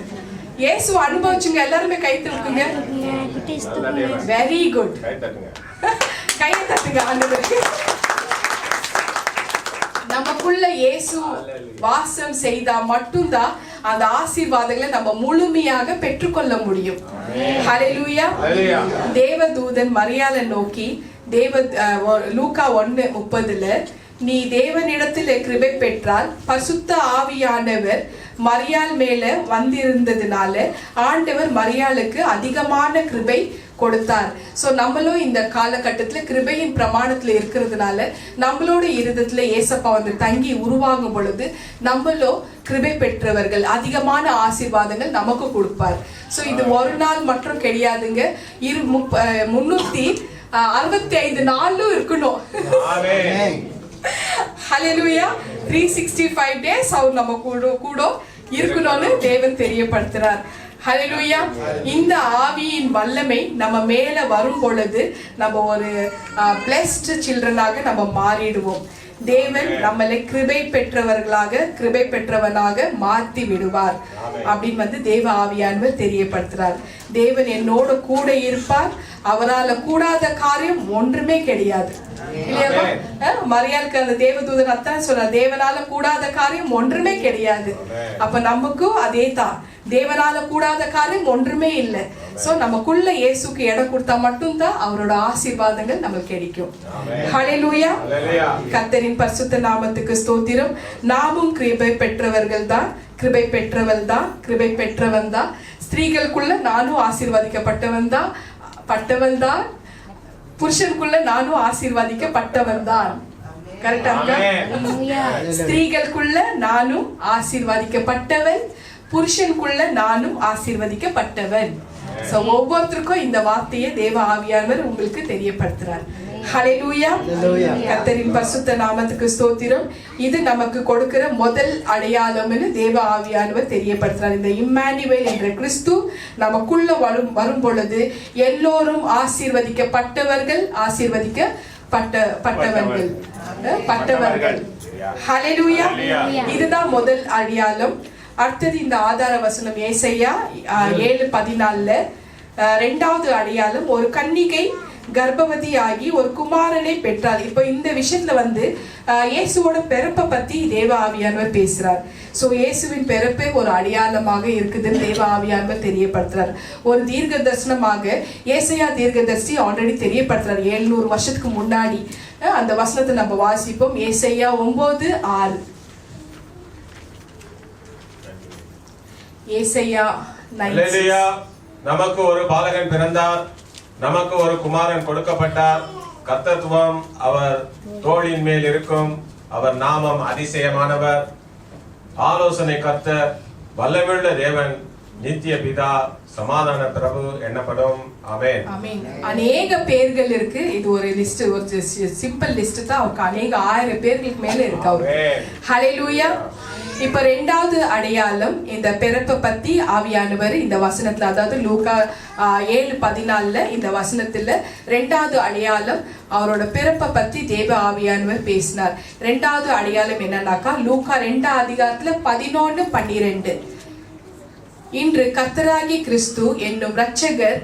S1: இயேசு அனுபவிச்சுங்க எல்லாருமே கை தூக்குங்க. Very good. கையை தட்டுங்க ஆண்டவருக்கு. நமக்குள்ள இயேசு வாசம் செய்தா மட்டும்தான் அந்த ஆசீர்வாதங்களை நம்ம முழுமையாக பெற்றுக்கொள்ள முடியும். ஹல்லேலூயா. தேவதூதன் மரியாளை நோக்கி லூக்கா 1:30 நீ தேவனிடத்தில் கிருபை பெற்றால் பரிசுத்த ஆவியானவர் மரியாள் மேல வந்திருந்ததுனால ஆண்டவர் மரியாளுக்கு அதிகமான கிருபை கொடுத்தார். சோ நம்மளும் இந்த காலகட்டத்துல கிருபையின் பிரமாணத்துல இருக்கிறதுனால நம்மளோட இருதயத்துல ஏசப்பா தங்கி உருவாகும் பொழுது நம்மளும் கிருபை பெற்றவர்கள், அதிகமான ஆசீர்வாதங்கள் நமக்கு கொடுப்பார். சோ இது ஒரு நாள் மட்டும் கிடையாதுங்க, 365 நாளும் இருக்கணும். ஹல்லேலூயா. 365 days அவர் நம்ம கூட இருக்கணும்னு தேவன் தெரியப்படுத்துறார். ஹல்லேலூயா. இந்த ஆவியின் வல்லமை நம்ம மேல வரும் பொழுது நம்ம ஒரு blessed childrenஆக நம்ம மாறிடுவோம். தேவன் நம்மளை கிருபை பெற்றவனாக மாற்றி விடுவார் அப்படின்னு தேவ ஆவியானவர் தெரியப்படுத்துறார். தேவன் என்னோட கூட இருப்பார், அவரால கூடாத காரியம் ஒன்றுமே கிடையாது. இல்லையா? மரியாளுக்கு அந்த தேவதூதன் அத்தான் சொல்றார், தேவனால கூடாத காரியம் ஒன்றுமே கிடையாது. அப்ப நமக்கும் அதே தான், தேவனால கூடாத காரியம் ஒன்றுமே இல்லை. சோ நமக்குள்ள இயேசுக்கு இடம் கொடுத்தா மட்டும்தான் அவரோட ஆசீர்வாதங்கள் நமக்கு கிடைக்கும். ஹல்லேலூயா. கர்த்தரின் பரிசுத்த நாமத்துக்கு ஸ்தோத்திரம். நாமும் கிருபை பெற்றவர்கள் தான். ஸ்திரீகளுக்குள்ள நானும் ஆசீர்வதிக்கப்பட்டவன் தான். புருஷனுக்குள்ள நானும் ஆசீர்வதிக்கப்பட்டவன் தான். கரெக்டா? ஸ்திரீகளுக்குள்ள நானும் ஆசீர்வதிக்கப்பட்டவன், புருஷனுக்குள்ள நானும் ஆசீர்வதிக்கப்பட்டவன். சோ ஒவ்வொருத்தருக்கும் இந்த வார்த்தையை தேவ ஆவியானவர் உங்களுக்கு தெரியப்படுத்துறார். ஹல்லேலூயா. கர்த்தரின் பரிசுத்த நாமத்துக்கு ஸ்தோத்திரம். இது நமக்கு கொடுக்கிற முதல் அடையாளம்னு தேவ ஆவியானவர் தெரியப்படுத்துறார். இந்த இம்மானுவேல் என்ற கிறிஸ்து நமக்குள்ள வரும் பொழுது எல்லோரும் ஆசீர்வதிக்கப்பட்டவர்கள். ஹல்லேலூயா. இதுதான் முதல் அடையாளம். அடுத்தது இந்த ஆதார வசனம் ஏசாயா 7:14. இரண்டாவது அடையாளம், ஒரு கன்னிகை கர்ப்பவதியாகி ஒரு குமாரனை பெற்றாள். இப்போ இந்த விஷயத்துல இயேசுவோட பிறப்பை பத்தி தேவ ஆவியானவர் பேசுறார். சோ இயேசுவின் பிறப்பே ஒரு அடையாளமாக இருக்குதுன்னு தேவ ஆவியானவர் தெரியப்படுத்துறார். ஒரு தீர்க்க தரிசனமாக ஏசாயா தீர்க்கதரிசி ஆல்ரெடி தெரியப்படுத்துறார் 700 வருஷத்துக்கு முன்னாடி. அந்த வசனத்தை நம்ம வாசிப்போம். ஏசாயா 9:6. ஏசாயா 9.
S3: நமக்கு ஒரு பாலகன் பிறந்தார், நமக்கு ஒரு குமாரன் கொடுக்கப்பட்டார், கர்த்தத்துவம் அவர் தோளின் மேல் இருக்கும், அவர் நாமம் அதிசயமானவர், ஆலோசனை கர்த்தர், வல்லமையுள்ள தேவன், நித்திய பிதா, சமாதான பிரபு என்னப்படும். ஆமென்.
S1: அநேக பேர்கள் இருக்கு. இது ஒரு லிஸ்ட், ஒரு சிம்பிள் லிஸ்ட் தான். அவருக்கு அநேக 1000 பேர்களுக்கு மேல இருக்கு அவருக்கு. ஹல்லேலூயா. இப்ப இரண்டாவது அடையாளம், இந்த பிறப்பை பத்தி ஆவியானவர் இந்த வசனத்துல, அதாவது லூக்கா 7:14 இந்த வசனத்துல இரண்டாவது அடையாளம் அவரோட பிறப்பை பத்தி தேவ ஆவியானவர் பேசினார். இரண்டாவது அடையாளம் என்னன்னாக்கா லூக்கா 2:11-12. இன்று கர்த்தராகிய கிறிஸ்து என்னும் இரட்சகர்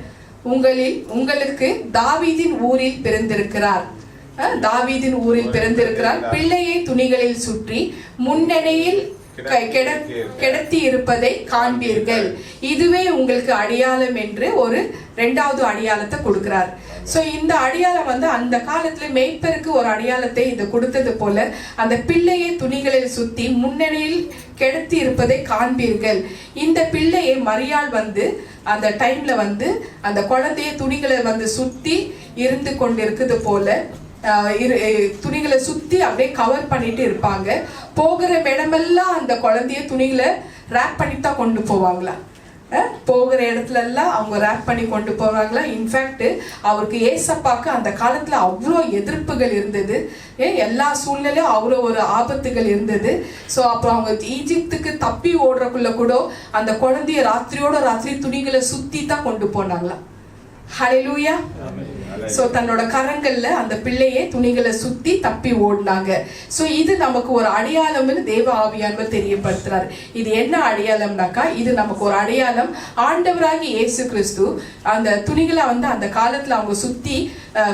S1: உங்களுக்கு தாவீதின் ஊரில் பிறந்திருக்கிறார். பிள்ளையை துணிகளில் சுற்றி முன்னணியில் கிடத்தி இருப்பதை காண்பீர்கள். இதுவே உங்களுக்கு அடையாளம் என்று ஒரு 2வது அடையாளத்தை கொடுக்கிறார். சோ இந்த அடையாளம் வந்து அந்த காலத்துல மேய்ப்பருக்கு ஒரு அடையாளத்தை இது கொடுத்தது போல அந்த பிள்ளையை துணிகளில் சுத்தி முன்னணியில் கிடத்தி இருப்பதை காண்பீர்கள். இந்த பிள்ளையை மரியாள் வந்து அந்த டைம்ல வந்து அந்த குழந்தைய துணிகளை வந்து சுத்தி இருந்து கொண்டிருக்குது போல துணிகளை சுத்தி அப்படியே கவர் பண்ணிட்டு இருப்பாங்க. போகிற இடமெல்லாம் அந்த குழந்தைய துணிகளை ரேப் பண்ணிட்டு தான் கொண்டு போவாங்களா? போகிற இடத்துல எல்லாம் அவங்க ரேப் பண்ணி கொண்டு போவாங்களா? இன்ஃபேக்ட் அவருக்கு ஏசப்பாக்கு அந்த காலத்துல அவ்வளோ எதிர்ப்புகள் இருந்தது. எல்லா சூழ்நிலையும் அவ்வளோ ஒரு ஆபத்துகள் இருந்தது. ஸோ அப்புறம் அவங்க ஈஜிப்துக்கு தப்பி ஓடுறக்குள்ள கூட அந்த குழந்தைய ராத்திரியோட ராத்திரி துணிகளை சுத்தி தான் கொண்டு போனாங்களா? ஹல்லேலூயா. சோ தன்னோட கரங்கள்ல அந்த பிள்ளையே துணிகளை சுத்தி தப்பி ஓடினாங்க. சோ இது நமக்கு ஒரு அடையாளம்னு தேவ ஆவியானவர் தெரியப்படுத்துறாரு. இது என்ன அடையாளம்னாக்கா, இது நமக்கு ஒரு அடையாளம். ஆண்டவராகி இயேசு கிறிஸ்து அந்த துணிகளை வந்து அந்த காலத்துல அவங்க சுத்தி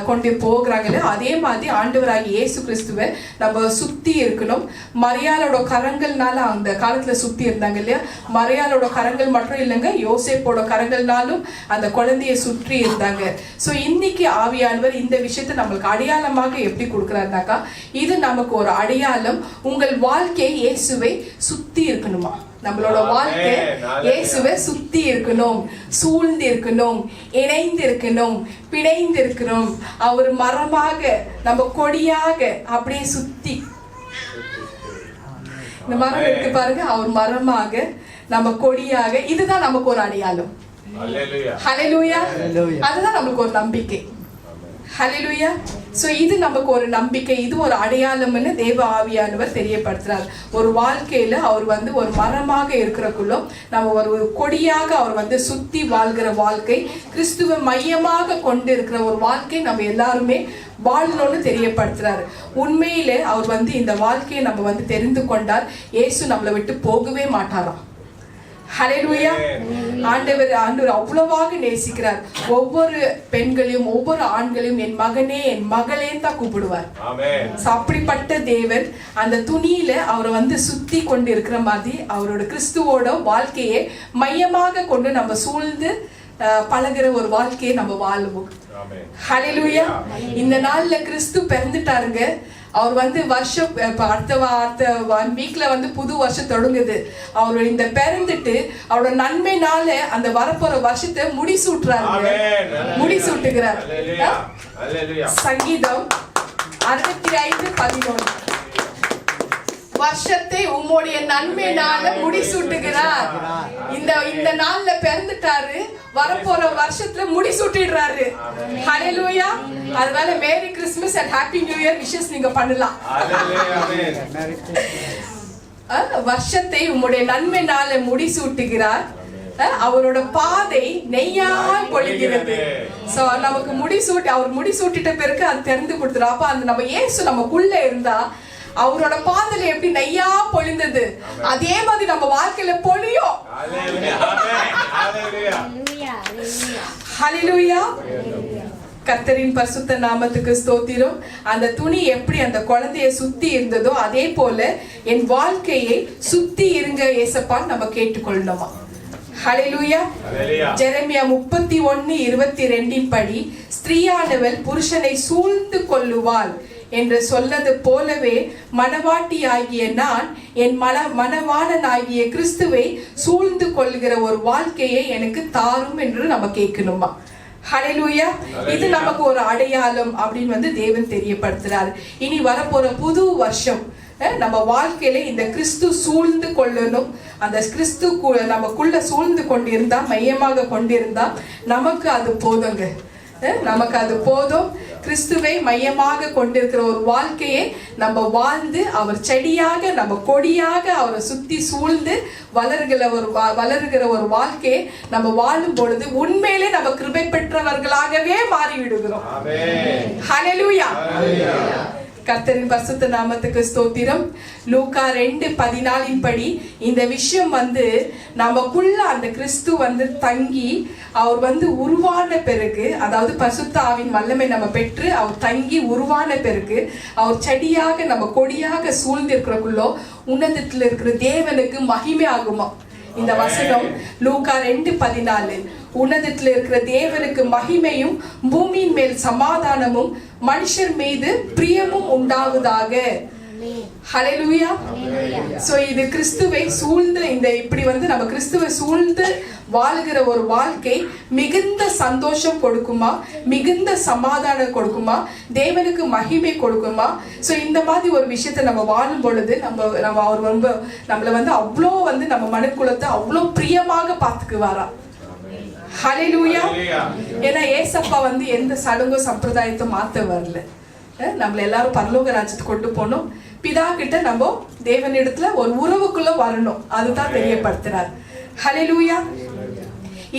S1: கொண்டு போகிறாங்களே, அதே மாதிரி ஆண்டவராகி இயேசு கிறிஸ்துவை நம்ம சுத்தி இருக்கணும். மரியாளோட கரங்கள்னால அந்த காலத்துல சுத்தி இருந்தாங்க இல்லையா? மரியாளோட கரங்கள் மட்டும் இல்லைங்க, யோசேப்போட கரங்கள்னாலும் அந்த குழந்தைய சுற்றி இருந்தாங்க. சோ இன்னைக்கு ஆவியானவர் இந்த விஷயத்தை நம்மளுக்கு அடையாளமாக எப்படி கொடுக்கிறாருனாக்கா, இது நமக்கு ஒரு அடையாளம். உங்கள் வாழ்க்கை இயேசுவை சுத்தி இருக்கணுமா? நம்மளோட வாழ்க்கை இயேசுவை சுத்தி இருக்கணும், சூழ்ந்து இருக்கணும், இணைந்து இருக்கணும், பிணைந்து இருக்கணும். அவர் மரமாக, நம்ம கொடியாக அப்படியே சுத்தி, இந்த மரம் இருக்கு பாருங்க, அவர் மரமாக, நம்ம கொடியாக. இதுதான் நமக்கு ஒரு அடையாளம். ஹல்லேலூயா. அதுதான் நமக்கு ஒரு நம்பிக்கை. ஹல்லேலூயா. சோ இது நமக்கு ஒரு நம்பிக்கை, இது ஒரு அடையாளம்னு தேவ ஆவியானவர் தெரியப்படுத்துறார். ஒரு வாழ்க்கையில அவர் வந்து ஒரு மரமாக இருக்கிறக்குள்ள நம்ம ஒரு கொடியாக அவர் வந்து சுத்தி வாழ்கிற வாழ்க்கை, கிறிஸ்துவ மையமாக கொண்டு இருக்கிற ஒரு வாழ்க்கை நம்ம எல்லாருமே வாழணும்னு தெரியப்படுத்துறாரு. உண்மையிலே அவர் வந்து இந்த வாழ்க்கையை நம்ம வந்து தெரிந்து கொண்டால் இயேசு நம்மளை விட்டு போகவே மாட்டாராம். ஹல்லேலூயா. ஆண்டவர் அவ்வளவாக நேசிக்கிறார். ஒவ்வொரு பெண்களையும் ஒவ்வொரு ஆண்களையும் என் மகனே என் மகளே தான் கூப்பிடுவார். அப்படிப்பட்ட தேவன் அந்த துணியில அவரை வந்து சுத்தி கொண்டு இருக்கிற மாதிரி அவரோட கிறிஸ்துவோட வாழ்க்கையை மையமாக கொண்டு நம்ம சூழ்ந்து பழகிற ஒரு வாழ்க்கையை நம்ம வாழுவோம். ஹல்லேலூயா. இந்த நாள்ல கிறிஸ்து பிறந்துட்டாருங்க. அவர் வந்து வருஷம் அடுத்த 1 வீக்ல வந்து புது வருஷம் தொடங்குது. அவர் இந்த பிறந்துட்டு அவரோட நன்மைனால அந்த வரப்போற வருஷத்தை முடிசூட்டுறாரு, முடிசூட்டுகிறார். சங்கீதம் 65:11 வருஷத்தை உம்முடைய நன்மைனால முடிசூட்டுகிறார். இந்த நாள்ல பிறந்துட்டாரு, வரப்போற வருஷத்துல முடிசூட்டிடுறாரு. ஹல்லேலூயா. அதனால merry Christmas and happy new year wishes நீங்க பண்ணலாம். வருஷத்தை உம்முடைய நன்மைனால முடிசூட்டுகிறார், அவரோட பாதை நெய்யாய் பொழிகிறது. சோ நமக்கு முடிசூட்டி, அவர் முடிசூட்டிட்ட பிறகு அது தெரிந்து கொடுத்துரும். அப்ப அந்த நம்ம இயேசு நமக்குள்ள இருந்தா அவரோட பாதையில எப்படி நெய்யா பொழிந்தது அதே மாதிரி நம்ம வாழ்க்கையில பொழியும். ஹல்லேலூயா. கர்த்தரின் பரிசுத்த நாமத்துக்கு ஸ்தோத்திரம். அந்த துணி எப்படி அந்த குழந்தைய சுத்தி இருந்ததோ அதே போல என் வாழ்க்கையை சுத்தி இருங்க ஏசப்பா நம்ம கேட்டுக்கொள்ளணுமா? ஹல்லேலூயா. ஜெரமியா 31:22 படி ஸ்திரீயானவள் புருஷனை சூழ்ந்து கொள்ளுவாள் என்று சொல்லது போலவே மணவாட்டியாகிய நான் என் மணவாளனாகிய கிறிஸ்துவை சூழ்ந்து கொள்கிற ஒரு வாழ்க்கையை எனக்கு தாரும் என்று நம்ம கேட்கணுமா? ஹல்லேலூயா. இது நமக்கு ஒரு அடையாளம் அப்படின்னு வந்து தேவன் தெரியப்படுத்துறாரு. இனி வரப்போற புது வருஷம் நம்ம வாழ்க்கையில இந்த கிறிஸ்து சூழ்ந்து கொள்ளணும். அந்த கிறிஸ்து நமக்குள்ள சூழ்ந்து கொண்டிருந்தா, மையமாக கொண்டிருந்தா நமக்கு அது போதுங்க. நமக்கு அது போதும். கிறிஸ்துவை மையமாக கொண்டிருக்கிற ஒரு வாழ்க்கையை நம்ம வாழ்ந்து அவர் செடியாக நம்ம கொடியாக அவரை சுத்தி சூழ்ந்து வளருகிற ஒரு வாழ்க்கையை நம்ம வாழும் பொழுது உண்மையிலே நம்ம கிருபை பெற்றவர்களாகவே மாறிவிடுகிறோம். ஹல்லேலூயா. கர்த்தரின் பரிசுத்த நாமத்துக்கு ஸ்தோத்திரம். லூக்கா 2:14 படி இந்த விஷயம் நமக்குள்ள அந்த கிறிஸ்து தங்கி அவர் உருவான பிறகு, அதாவது பரிசுத்த ஆவியின் வல்லமை நம்ம பெற்று அவர் தங்கி உருவான பிறகு அவர் செடியாக நம்ம கொடியாக சூழ்ந்திருக்கிறக்குள்ளோ உன்னதத்தில் இருக்கிற தேவனுக்கு மகிமை ஆகுமா. இந்த வசனம் லூக்கா 2:14. உன்னதத்தில் இருக்கிற தேவனுக்கு மகிமையும் பூமியின் மேல் சமாதானமும் மனுஷர் மீது பிரியமும் உண்டாவதாக. ஹல்லேலூயா. சோ இது கிறிஸ்துவை சூழ்ந்து இப்படி நம்ம கிறிஸ்துவை சூழ்ந்து வாழுகிற ஒரு வாழ்க்கை மிகுந்த சந்தோஷம் கொடுக்குமா, மிகுந்த சமாதானம் கொடுக்குமா, தேவனுக்கு மகிமை கொடுக்குமா. சோ இந்த மாதிரி ஒரு விஷயத்தை நம்ம வாழும் பொழுது நம்ம அவர் நம்மள அவ்வளோ நம்ம மனுக்குலத்தை அவ்வளோ பிரியமாக பார்த்துக்குவாரா. ஹல்லேலூயா. ஏன்னா ஏசப்பா எந்த சடங்கோ சம்பிரதாயத்தை மாத்த வரல. நம்மள எல்லாரும் பரலோக ராஜ்யத்துக்கு கொண்டு போனோம். பிதா கிட்ட நம்ம தேவனிடத்துல ஒரு உறவுக்குள்ள வரணும், அதுதான் தெரியப்படுத்துறார். ஹல்லேலூயா.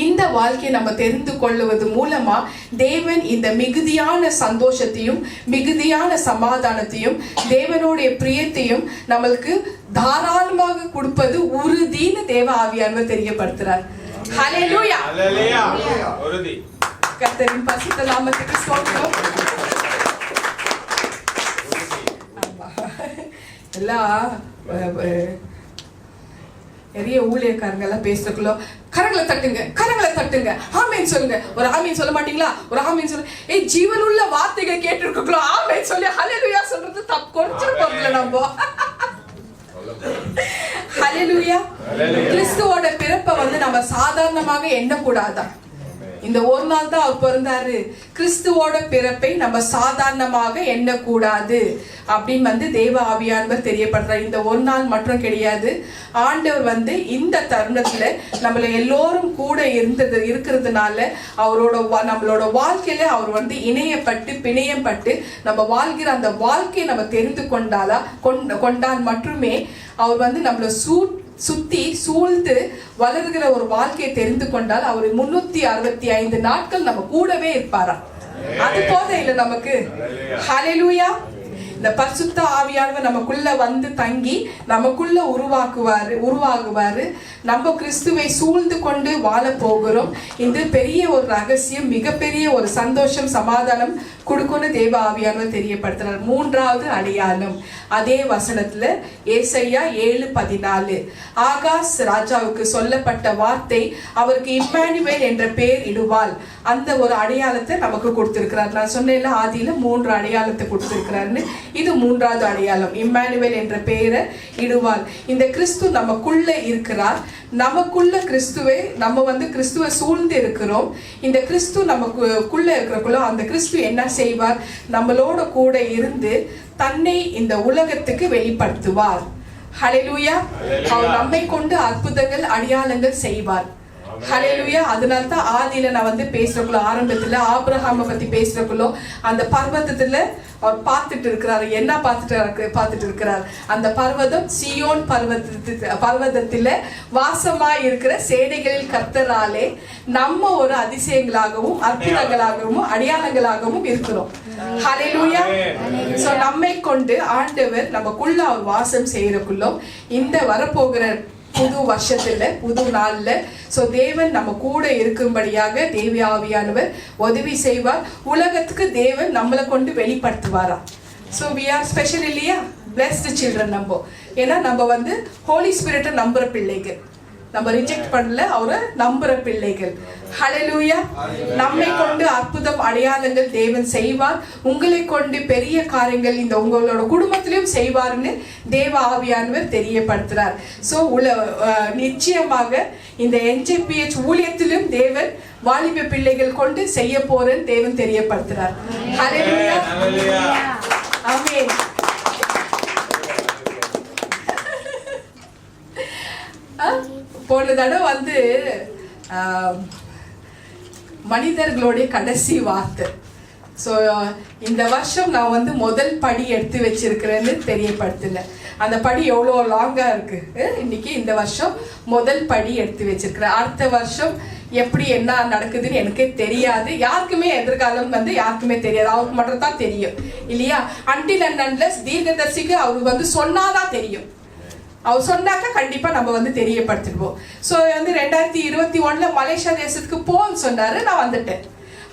S1: இந்த வாழ்க்கையை நம்ம தெரிந்து கொள்ளுவது மூலமா தேவன் இந்த மிகுதியான சந்தோஷத்தையும் மிகுதியான சமாதானத்தையும் தேவனுடைய பிரியத்தையும் நம்மளுக்கு தாராளமாக கொடுப்பது உறுதின்னு தேவ ஆவியானவர் தெரியப்படுத்துறார். ஹல்லேலூயா.
S3: உறுதி.
S1: கர்த்தரின் பரிசுத்த நாமத்துக்கு ஸ்தோத்திரம். எல்லாம் நிறைய ஊழியக்காரங்க எல்லாம் பேசுறதுக்குள்ள கரங்களை தட்டுங்க, கரங்களை தட்டுங்க, ஆமேன் சொல்லுங்க. ஒரு ஆமேன் சொல்ல மாட்டீங்களா? ஒரு ஆமேன் சொல்லுங்க. ஜீவனுள்ள வார்த்தைகள் கேட்டிருக்கோம், ஆமேன் சொல்லி ஹல்லேலூயா சொல்றது தப்பு கொஞ்சம் பொருள் நம்ம. ஹல்லேலூயா. கிறிஸ்துவோட பிறப்பை நம்ம சாதாரணமாக எண்ணக்கூடாதான். இந்த ஒரு நாள் தான் அவர் பிறந்தாரு. கிறிஸ்துவோட பிறப்பை நம்ம சாதாரணமாக எண்ணக்கூடாது அப்படின்னு தேவ ஆவியானவர் தெரியப்படுறார். இந்த ஒரு நாள் மட்டும் கிடையாது. ஆண்டவர் இந்த தருணத்துல நம்மள எல்லோரும் கூட இருக்கிறதுனால நம்மளோட வாழ்க்கையில அவர் இணையப்பட்டு பிணையப்பட்டு நம்ம வாழ்கிற அந்த வாழ்க்கையை நம்ம தெரிந்து கொண்டால் மட்டுமே அவர் நம்மள சுத்தி சூழ்ந்து வளர்கிற ஒரு வாழ்க்கையை தெரிந்து கொண்டால் அவர் 365 நாட்கள் நம்ம கூடவே இருப்பாரா. அது போத இல்ல நமக்கு. ஹல்லேலூயா. இந்த பரிசுத்த ஆவியானவர் நமக்குள்ள தங்கி நமக்குள்ள உருவாகுவாரு. நம்ம கிறிஸ்துவை சூழ்ந்து கொண்டு வாழ போகிறோம். இது பெரிய ஒரு ரகசியம், மிகப்பெரிய ஒரு சந்தோஷம் சமாதானம் கொடுக்கணும் தேவ ஆவியானவர் தெரியப்படுத்துறார். மூன்றாவது அடையாளம் அதே வசனத்துல ஏசாயா 7:14 ஆகாஸ் ராஜாவுக்கு சொல்லப்பட்ட வார்த்தை அவருக்கு இம்மானுவேல் என்ற பெயர் இடுவாள். அந்த ஒரு அடையாளத்தை நமக்கு கொடுத்திருக்கிறார். நான் சொன்னேன்ல ஆதியில 3 அடையாளத்தை கொடுத்திருக்கிறாருன்னு. இது மூன்றாவது அடையாளம், இம்மானுவேல் என்ற பெயரை இடுவாள். இந்த கிறிஸ்து நமக்குள்ள இருக்கிறார். நமக்குள்ள கிறிஸ்துவை நம்ம கிறிஸ்துவை சூழ்ந்து இருக்கிறோம். இந்த கிறிஸ்து நமக்குள்ள இருக்கிறக்குள்ள அந்த கிறிஸ்து என்ன செய்வார்? நம்மளோட கூட இருந்து தன்னை இந்த உலகத்துக்கு வெளிப்படுத்துவார். ஹல்லேலூயா. அவர் நம்மை கொண்டு அற்புதங்கள் அடையாளங்கள் செய்வார். ஹல்லேலூயா. அதனால தான் ஆதியில நான் பேசுறக்குள்ள ஆரம்பத்துல ஆபிரகாமை பத்தி பேசுறக்குள்ள அந்த பர்வதத்துல அவர் பார்த்துட்டு இருக்கிறாரு. என்ன பார்த்துட்டு இருக்கிறார்? அந்த பர்வதம் சீயோன் பர்வதத்துல வாசமாய் இருக்கிற சேனைகளில் கர்த்தராலே நம்ம ஒரு அதிசயங்களாகவும் அற்புதங்களாகவும் அடையாளங்களாகவும் இருக்கிறோம். ஹல்லேலூயா. சோ நம்மை கொண்டு ஆண்டவர் நமக்குள்ள அவர் வாசம் செய்யறக்குள்ள இந்த வரப்போகிற புது வருஷத்துல புது நாள்ல சோ தேவன் நம்ம கூட இருக்கும்படியாக தேவ ஆவியானவர் உதவி செய்வார். உலகத்துக்கு தேவன் நம்மளை கொண்டு வெளிப்படுத்துவாரா. சோ we are special இல்லையா? blessed children நம்ம. ஏன்னா நம்ம ஹோலி ஸ்பிரிட்டை நம்புற பிள்ளைகள். நம்ம ரிஜெக்ட் பண்ணல, அவரை நம்புற பிள்ளைகள். ஹல்லேலூயா. நம்மை கொண்டு அற்புதம் அடையாளங்கள் தேவன் செய்வார். உங்களை கொண்டு பெரிய காரியங்கள் இந்த உங்களோட குடும்பத்திலும் செய்வார்னு தேவ ஆவியானவர் தெரியப்படுத்துறார். சோ நிச்சயமாக இந்த NJPH ஊழியத்திலும் தேவன் வாலிப பிள்ளைகள் கொண்டு செய்ய போறேன்னு தேவன் தெரியப்படுத்துறார். ஹல்லேலூயா. ஆமென். போன தடவை மனிதர்களுடைய கடைசி வார்த்தை. ஸோ இந்த வருஷம் நான் முதல் படி எடுத்து வச்சிருக்கிறேன்னு தெரியப்படுத்தினேன். அந்த படி எவ்வளோ லாங்காக இருக்கு. இன்னைக்கு இந்த வருஷம் முதல் படி எடுத்து வச்சிருக்கிறேன். அடுத்த வருஷம் எப்படி என்ன நடக்குதுன்னு எனக்கே தெரியாது. யாருக்குமே எதிர்காலம் வந்து யாருக்குமே தெரியாது, அவருக்கு மட்டும் தான் தெரியும் இல்லையா? அன்டில் அண்ட் அன்லெஸ் தீர்க்கதரிசிக்கு அவருக்கு வந்து சொன்னாதான் தெரியும். அவர் சொன்னாக்கா கண்டிப்பா நம்ம வந்து தெரியப்படுத்திடுவோம். ஸோ வந்து 2021 மலேசியா தேசத்துக்கு போன்னு சொன்னாரு, நான் வந்துட்டேன்.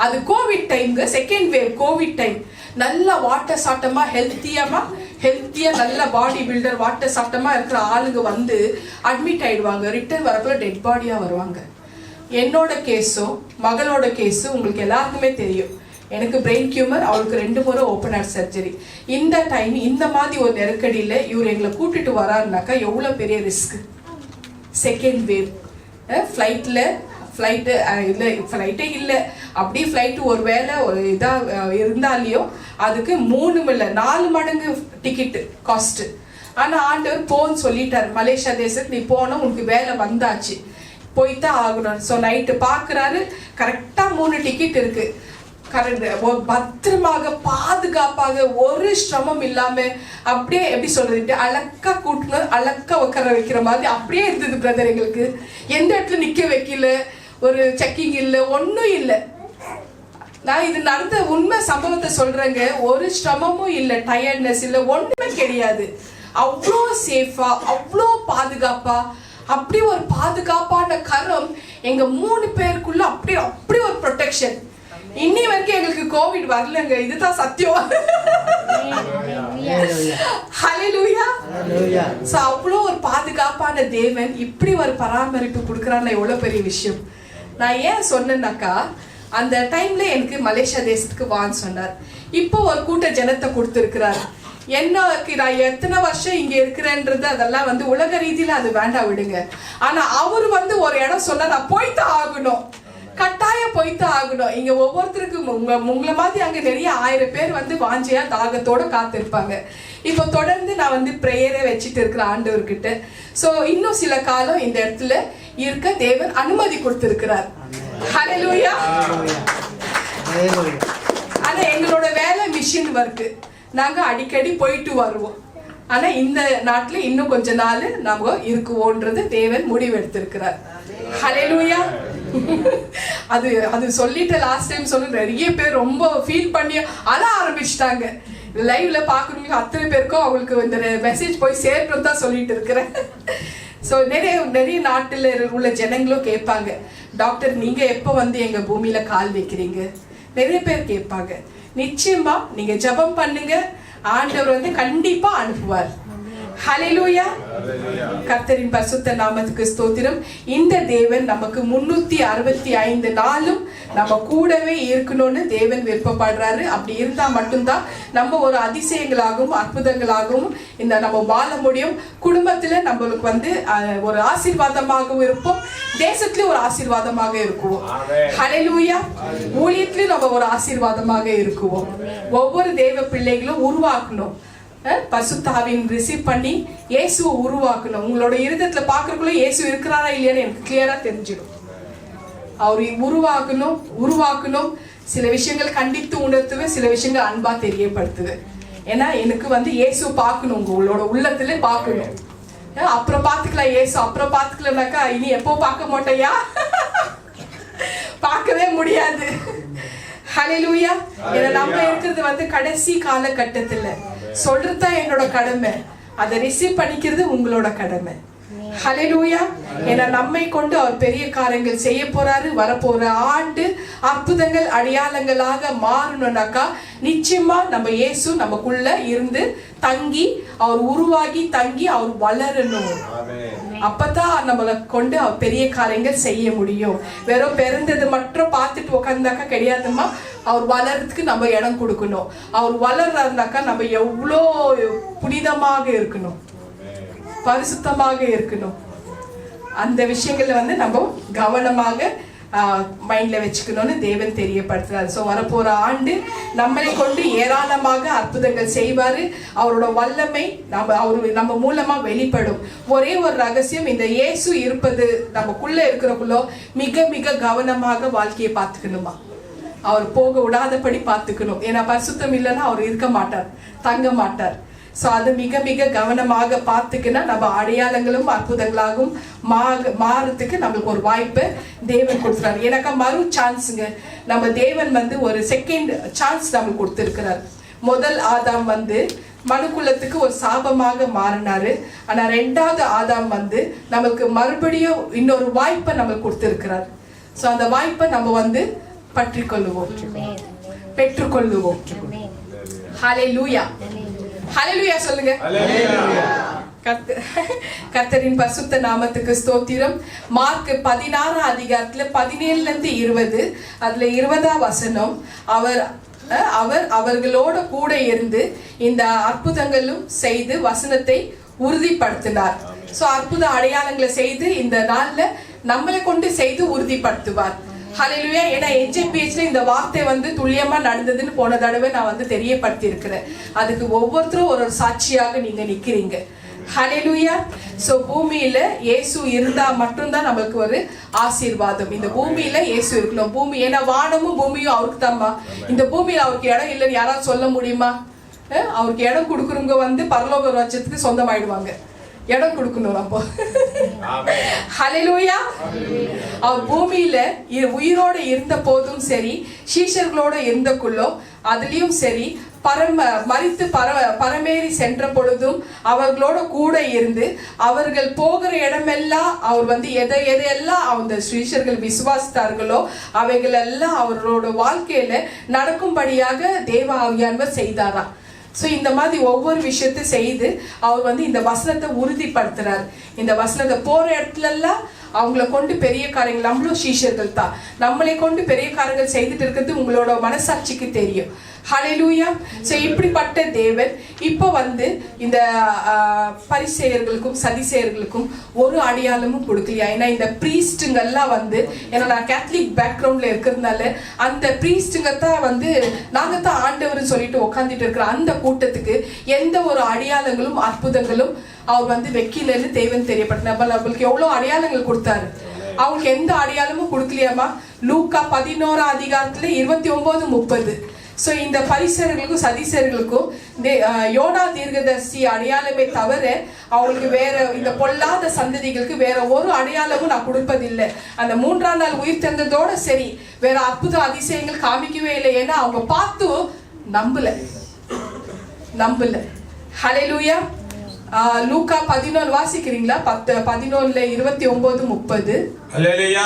S1: அது கோவிட் டைம்க்கு, செகண்ட் வேவ் கோவிட் டைம். நல்ல வாட்டர் சாட்டமா ஹெல்த்தியா நல்ல பாடி பில்டர் வாட்டர் சாட்டமா இருக்கிற ஆளுங்க வந்து அட்மிட் ஆயிடுவாங்க. ரிட்டர்ன் வரக்குள்ள டெட் பாடியா வருவாங்க. என்னோட கேஸும் மகளோட கேஸும் உங்களுக்கு எல்லாருக்குமே தெரியும். எனக்கு பிரெயின் டியூமர், அவளுக்கு 2 முறை ஓப்பன் ஹார்ட் சர்ஜரி. இந்த டைம் இந்த மாதிரி ஒரு நெருக்கடியில் இவர் எங்களை கூட்டிட்டு வராருனாக்கா எவ்வளோ பெரிய ரிஸ்க். செகண்ட் வேவ் ஃப்ளைட்டே இல்லை. அப்படியே ஃப்ளைட்டு ஒரு வேளை ஒரு இதாக இருந்தாலையும் அதுக்கு 3 இல்லை 4 மடங்கு டிக்கெட்டு காஸ்ட்டு. ஆனால் ஆண்டவர் போன்னு சொல்லிட்டார், மலேசியா தேசத்துக்கு நீ போன உனக்கு வேலை வந்தாச்சு, போய்தான் ஆகணும். ஸோ நைட்டு பார்க்குறாரு, கரெக்டாக 3 டிக்கெட் இருக்கு. பத்திரமாக பாதுகாப்பாக ஒரு சிரமம் இல்லாம அப்படியே எப்படி சொல்றது, அழக்கா கூட்டணும், அழக்கா உட்கார வைக்கிற மாதிரி அப்படியே இருந்தது பிரதர். எங்களுக்கு எந்த இடத்துல நிக்க வைக்கல, ஒரு செக்கிங் இல்லை, ஒன்றும் இல்லை. நான் இது நடந்த உண்மை சம்பவத்தை சொல்றேங்க. ஒரு சிரமமும் இல்லை, டயர்ட்னஸ் இல்லை, ஒண்ணுமே கிடையாது. அவ்வளோ சேஃபா, அவ்வளோ பாதுகாப்பா, அப்படி ஒரு பாதுகாப்பான கரம் எங்க 3 பேருக்குள்ள அப்படி ஒரு ப்ரொடெக்ஷன். இன்னி வரைக்கும் எங்களுக்கு கோவிட் வரலங்க, இதுதான் சத்தியம். ஹல்லேலூயா. சோ அவ்வளோ ஒரு பாதுகாப்பான தேவன் இப்படி ஒரு பராமரிப்பு கொடுக்கறான்னு எவ்வளவு பெரிய விஷயம். நான் ஏன் சொன்னேன்னாக்கா, அந்த டைம்ல எனக்கு மலேசியா தேசத்துக்கு வான்னு சொன்னார். இப்போ ஒரு கூட்ட ஜனத்தை கொடுத்துருக்கிறார். என்ன நான் எத்தனை வருஷம் இங்க இருக்கிறேன்றது அதெல்லாம் வந்து உலக ரீதியில அது வேண்டாம் விடுங்க. ஆனா அவரு வந்து ஒரு இடம் சொன்னா நான் போய்தான் ஆகணும், கட்டாயம் போய்தான் ஆகணும். இங்க ஒவ்வொருத்தருக்கும் உங்களை மாதிரி அங்க நிறைய 1000 பேர் வந்து வாஞ்சியா தாகத்தோட காத்திருப்பாங்க. இப்போ தொடர்ந்து நான் வந்து பிரேயரை வச்சுட்டு இருக்கிற ஆண்டவர்கிட்ட. சோ இன்னும் சில காலம் இந்த இடத்துல இருக்க தேவன் அனுமதி கொடுத்திருக்கிறார். ஹல்லேலூயா. ஆனா எங்களோட வேலை மிஷின் ஒர்க், நாங்க அடிக்கடி போயிட்டு வருவோம். ஆனா இந்த நாட்டுல இன்னும் கொஞ்ச நாள் நாம இருக்குவோன்றது தேவன் முடிவு எடுத்திருக்கிறார். ஹல்லேலூயா. அது சொல்லிட்டு லாஸ்ட் டைம் சொல்ல நிறைய பேர் ரொம்ப ஃபீல் பண்ணி அழ ஆரம்பிச்சிட்டாங்க. லைவ்ல பாக்குறவங்களுக்கு அத்தனை பேருக்கும் அவங்களுக்கு இந்த மெசேஜ் போய் சேர்க்கணும் தான் சொல்லிட்டு இருக்கிறேன். ஸோ நிறைய நாட்டுல உள்ள ஜனங்களும் கேட்பாங்க, டாக்டர் நீங்க எப்போ வந்து எங்க பூமியில கால் வைக்கிறீங்க? நிறைய பேர் கேட்பாங்க. நிச்சயமா நீங்க ஜெபம் பண்ணுங்க, ஆண்டவர் வந்து கண்டிப்பா அனுப்புவார். ஹல்லேலூயா. கர்த்தரின் பரிசுத்த நாமத்துக்கு ஸ்தோத்திரம். இந்த தேவன் நமக்கு 365 நாளும் நம்ம கூடவே இருக்கணும்னு தேவன் விருப்பப்படுறாரு. அப்படி இருந்தா மட்டும்தான் நம்ம ஒரு அதிசயங்களாகவும் அற்புதங்களாகவும் இந்த நம்ம வாழ முடியும். குடும்பத்துல நம்மளுக்கு வந்து ஒரு ஆசீர்வாதமாகவும் இருப்போம், தேசத்துல ஒரு ஆசீர்வாதமாக இருக்குவோம். ஹல்லேலூயா. ஊழியத்திலும் நம்ம ஒரு ஆசீர்வாதமாக இருக்குவோம். ஒவ்வொரு தேவ பிள்ளைகளும் உருவாக்கணும், பரிசுத்தாவின் ரிசீவ் பண்ணி இயேசுவை உருவாக்கணும். உங்களோட இருதயத்துல பாக்குறதுக்குள்ள இயேசு இருக்கிறாரா இல்லையான்னு எனக்கு கிளியரா தெரிஞ்சிடும். அவரை உருவாக்கணும். சில விஷயங்கள் கண்டித்து உணர்த்துவேன், சில விஷயங்கள் அன்பா தெரியப்படுத்துவேன். ஏன்னா எனக்கு வந்து இயேசு பார்க்கணும், உங்களோட உள்ளத்துல பார்க்கணும். அப்புறம் பாத்துக்கலாம் இயேசு, அப்புறம் பாத்துக்கலனாக்கா இனி எப்போ பார்க்க மாட்டேயா? பார்க்கவே முடியாது. ஹல்லேலூயா. ஏன்னா நம்ம இருக்கிறது வந்து கடைசி காலகட்டத்துல சொல்றதுதான் என்னோட கடமை, அதை ரிசீவ் பண்ணிக்கிறது உங்களோட கடமை. ஹல்லேலூயா. ஏன்னா நம்மை கொண்டு அவர் பெரிய காரியங்கள் செய்ய போறாரு. வரப்போற ஆண்டு அற்புதங்கள் அடையாளங்களாக மாறணும்னாக்கா நிச்சயமா நம்ம இயேசு நமக்குள்ள இருந்து தங்கி அவர் உருவாகி தங்கி அவர் வளரணும். அப்பதான் நம்மளை கொண்டு அவர் பெரிய காரியங்கள் செய்ய முடியும். வெறும் பிறந்தது மட்டும் பார்த்துட்டு உட்காந்தாக்கா கிடையாதுமா. அவர் வளர்றதுக்கு நம்ம இடம் கொடுக்கணும். அவர் வளர்றாருனாக்கா நம்ம எவ்வளோ புனிதமாக இருக்கணும், பரிசுத்தமாக இருக்கணும். அந்த விஷயங்கள்ல வந்து நம்ம கவனமாக மைண்ட்ல வச்சுக்கணும்னு தேவன் தெரியப்படுத்துறாரு. ஸோ வரப்போற ஆண்டு நம்மளை கொண்டு ஏராளமாக அற்புதங்கள் செய்வாரு. அவரோட வல்லமை நம்ம மூலமா வெளிப்படும். ஒரே ஒரு ரகசியம், இந்த இயேசு இருப்பது நமக்குள்ள இருக்கிறக்குள்ளோ மிக மிக கவனமாக வாழ்க்கையை பார்த்துக்கணுமா. அவர் போக விடாதபடி பார்த்துக்கணும். ஏன்னா பரிசுத்தம் இல்லைன்னா அவர் இருக்க மாட்டார், தங்க மாட்டார். ஸோ அது மிக மிக கவனமாக பார்த்துக்கினா நம்ம அடையாளங்களும் அற்புதங்களாகவும் மாறத்துக்கு நம்மளுக்கு ஒரு வாய்ப்பை தேவன் கொடுத்துறாரு. எனக்கு மறு சான்ஸுங்க. நம்ம தேவன் வந்து ஒரு செகண்ட் சான்ஸ் நம்மளுக்கு கொடுத்துருக்கிறார். முதல் ஆதாம் வந்து மனுக்குலத்துக்கு ஒரு சாபமாக மாறினாரு. ஆனா ரெண்டாவது ஆதாம் வந்து நம்மளுக்கு மறுபடியும் இன்னொரு வாய்ப்பை நம்மளுக்கு கொடுத்திருக்கிறார். ஸோ அந்த வாய்ப்பை நம்ம வந்து பற்றிக்கொள்ளுவோம், பெற்றுக்கொள்ளுவோம். ஹல்லேலூயா, ஹல்லேலூயா சொல்லுங்க. கர்த்தரின் பரிசுத்த நாமத்துக்கு ஸ்தோத்திரம். மார்க் 16 அதிகாரத்துல 17-20 அதுல 20ஆம் வசனம், அவர் அவர்களோட கூட இருந்து இந்த அற்புதங்களும் செய்து வசனத்தை உறுதிப்படுத்தினார். சோ அற்புத அடையாளங்களை செய்து இந்த நாள்ல நம்மளை கொண்டு செய்து உறுதிப்படுத்துவார். ஹல்லேலூயா. ஏன்னா NJPHல இந்த வார்த்தை வந்து துல்லியமா நடந்ததுன்னு போன தடவை நான் வந்து தெரியப்படுத்தி இருக்கிறேன். அதுக்கு ஒவ்வொருத்தரும் ஒரு சாட்சியாக நீங்க நிக்கிறீங்க. ஹல்லேலூயா. சோ பூமியில இயேசு இருந்தா மட்டும்தான் நமக்கு ஒரு ஆசீர்வாதம். இந்த பூமியில இயேசு இருக்கணும். பூமி, ஏன்னா வானமும் பூமியும் அவருக்கு தான்மா. இந்த பூமியில அவருக்கு இடம் இல்லைன்னு யாராவது சொல்ல முடியுமா? அவருக்கு இடம் கொடுக்குறவங்க வந்து பரலோக ராஜ்யத்துக்கு சொந்தமாயிடுவாங்க. இடம் கொடுக்கணும் நம்ம. ஹல்லேலூயா. அவர் பூமியில உயிரோட இருந்த போதும் சரி, சீஷர்களோட இருந்தக்குள்ளோ அதுலயும் சரி, மரித்து பரமேறி சென்ற பொழுதும் அவர்களோட கூட இருந்து அவர்கள் போகிற இடமெல்லாம் அவர் வந்து எதையெல்லாம் அந்த சீஷர்கள் விசுவாசித்தார்களோ அவைகள் எல்லாம் அவர்களோட வாழ்க்கையில நடக்கும்படியாக தேவ ஆவியானவர் செய்தாராம். ஸோ இந்த மாதிரி ஒவ்வொரு விஷயத்தை செய்து அவர் வந்து இந்த வசனத்தை உறுதிப்படுத்துறாரு. இந்த வசனத்தை போற இடத்துல எல்லாம் அவங்கள கொண்டு பெரிய காரியங்கள், நம்மளும் சீஷர்கள் தான், நம்மளை கொண்டு பெரிய காரியங்கள் செய்துட்டு இருக்கிறது உங்களோட மனசாட்சிக்கு தெரியும். ஹல்லேலூயா. ஸோ இப்படிப்பட்ட தேவன் இப்போ வந்து இந்த பரிசேயர்களுக்கும் சதிசேயர்களுக்கும் ஒரு அடையாளமும் கொடுக்கலையா? ஏன்னா இந்த பிரீஸ்டுங்கெல்லாம் வந்து, ஏன்னா நான் கேத்தலிக் பேக்ரவுண்ட்ல இருக்கிறதுனால அந்த பிரீஸ்டுங்க தான் வந்து நாங்க தான் ஆண்டவர்னு சொல்லிட்டு உட்காந்துட்டு இருக்கிற அந்த கூட்டத்துக்கு எந்த ஒரு அடையாளங்களும் அற்புதங்களும் அவர் வந்து வைக்கலன்னு தேவன் தெரியப்பட்ட நம்மளுக்கு எவ்வளவு அடையாளங்கள் கொடுத்தாரு. அவங்களுக்கு எந்த அடையாளமும் கொடுக்கலையாமா? லூக்கா 11ஆம் அதிகாரத்துல 29-30. ஸோ இந்த பரிசேயர்களுக்கும் சதிசேயர்களுக்கும் யோனா தீர்க்கதரிசி அடையாளமே தவிர அவங்களுக்கு வேற இந்த பொல்லாத சந்ததிகளுக்கு வேற ஒரு அடையாளமும் நான் கொடுப்பதில்லை. அந்த 3ஆம் நாள் உயிர் தந்ததோட சரி, வேற அற்புத அதிசயங்கள் காமிக்கவே இல்லை. ஏன்னா அவங்க பார்த்து நம்பல. ஹல்லேலூயா. லூக்கா 11 வாசிக்கிறீங்களா? 11:29-30.
S3: ஹல்லேலூயா.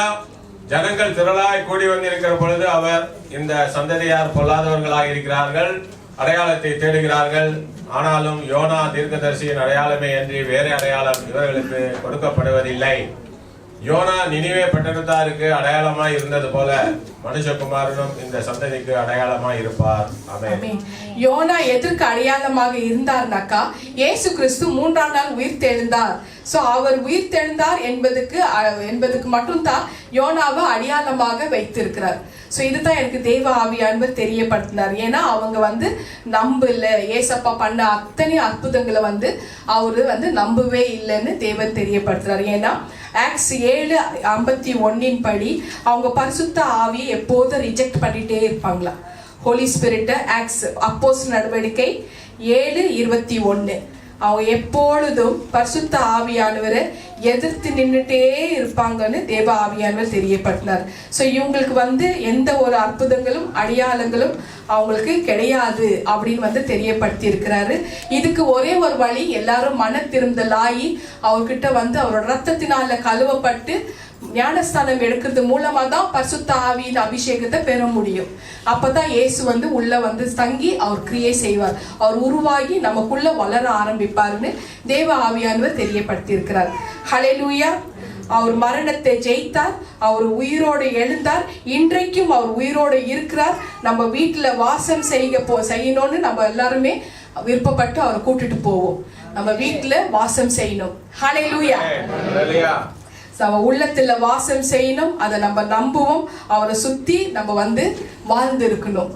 S3: ஜனங்கள் திரளாய் கூடி வந்திருக்கிற பொழுது அவர், இந்த சந்ததியார் பொல்லாதவர்களாக இருக்கிறார்கள், அடையாளத்தை தேடுகிறார்கள். ஆனாலும் யோனா தீர்க்கதரிசியின் அடையாளமே அன்றி வேறு அடையாளம் இவர்களுக்கு கொடுக்கப்படுவதில்லை. யோனா நினிவே பட்டணத்தாருக்கு அடையாளமாய் இருந்தது போல மனுஷகுமாரனும் இந்த சந்ததிக்கு அடையாளமாய் இருப்பார். ஆமென்.
S1: யோனா எதற்கு அடையாளமாக இருந்தார்னாக்கா, இயேசு கிறிஸ்து 3ஆம் நாள் உயிர் தெழுந்தார். சோ அவர் உயிர் தெழுந்தார் என்பதுக்கு மட்டும்தான் யோனாவை அடையாளமாக வைத்திருக்கிறார். சோ இதுதான் எனக்கு தேவ ஆவியானவர் தெரியப்படுத்தினார். ஏன்னா அவங்க வந்து நம்பல, ஏசப்பா பண்ண அத்தனை அற்புதங்களை வந்து அவரு வந்து நம்பவே இல்லைன்னு தேவன் தெரியப்படுத்துறாரு. ஏன்னா ஆக்ட்ஸ் 7:51 படி அவங்க பரிசுத்த ஆவியை எப்போதும் ரிஜெக்ட் பண்ணிட்டே இருப்பாங்களா, ஹோலி ஸ்பிரிட். ஆக்ட்ஸ் அப்போஸ்தலர் நடவடிக்கை 7:21 அவங்க எப்பொழுதும் பரிசுத்த ஆவியானவரை எதிர்த்து நின்றுட்டே இருப்பாங்கன்னு தேவ ஆவியானவர் தெரியப்படுத்தினார். ஸோ இவங்களுக்கு வந்து எந்த ஒரு அற்புதங்களும் அடையாளங்களும் அவங்களுக்கு கிடையாது அப்படின்னு வந்து தெரியப்படுத்தி இருக்கிறாரு. இதுக்கு ஒரே ஒரு வழி, எல்லாரும் மன திருந்தலாகி அவர்கிட்ட வந்து அவரோட ரத்தத்தினால கழுவப்பட்டு ஞானஸ்தானம் எடுக்கிறது மூலமா தான் பரிசுத்த ஆவியின் அபிஷேகத்தை பெற முடியும். அப்பதான் இயேசு வந்து உள்ள வந்து தங்கி அவர் கிரியை செய்வார், அவர் உருவாகி நமக்குள்ள வளர ஆரம்பிப்பாருன்னு தேவ ஆவியானவர் தெரியப்படுத்தி இருக்கிறார். ஹல்லேலூயா. அவர் மரணத்தை ஜெயித்தார், அவர் உயிரோடு எழுந்தார், இன்றைக்கும் அவர் உயிரோடு இருக்கிறார். நம்ம வீட்டுல வாசம் செய்யணும்னு நம்ம எல்லாருமே விருப்பப்பட்டு அவரை கூட்டிட்டு போவோம். நம்ம வீட்டுல வாசம் செய்யணும். ஹல்லேலூயா. உள்ளத்துல வாசம் செய்யணும், அதை நம்ம நம்புவோம், அவரை சுத்தி நம்ம வந்து வாழ்ந்து இருக்கணும்.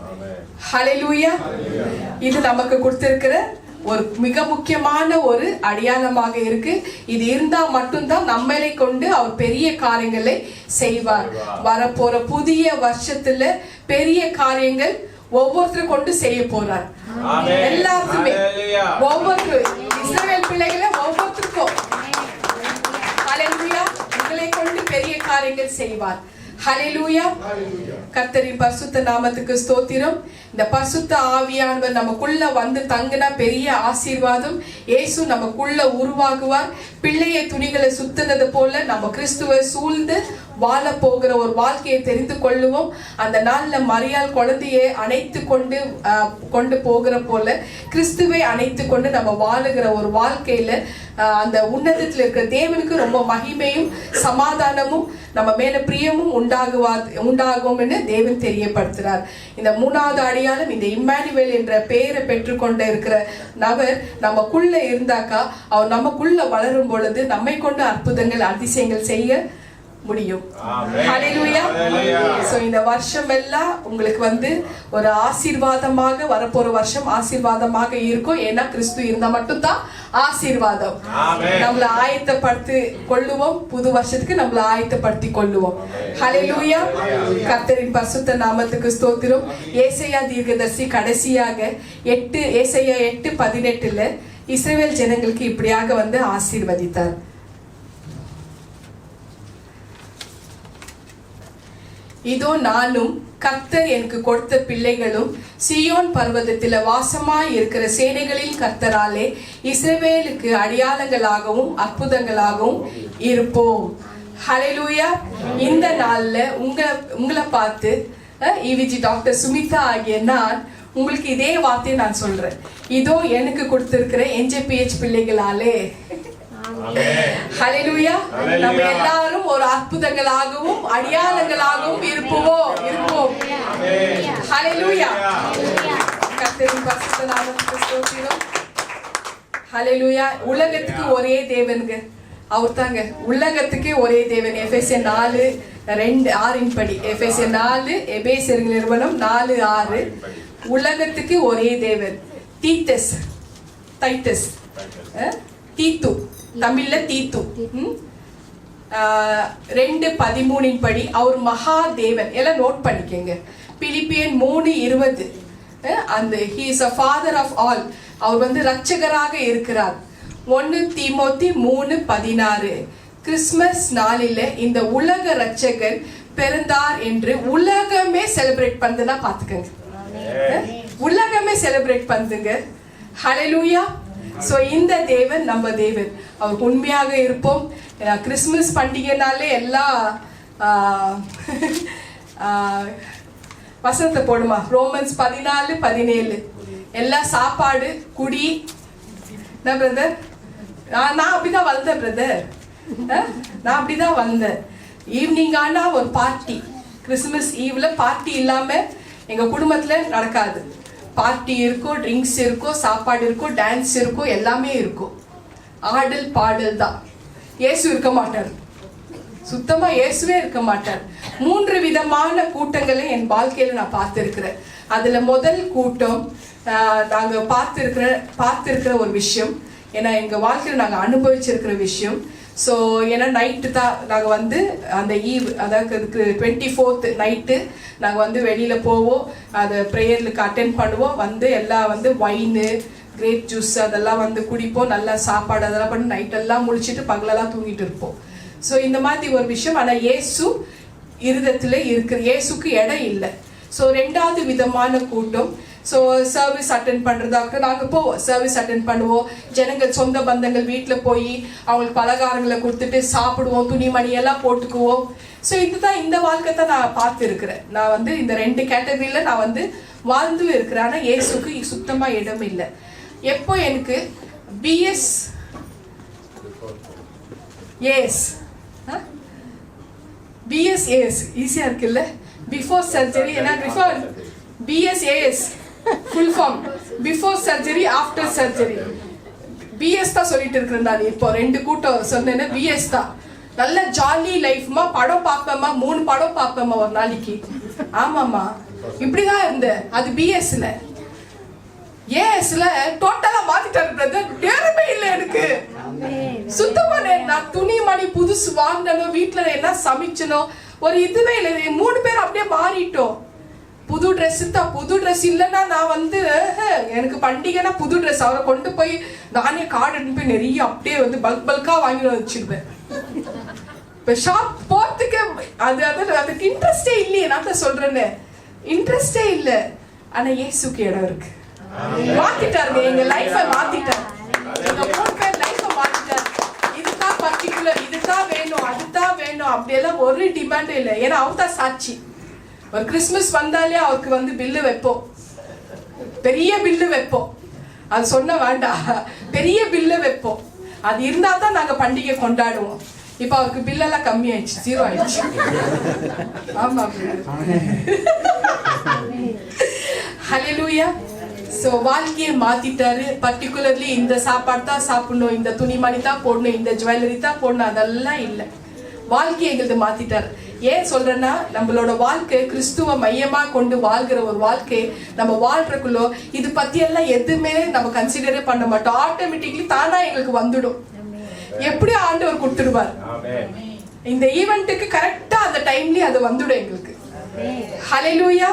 S1: ஹல்லேலூயா. இது நமக்கு கொடுத்திருக்கிற ஒரு மிக முக்கியமான ஒரு அடையாளமாக இருக்கு. இது இருந்தா மட்டும்தான் நம்மளை கொண்டு அவர் பெரிய காரியங்களை செய்வார். வரப்போற புதிய வருஷத்துல பெரிய காரியங்கள் ஒவ்வொருத்தரும் கொண்டு செய்ய போறார். எல்லாருக்குமே, ஒவ்வொரு இஸ்ரவேல் பிள்ளைகளை ஒவ்வொருத்தருக்கும் ஹல்லேலூயா உங்களை கொண்டு பெரிய காரியங்கள் செய்வார். ஹல்லேலூயா. கர்த்தரின் பரிசுத்த நாமத்துக்கு ஸ்தோத்திரம். இந்த பரிசுத்த ஆவியானவர் நமக்குள்ள வந்து தங்கினா பெரிய ஆசீர்வாதம். இயேசு நமக்குள்ள உருவாகுவார். பிள்ளையை துணிகளை சுத்தினது போல நம்ம கிறிஸ்துவை சூழ்ந்து வாழ போகிற ஒரு வாழ்க்கையை தெரிந்து கொள்ளுவோம். அந்த நாள்ல மரியாள் குழந்தையை அணைத்து கொண்டு போகிற போல கிறிஸ்துவை அணைத்து கொண்டு நம்ம வாழுகிற ஒரு வாழ்க்கையில அந்த உன்னதத்தில் இருக்கிற தேவனுக்கு ரொம்ப மகிமையும் சமாதானமும் நம்ம மேல பிரியமும் உண்டாகும் என்று தேவன் தெரியப்படுத்துறார். இந்த 3வது அடையாளம், இந்த இம்மானுவேல் என்ற பெயரை பெற்றுக்கொண்டு இருக்கிற நபர் நமக்குள்ள இருந்தாக்கா அவர் நமக்குள்ள வளரும் பொழுது நம்மை கொண்டு அற்புதங்கள் அதிசயங்கள் செய்ய முடியும். ஹல்லேலூயா. சோ இந்த வருஷம் எல்லாம் உங்களுக்கு வந்து ஒரு ஆசீர்வாதமாக வரப்போற வருஷம் ஆசீர்வாதமாக இருக்கும். ஏன்னா கிறிஸ்து இருந்தா மட்டும்தான் ஆசீர்வாதம். நம்மள ஆயத்தப்படுத்தி கொள்ளுவோம். புது வருஷத்துக்கு நம்மள ஆயத்தப்படுத்தி கொள்ளுவோம். ஹல்லேலூயா. கர்த்தரின் பரிசுத்த நாமத்துக்கு ஸ்தோத்திரம். ஏசாயா தீர்க்கதரிசி கடைசியாக ஏசாயா 8:18 இஸ்ரவேல் ஜனங்களுக்கு இப்படியாக வந்து ஆசீர்வதித்தார். இதோ நானும் கர்த்தர் எனக்கு கொடுத்த பிள்ளைகளும் சீயோன் பர்வதத்தில் வாசமாய் இருக்கிற சேனைகளின் கர்த்தராலே இஸ்ரவேலுக்கு அடையாளங்களாகவும் அற்புதங்களாகவும் இருப்போம். ஹல்லேலூயா. இந்த நாள்ல உங்களை பார்த்து இவிஜி டாக்டர் சுமிதா ஆகிய நான் உங்களுக்கு இதே வார்த்தையை நான் சொல்றேன். இதோ எனக்கு கொடுத்திருக்கிற NJPH பிள்ளைகளாலே ஹல்லேலூயா நம்ம எல்லாரும் ஒரு அற்புதங்களாகவும் அடையாளங்களாகவும் இருப்போம். ஹல்லேலூயா. கர்த்தரின் பரிசுத்த நாமத்துக்கு ஸ்தோத்திரம். ஹல்லேலூயா. உலகத்துக்கு ஒரே தேவனுங்க அவர் தாங்க. உலகத்துக்கே ஒரே தேவன். எபேசியர் 4:2-6 படி. எபேசியர் 4 எபேசியர் நிறுவனம் 4:6 உலகத்துக்கு ஒரே தேவன். டைட்டஸ் தீத்து தமிழ்ல தீத்து 2:13 படி அவர் மகா தேவன். எல்லாம் நோட் பண்ணிக்கங்க. பிலிப்பியன் 3:20 அந்த he is a father of all. அவர் வந்து இரட்சகராக இருக்கிறார். 1 தீமோத்தி 3:16 கிறிஸ்மஸ் நாளில இந்த உலக இரட்சகர் பிறந்தார் என்று உலகமே செலிப்ரேட் பண்ணுதுன்னா பாத்துக்கங்க. உலகமே செலிப்ரேட் பண்ணுங்க. ஹல்லேலூயா. சோ இந்த தேவன் நம்ம தேவன். அவர் உண்மையாக இருப்போம். கிறிஸ்துமஸ் பண்டிகைனாலே எல்லா வசனத்தை போடுமா ரோமன்ஸ் 14:17 எல்லா சாப்பாடு குடி. என்ன பிரதர், நான் அப்படிதான் வந்தேன் பிரதர். நான் அப்படிதான் வந்தேன். ஈவினிங் ஆனா ஒரு பார்ட்டி. கிறிஸ்துமஸ் ஈவ்ல பார்ட்டி இல்லாம எங்க குடும்பத்துல நடக்காது. பார்ட்டி இருக்கும், ட்ரிங்க்ஸ் இருக்கும், சாப்பாடு இருக்கும், டான்ஸ் இருக்கும், எல்லாமே இருக்கும். ஆடல் பாடல் தான். இயேசு இருக்க மாட்டார். சுத்தமா இயேசுவே இருக்க மாட்டார். 3 விதமான கூட்டங்களை என் வாழ்க்கையில நான் பார்த்திருக்கிறேன். அதுல முதல் கூட்டம் நாங்க பார்த்திருக்கிற ஒரு விஷயம். ஏன்னா எங்க வாழ்க்கையில நாங்க அனுபவிச்சிருக்கிற விஷயம். ஸோ ஏன்னா நைட்டு தான் நாங்கள் வந்து அந்த அதாவது 24th நைட்டு நாங்கள் வந்து வெளியில் போவோம். அதை ப்ரேயருக்கு அட்டென்ட் பண்ணுவோம். வந்து எல்லாம் வந்து ஒயின்னு கிரேப் ஜூஸ் அதெல்லாம் வந்து குடிப்போம். நல்லா சாப்பாடு அதெல்லாம் பண்ணி நைட்டெல்லாம் முடிச்சுட்டு பகலெல்லாம் தூங்கிட்டு இருப்போம். ஸோ இந்த மாதிரி ஒரு விஷயம். ஆனால் இயேசு இருதயத்தில் இருக்கிற இயேசுக்கு இடம் இல்லை. ஸோ 2வது விதமான கூட்டம். ஸோ சர்வீஸ் அட்டென்ட் பண்ணுறதாக நாங்கள் போவோம். சர்வீஸ் அட்டென்ட் பண்ணுவோம். ஜனங்கள் சொந்த பந்தங்கள் வீட்டில் போய் அவங்களுக்கு பலகாரங்களை கொடுத்துட்டு சாப்பிடுவோம். துணிமணி எல்லாம் போட்டுக்குவோம். ஸோ இதுதான் இந்த வாழ்க்கை தான் நான் பார்த்துருக்கிறேன். நான் வந்து இந்த 2 கேட்டகரியில் நான் வந்து வாழ்ந்து இருக்கிறேன். ஆனால் இயேசுக்கு சுத்தமாக இடம் இல்லை. எப்போ எனக்கு BS ஈஸியாக இருக்குல்ல. பிஃபோர் சர்ஜரி ஏன்னா BSAS full form before surgery after surgery. BS தான் சொல்லிட்டு இருக்கிறேன் நான். இப்போ 2 கூட்டம் சொன்னேன்னா BS தான். நல்ல ஜாலி லைஃப்மா. படம் பார்ப்பேம்மா, 3 படம் பார்ப்பேம்மா ஒரு நாளைக்கு. ஆமாம்மா இப்படிதான் இருந்தேன். அது BSல. ASல டோட்டலா மாத்திட்டாரு பிரதர். நேரமே இல்லை எனக்கு சுத்தமா. நான் துணி மணி புதுசு வாங்கணும், வீட்டுல என்ன சமைச்சனும் ஒரு இதுவே இல்லை. 3 பேர் அப்படியே மாறிட்டோம். புது ட்ரெஸ் தான். புது ட்ரெஸ் இல்லைன்னா நான் வந்து எனக்கு பண்டிகைனா புது ட்ரெஸ். அவரை கொண்டு போய் நானே கார்டு எடுத்து போய் நிறைய அப்படியே வந்து பல்கா வாங்கி வச்சிருப்பேன். இப்போ ஷாப் போறதுக்கு அதுக்கு இன்ட்ரெஸ்டே இல்லையே. நான் தான் சொல்றேன்னு இன்ட்ரெஸ்டே இல்லை. ஆனா இயேசுக்கு இடம் இருக்கு. மாத்திட்டாருங்க எங்க லைஃபை, மாத்திட்டாரு. எங்க 3 பேர் லைஃபை மாத்திட்டாரு. இதுதான் பர்டிகுலர், இதுதான் வேணும், அதுதான் வேணும் அப்படியெல்லாம் ஒரு டிமாண்டும் இல்லை. ஏன்னா அவர் தான் சாட்சி. ஒரு கிறிஸ்மஸ் வந்தாலே அவருக்கு வந்து பில்லு வைப்போம், பெரிய பில்லு வைப்போம். அது சொன்ன வேண்டாம், பெரிய பில்லு வைப்போம். அது இருந்தா தான் நாங்க பண்டிகை கொண்டாடுவோம். இப்ப அவருக்கு பில்லெல்லாம் கம்மி ஆயிடுச்சு, 0 ஆயிடுச்சு. ஆமா, ஹல்லேலூயா. சோ வாழ்க்கையை மாத்திட்டாரு. பர்டிகுலர்லி இந்த சாப்பாடு தான் சாப்பிடணும், இந்த துணிமணி தான் போடணும், இந்த ஜுவல்லரி தான் போடணும், அதெல்லாம் இல்லை. வாழ்க்கையை எங்களுக்கு மாத்திட்டாரு. ஏன் சொல்றேன்னா, நம்மளோட வாழ்க்கை கிறிஸ்துவ மையமா கொண்டு வாழ்கிற ஒரு வாழ்க்கை நம்ம வாழ்றதுக்குள்ளோ இது பத்தி எல்லாம் எதுவுமே நம்ம கன்சிடரே பண்ண மாட்டோம். ஆட்டோமேட்டிக்லி தானா எங்களுக்கு வந்துடும். எப்படி ஆண்டவர் கொடுத்துடுவார். இந்த ஈவென்ட்டுக்கு கரெக்டா அந்த டைம்லயே அது வந்துடும் எங்களுக்கு. ஹல்லேலூயா.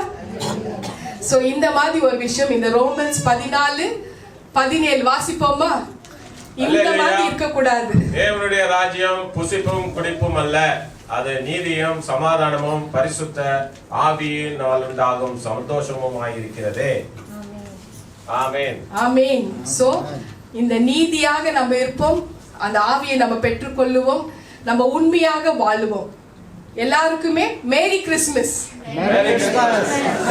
S1: சோ இந்த மாதிரி ஒரு விஷயம் இந்த ரோமன்ஸ் 14:17 வாசிப்போமா? இந்த மாதிரி இருக்க கூடாது.
S3: தேவனுடைய ராஜ்யம் புசிப்பும் குடிப்பும் அல்ல, அது நீதியும் சமாதானமும் பரிசுத்த ஆவியினால் உண்டாகும் சந்தோஷமுமாய் இருக்கிறதே. ஆமென்,
S1: ஆமென். சோ இந்த நீதியாக நம்ம இருப்போம், அந்த ஆவியை நம்ம பெற்றுக்கொள்ளுவோம், நம்ம உண்மையாக வாழுவோம். எல்லாருக்குமே மேரி கிறிஸ்மஸ்.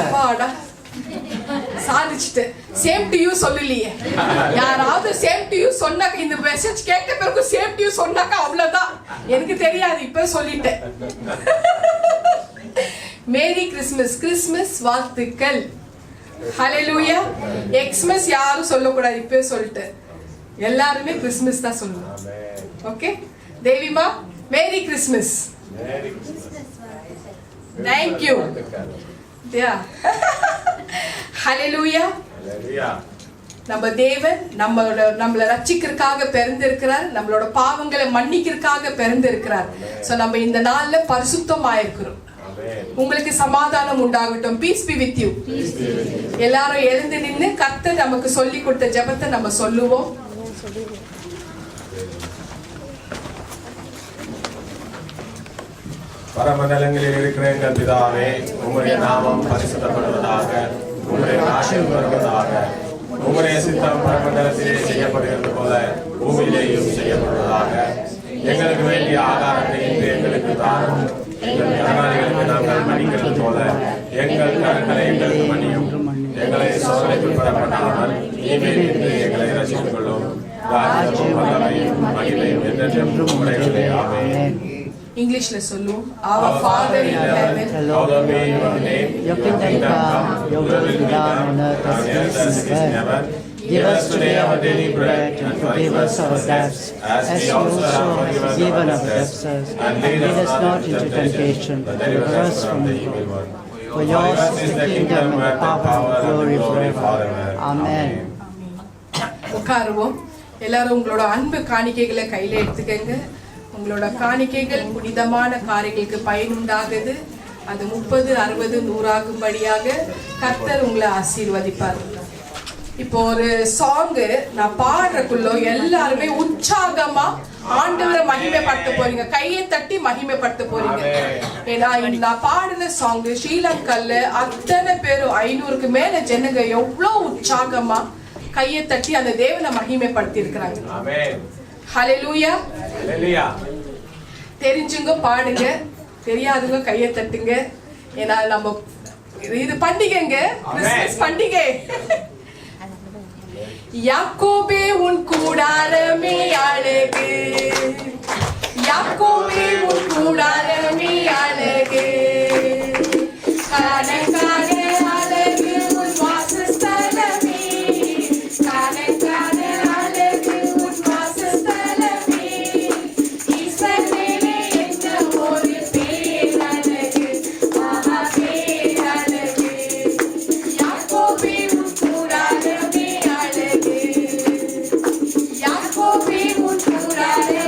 S1: அப்பாடா சாதிச்சுட்டு சேம் டு யூ சொல்லலையே. யாராவது சேம் டு யூ சொன்னாக்க, இந்த மெசேஜ் கேட்ட பிறகு சேம் டு யூ சொன்னாக்க அவ்வளவுதான். எனக்கு தெரியாது, இப்ப சொல்லிட்டேன். மேரி கிறிஸ்மஸ், கிறிஸ்மஸ் வாழ்த்துக்கள். ஹல்லேலூயா. எக்ஸ்மஸ் யாரும் சொல்லக்கூடாது, இப்பவே சொல்லிட்டு எல்லாருமே கிறிஸ்மஸ் தான் சொல்லணும். ஓகே தேவிமா, merry Christmas. Thank you. Yeah. Hallelujah.
S3: Hallelujah.
S1: நம்ம தேவன் நம்மளை ரட்சிக்கிறதுக்காக பிறந்திருக்கிறார், நம்மளோட பாவங்களை மன்னிக்கிறதுக்காக பிறந்திருக்கிறார். சோ நம்ம இந்த நாள்ல பரிசுத்தமாயிருக்கிறோம். உங்களுக்கு சமாதானம் உண்டாகட்டும். Peace be with you. எல்லாரும் எழுந்து நின்று கர்த்தர் நமக்கு சொல்லி கொடுத்த ஜெபத்தை நம்ம சொல்லுவோம்.
S3: பரமண்டலங்களில் இருக்கிற எங்கள் பிதாவே, உம்முடைய நாமம் பரிசுத்தப்படுவதாக, உம்முடைய ராஜ்யம் வருவதாக, உம்முடைய சித்தம் பரமண்டலத்திலே செய்யப்படுகிறது போல பூமியிலேயும் செய்யப்படுவதாக. எங்களுக்கு வேண்டிய ஆகாரத்தை இன்று எங்களுக்கு தாரும். எங்கள் கடனாளிகளுக்கு நாங்கள் மன்னிக்கிறது போல எங்கள் கடன்களை எங்களுக்கு மன்னியும். எங்களை சோதனைக்கு புறப்படாமல் தீமையிலிருந்து எங்களை ரட்சித்துக் கொள்ளும். ராஜ்யமும் வல்லமையும் மகிமையும் என்றென்றும் உம்முடையதே. ஆமென்.
S1: இங்கிலீஷ்ல சொல்லுவோம். Our Father in heaven,
S3: hallowed be your name.
S2: Your kingdom come, your will be done on earth as it is in heaven. Give us today our daily bread, and forgive us our debts, as we also have forgiven our debtors. And lead us not into temptation, but deliver us from the evil one. For yours is the kingdom, and the power, and the glory forever. Amen.
S1: உட்காருவோம். எல்லாரும் உங்களோட அன்பு காணிக்கைகளை கையில எடுத்துக்கங்க. உங்களோட காணிக்கைகள் புனிதமான காரியங்களுக்கு பயனுண்டாகுது. அது 30, 60, 100 ஆகும்படியாக கர்த்தர் உங்களை ஆசீர்வதிப்பார். இப்போ ஒரு சாங் நான் பாடுறதுக்குள்ள எல்லாருமே உற்சாகமா ஆண்டவரை மகிமைப்படுத்த போறீங்க. கையை தட்டி மகிமைப்படுத்த போறீங்க. ஏன்னா நான் பாடின சாங் ஸ்ரீலங்கால அத்தனை பேரும் 500க்கு மேல ஜனங்க எவ்வளவு உற்சாகமா கையை தட்டி அந்த தேவனை மகிமைப்படுத்தி இருக்கிறாங்க. ஹல்லேலூயா.
S3: ஹல்லேலூயா.
S1: தெரிஞ்சுங்க பாடுங்க, தெரியாதுங்க கையை தட்டுங்க. ஏன்னா நம்ம இது பண்டிகைங்க, கிறிஸ்மஸ் பண்டிகை. யாக்கோபே உன் கூடாரமே அழகு, யாக்கோபே உன் கூடாரமே அழகு, காண அழகு உன் வாசஸ்தலமே, காண அழகு உன் வாசஸ்தலமே, ஈஸ்வரனே என்ன ஒரு பேரழகு, ஆஹா பேரழகு, யாக்கோபே உன் கூடாரமே அழகு, யாக்கோபே உன் கூடாரமே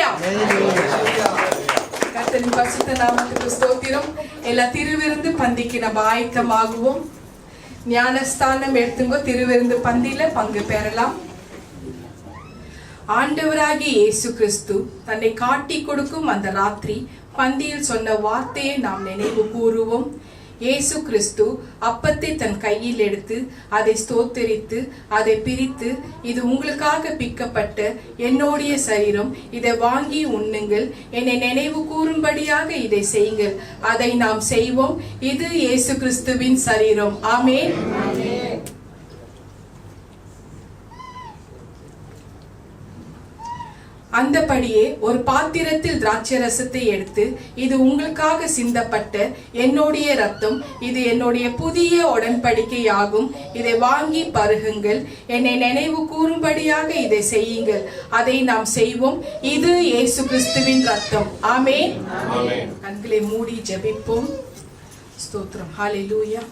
S1: ஹalleluya. கர்த்தரின் பரிசுத்த நாமத்துக்கு ஸ்தோத்திரம். எல்லா திருவிருந்து பந்திக்கு நம்ம ஆயத்தமாகுவோம். ஞானஸ்தானம் எடுத்துங்கோ, திருவிருந்து பந்தியில பங்கு பெறலாம். ஆண்டவராகிய இயேசு கிறிஸ்து தன்னை காட்டி கொடுக்கும் அந்த ராத்திரி பந்தியில் சொன்ன வார்த்தையை நாம் நினைவு கூறுவோம். இயேசு கிறிஸ்து அப்பத்தை தன் கையில் எடுத்து அதை ஸ்தோத்தரித்து அதை பிரித்து, இது உங்களுக்காக பிக்கப்பட்ட என்னுடைய சரீரம், இதை வாங்கி உண்ணுங்கள், என்னை நினைவு கூறும்படியாக இதை செய்யுங்கள். அதை நாம் செய்வோம். இது இயேசு கிறிஸ்துவின் சரீரம். ஆமென். அந்தபடியே ஒரு பாத்திரத்தில் திராட்சை ரசத்தை எடுத்து, இது உங்களுக்காக சிந்தப்பட்ட என்னுடைய ரத்தம், இது என்னுடைய புதிய உடன்படிக்கையாகும், இதை வாங்கி பருகுங்கள், என்னை நினைவு கூறும்படியாக இதை செய்யுங்கள். அதை நாம் செய்வோம். இது இயேசு கிறிஸ்துவின் ரத்தம். ஆமென். கண்களை மூடி ஜெபிப்போம். ஸ்தோத்திரம். ஹalleluya.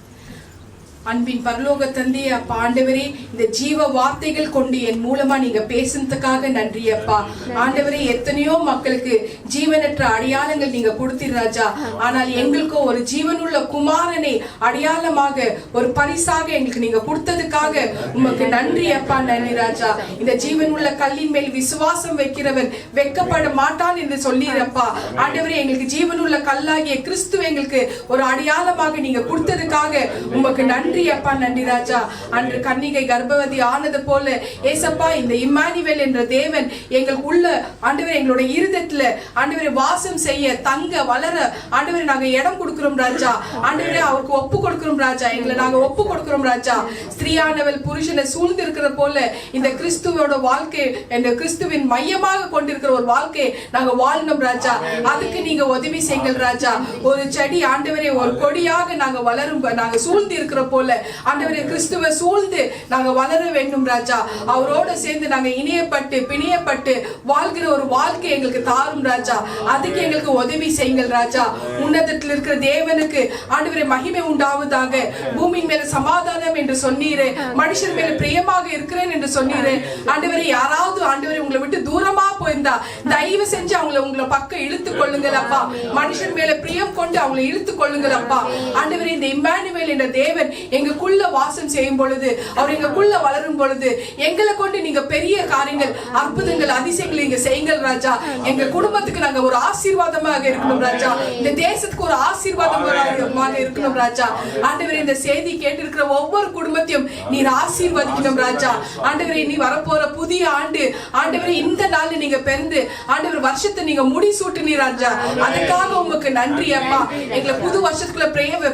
S1: அன்பின் பரலோக தந்தையே, அப்பா ஆண்டவரே, இந்த ஜீவ வார்த்தைகள் கொண்டு என் மூலமா நீங்க பேசுனதுக்காக நன்றி அப்பா. ஆண்டவரே, எத்தனையோ மக்களுக்கு ஜீவனற்ற அடையாளங்கள் நீங்க கொடுத்தீர் ராஜா. ஆனால் எங்களுக்கு ஒரு ஜீவனுள்ள குமாரனை அடையாளமாக ஒரு பரிசாக எங்களுக்கு நீங்க கொடுத்ததுக்காக உமக்கு நன்றி அப்பா. நன்றி ராஜா. இந்த ஜீவனுள்ள கல்லின் மேல் விசுவாசம் வைக்கிறவன் வெட்கப்பட மாட்டான் என்று சொல்லீரப்பா. ஆண்டவரே, எங்களுக்கு ஜீவனுள்ள கல்லாகிய கிறிஸ்துவ எங்களுக்கு ஒரு அடையாளமாக நீங்க கொடுத்ததுக்காக உமக்கு நன்றி அப்பா. நன்றி ராஜா. அன்று கன்னிகை கர்ப்பவதி ஆனது போல ஏசப்பா, இந்த இம்மானுவேல் என்ற தேவன் எங்களுக்கு உள்ள ஆண்டவரே, எங்களுடைய இருதயத்துல ஆண்டவரே வாசம் செய்ய, தங்க, வளர ஆண்டவரே நாங்க இடம் கொடுக்கிறோம் ராஜா. ஆண்டவரே, அவருக்கு ஒப்பு கொடுக்கிறோம் ராஜா. எங்களை நாங்க ஒப்பு கொடுக்கிறோம் ராஜா. ஸ்திரீயானவள் புருஷனை சூழ்ந்து இருக்கிற போல இந்த கிறிஸ்துவோட வாழ்க்கை, இந்த கிறிஸ்துவின் மையமாக கொண்டிருக்கிற ஒரு வாழ்க்கையை நாங்க வாழணும் ராஜா. அதுக்கு நீங்க உதவி செய்யுங்கள் ராஜா. ஒரு செடி ஆண்டவரே ஒரு கொடியாக நாங்க வளரும், நாங்க சூழ்ந்து இருக்கிற போல ஆண்டவரே கிறிஸ்துவை சூழ்ந்து நாங்க வளர வேண்டும் ராஜா. அவரோட சேர்ந்து நாங்க இணையப்பட்டு பிணையப்பட்டு வாழ்கிற ஒரு வாழ்க்கை எங்களுக்கு தாரும் ராஜா. அதுக்கு எங்களுக்கு உதவி செய்யுங்கள் ராஜா. உன்னதத்தில் இருக்கிற தேவனுக்கு ஆண்டவரே மகிமை உண்டாவதாக. பூமியின் மேல சமாதானம் என்று சொன்னீரே, மனுஷன் மேல பிரியமாக இருக்கிறேன் என்று சொன்னீரே. ஆண்டவரே, யாராவது ஆண்டவரே உங்களை விட்டு தூரமா போயிருந்தா தயவு செஞ்சு உங்களை பக்கம் இழுத்துக் கொள்ளுங்கள் அப்பா. மனுஷன் மேல பிரியம் கொண்டு அவங்களை இழுத்துக் கொள்ளுங்கள் அப்பா. ஆண்டவரே, இந்த இம்மானுவேல் என்ற தேவன் எங்களுக்குள்ள வாசம் செய்யும் பொழுது, அவர் எங்களுக்குள்ள வளரும் பொழுது எங்களை கொண்டு நீங்க பெரிய காரியங்கள், அற்புதங்கள், அதிசயங்கள் நீங்க செய்யுங்கள் ராஜா. எங்க குடும்பத்துக்கு நாங்க ஒரு ஆசீர்வாதமாக இருக்கணும் ராஜா. இந்த தேசத்துக்கு ஒரு ஆசீர்வாதமாக இருக்கணும் ராஜா. ஆண்டவரே, இந்த செய்தி கேட்டிருக்கிற ஒவ்வொரு குடும்பத்தையும் நீர் ஆசீர்வதிக்கணும் ராஜா. ஆண்டவரே, நீ வரப்போற புதிய ஆண்டு ஆண்டவரே, இந்த நாள்ல நீங்க பிறந்து ஆண்டவர் வருஷத்தை நீங்க முடிசூட்டுனீர் ராஜா. அதுக்காக உமக்கு நன்றி அப்பா. எங்களை புது வருஷத்துக்குள்ள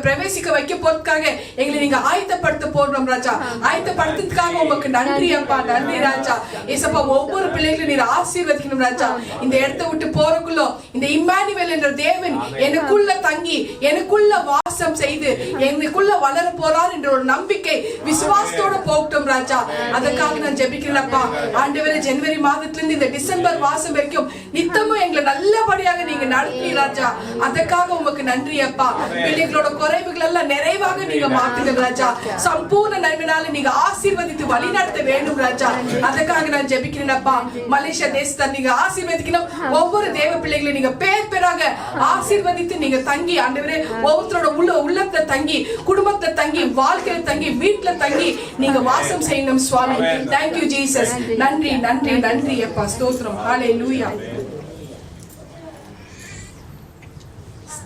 S1: பிரவேசிக்க வைக்க போறதுக்காக எங்களை நீங்க ஆயத்தப்படுத்த போறோம் ராஜா. ஆயத்தப்படுத்துறதுக்காக உமக்கு நன்றி அப்பா. நன்றி ராஜா. ஏசப்பா, ஒவ்வொரு பிள்ளைகளும் நீர் ஆசீர்வதிக்கணும் ராஜா. இந்த இடத்தை விட்டு போறக்குள்ள இந்த இம்மானுவேல் என்ற தேவன் எனக்குள்ள தங்கி எனக்குள்ள வாசம் செய்து எனக்குள்ள வளர போறார் என்ற ஒரு நம்பிக்கை விசுவாசத்தோட போகட்டும் ராஜா. அதற்காக நான் ஜெபிக்கிறேன் அப்பா. ஆண்டவரே, ஜனவரி மாதத்திலிருந்து இந்த டிசம்பர் மாசம் வரைக்கும் நித்தமும் எங்களை நல்லபடியாக நீங்க நடத்தி ராஜா. அதற்காக உமக்கு நன்றி அப்பா. பிள்ளைகளோட குறைவுகள் எல்லாம் நிறைவாக நீங்க மாத்துங்க ராஜா. சம்பூர்ண நன்மையால நீங்க ஆசீர்வதித்து வழி நடத்த வேண்டும் ராஜா. அதற்காக நான் ஜெபிக்கிறேன் அப்பா. மலேசியா தேசத்தை நீங்க ஆசீர்வதிக்கணும். ஒவ்வொரு தேவ பிள்ளைகளை நீங்க பேர் பேராக ஆசீர்வதித்து நீங்க தங்கி ஆண்டவரே ஒவ்வொருத்தரோட உள்ளத்துல தங்கி, குடும்பத்துல தங்கி, வாழ்க்கையில தங்கி, வீட்டுல தங்கி நீங்க வாசம் செய்யணும் சுவாமி. Thank you Jesus. நன்றி நன்றி நன்றி அப்பா. ஸ்தோத்திரம். ஹalleluya.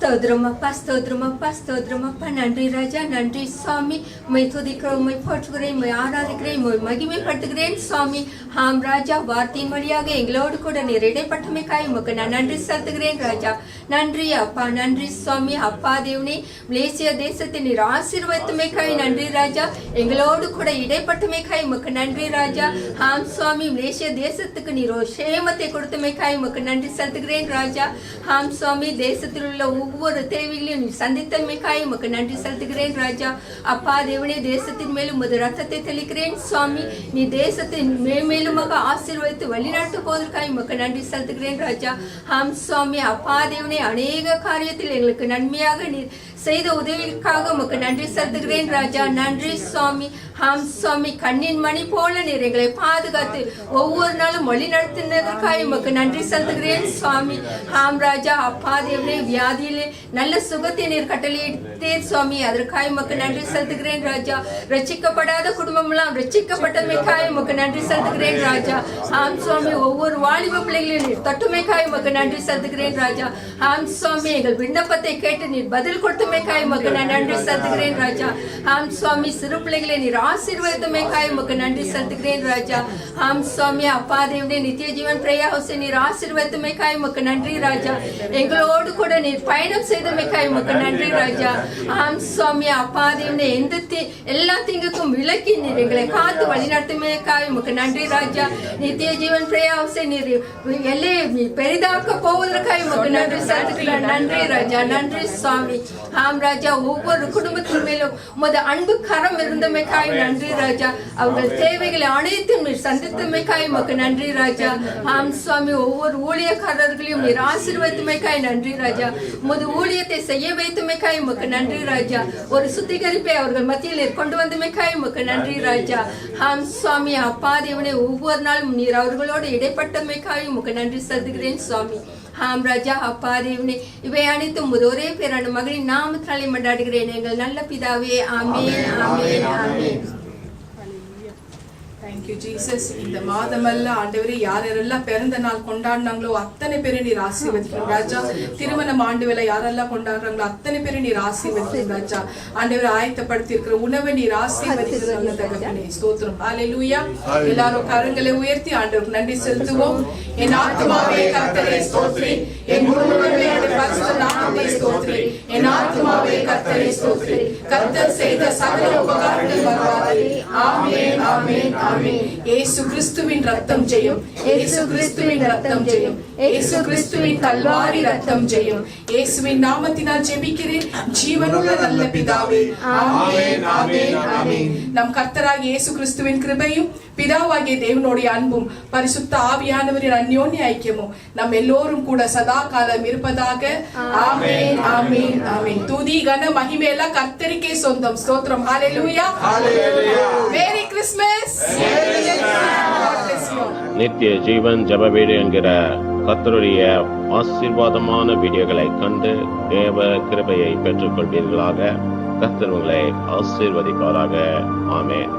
S5: ஸ்தோத்திரமப்பா, ஸ்தோத்திரமப்பா, ஸ்தோத்திரமப்பா. நன்றி ராஜா, நன்றி சுவாமி. உம்மை துதிக்கிறேன், உம்மை போற்றுகிறேன், உம்மை ஆராதிக்கிறேன், உம்மை மகிமைப்படுத்துகிறேன் சுவாமி. ஆம் ராஜா, வார்த்தையின் வழியாக எங்களோடு கூட நீர் இடைப்பட்டமைக்காய் உமக்கு நான் நன்றி செலுத்துகிறேன் ராஜா. நன்றி அப்பா, நன்றி சுவாமி. அப்பா தேவனே, மலேசியா தேசத்தை நீர் ஆசீர்வதித்தமைக்காய் நன்றி ராஜா. எங்களோடு கூட இடைப்பட்டமைக்காய் உமக்கு நன்றி ராஜா. ஆம் சுவாமி, மலேசியா தேசத்துக்கு நீர் ஒரு சேமத்தை கொடுத்தமைக்காய் உமக்கு நன்றி செலுத்துகிறேன் ராஜா. ஆம் சுவாமி, தேசத்தில் உள்ள ஒவ்வொரு தேவைகளையும் நீ சந்தித்தமைக்காய் உமக்கு நன்றி செலுத்துகிறேன் ராஜா. அப்பா தேவனே, தேசத்தின் மேலும் உமது ரத்தத்தை தெளிக்கிறேன் சுவாமி. நீ தேசத்தை மேலுமாக ஆசீர்வதித்து வழிநடத்த போவதற்காக உமக்கு நன்றி செலுத்துகிறேன் ராஜா. ஆம் சுவாமி. அப்பா தேவனே, அநேக காரியத்தில் எங்களுக்கு நன்மையாக நீர் செய்த உதவிக்காக உமக்கு நன்றி செலுத்துகிறேன் ராஜா. நன்றி சுவாமி. ஆம் சுவாமி, கண்ணின் மணி போல நீர் எங்களை பாதுகாத்து ஒவ்வொரு நாளும் வழி நடத்தினதற்காக உமக்கு நன்றி செலுத்துகிறேன் சுவாமி. ஆம் ராஜா, அப்பா தேவனே, வியாதியிலே நல்ல சுகத்தை நீர் கட்டளையிட்டீர் சுவாமி. அதற்காக உமக்கு நன்றி செலுத்துகிறேன் ராஜா. ரட்சிக்கப்படாத குடும்பம் எல்லாம் ரட்சிக்கப்பட்டமைக்காக உமக்கு நன்றி செலுத்துகிறேன் ராஜா. ஆம் சுவாமி, ஒவ்வொரு வாலிப பிள்ளைகளையும் நீர் தொட்டுமைக்காக உமக்கு நன்றி செலுத்துகிறேன் ராஜா. ஆம் சுவாமி, எங்கள் விண்ணப்பத்தை கேட்டு நீர் பதில் கொடுத்தமைக்காக உமக்கு நான் நன்றி செலுத்துகிறேன் ராஜா. ஆம் சுவாமி, சிறு பிள்ளைகளை நீர் ஆசீர்வதித்தமைக்காக உமக்கு நன்றி செலுத்துகிறேன் ராஜா. ஆம் சுவாமி, அப்பா தேவனே, நித்திய ஜீவன் பிரேயா ஹவுஸை நீர் ஆசீர்வதித்தமைக்காக உமக்கு நன்றி ராஜா. எங்களோடு கூட நீர் பயணம் செய்தமைக்காக உமக்கு நன்றி ராஜா. ஆம் சுவாமி, அப்பா தேவனே, எல்லா தீங்குக்கும் விலக்கி நீர் எங்களை காத்து வழி நடத்துமைக்காக உமக்கு நன்றி ராஜா. நித்திய ஜீவன் பிரேயா ஹவுஸை நீர் எல்லையை பெரிதாக்க போவதற்காக உமக்கு நன்றி செலுத்துகிறேன். நன்றி ராஜா. நன்றி சுவாமி. ஆம் ராஜா, ஒவ்வொரு குடும்பத்தின் மேலும் உமது அன்பு கரம் இருந்தமைக்காய் நன்றி ராஜா. அவர்கள் தேவைகளை அனைத்தும் நீர் சந்தித்தமைக்காய் உமக்கு நன்றி ராஜா. ஆம் சுவாமி, ஒவ்வொரு ஊழியக்காரர்களையும் நீர் ஆசீர்வதித்தமைக்காய் நன்றி ராஜா. உமது ஊழியத்தை செய்ய வைத்தமைக்காய் உமக்கு நன்றி ராஜா. ஒரு சுத்திகரிப்பை அவர்கள் மத்தியில் நீர் கொண்டு வந்தமைக்காய் உமக்கு நன்றி ராஜா. ஆம் சுவாமி, அப்பா தேவனே, ஒவ்வொரு நாளும் நீர் அவர்களோடு இடைப்பட்டமைக்காய் உமக்கு நன்றி செலுத்துகிறேன் சுவாமி. ஆம் ராஜா, அப்பா தேவனே, இவை அனைத்தும் ஒரே பேரான மகளின் நாமத்தாலே மன்றாடுகிறேன் எங்கள் நல்ல பிதாவே. ஆமென், ஆமென், ஆமென்.
S1: Thank you Jesus. இந்த மாதமல்ல ஆண்டவரே, யாரெல்லாம் பிறந்த நாள் கொண்டாடினாங்களோ அத்தனை பேரை நீர் ஆசீர்வதிக்கணும் ராஜா. திருமணம் ஆண்டு வேலை யாரெல்லாம் கொண்டாடுறாங்களோ அத்தனை பேரை நீர் ஆசீர்வதிக்கணும் ராஜா. ஆண்டவரை ஆயத்தப்படுத்தி இருக்கிற உணவை நீர் ஆசீர்வதிக்கிறது தகவலே ஸ்தோத்திரம். ஹல்லேலூயா. எல்லாரும் கரங்களை உயர்த்தி ஆண்டவருக்கு நன்றி செலுத்துவோம். என் ஆத்துமாவே கர்த்தரை ஸ்தோத்திரி, என் முழுவதுமே அவருடைய பரிசுத்த நாமத்தை ஸ்தோத்திரி. என் ஆத்துமாவே கர்த்தரை ஸ்தோத்திரி, கர்த்தர் செய்த சகல உபகாரங்கள் மறவாதே. ஆமென், ஆமென், ஆமென். இயேசு கிறிஸ்துவின் ரத்தம் ஜெயம், இயேசு கிறிஸ்துவின் ரத்தம் ஜெயம், இயேசு கிறிஸ்துவின் கல்வாரி ரத்தம் ஜெயம். இயேசுவின் நாமத்தினால் ஜெபிக்கிறேன் ஜீவனுள்ள நல்ல பிதாவே. ஆமென், ஆமென், ஆமென். நம் கர்த்தராகிய இயேசு கிறிஸ்துவின் கிருபையும் பிதாவாகிய தேவனுடைய அன்பும் பரிசுத்த ஆவியானவரின் அந்யோன்ய ஐக்கியமும் நம் எல்லோரும் கூட சதா காலம் இருப்பதாக. ஆமென், ஆமென், ஆமென். துதி கன மகிமை எல்லாம் கர்த்தருக்கே சொந்தம். ஸ்தோத்திரம். ஹல்லேலூயா. Merry Christmas.
S6: நித்திய ஜீவன் ஜெப வீடு என்கிற கர்த்தருடைய ஆசீர்வாதமான வீடியோகளை கண்டு தேவ கிருபையை பெற்றுக் கொள்வீர்களாக. கர்த்தர் உங்களை ஆசீர்வதிப்பாராக. ஆமென்.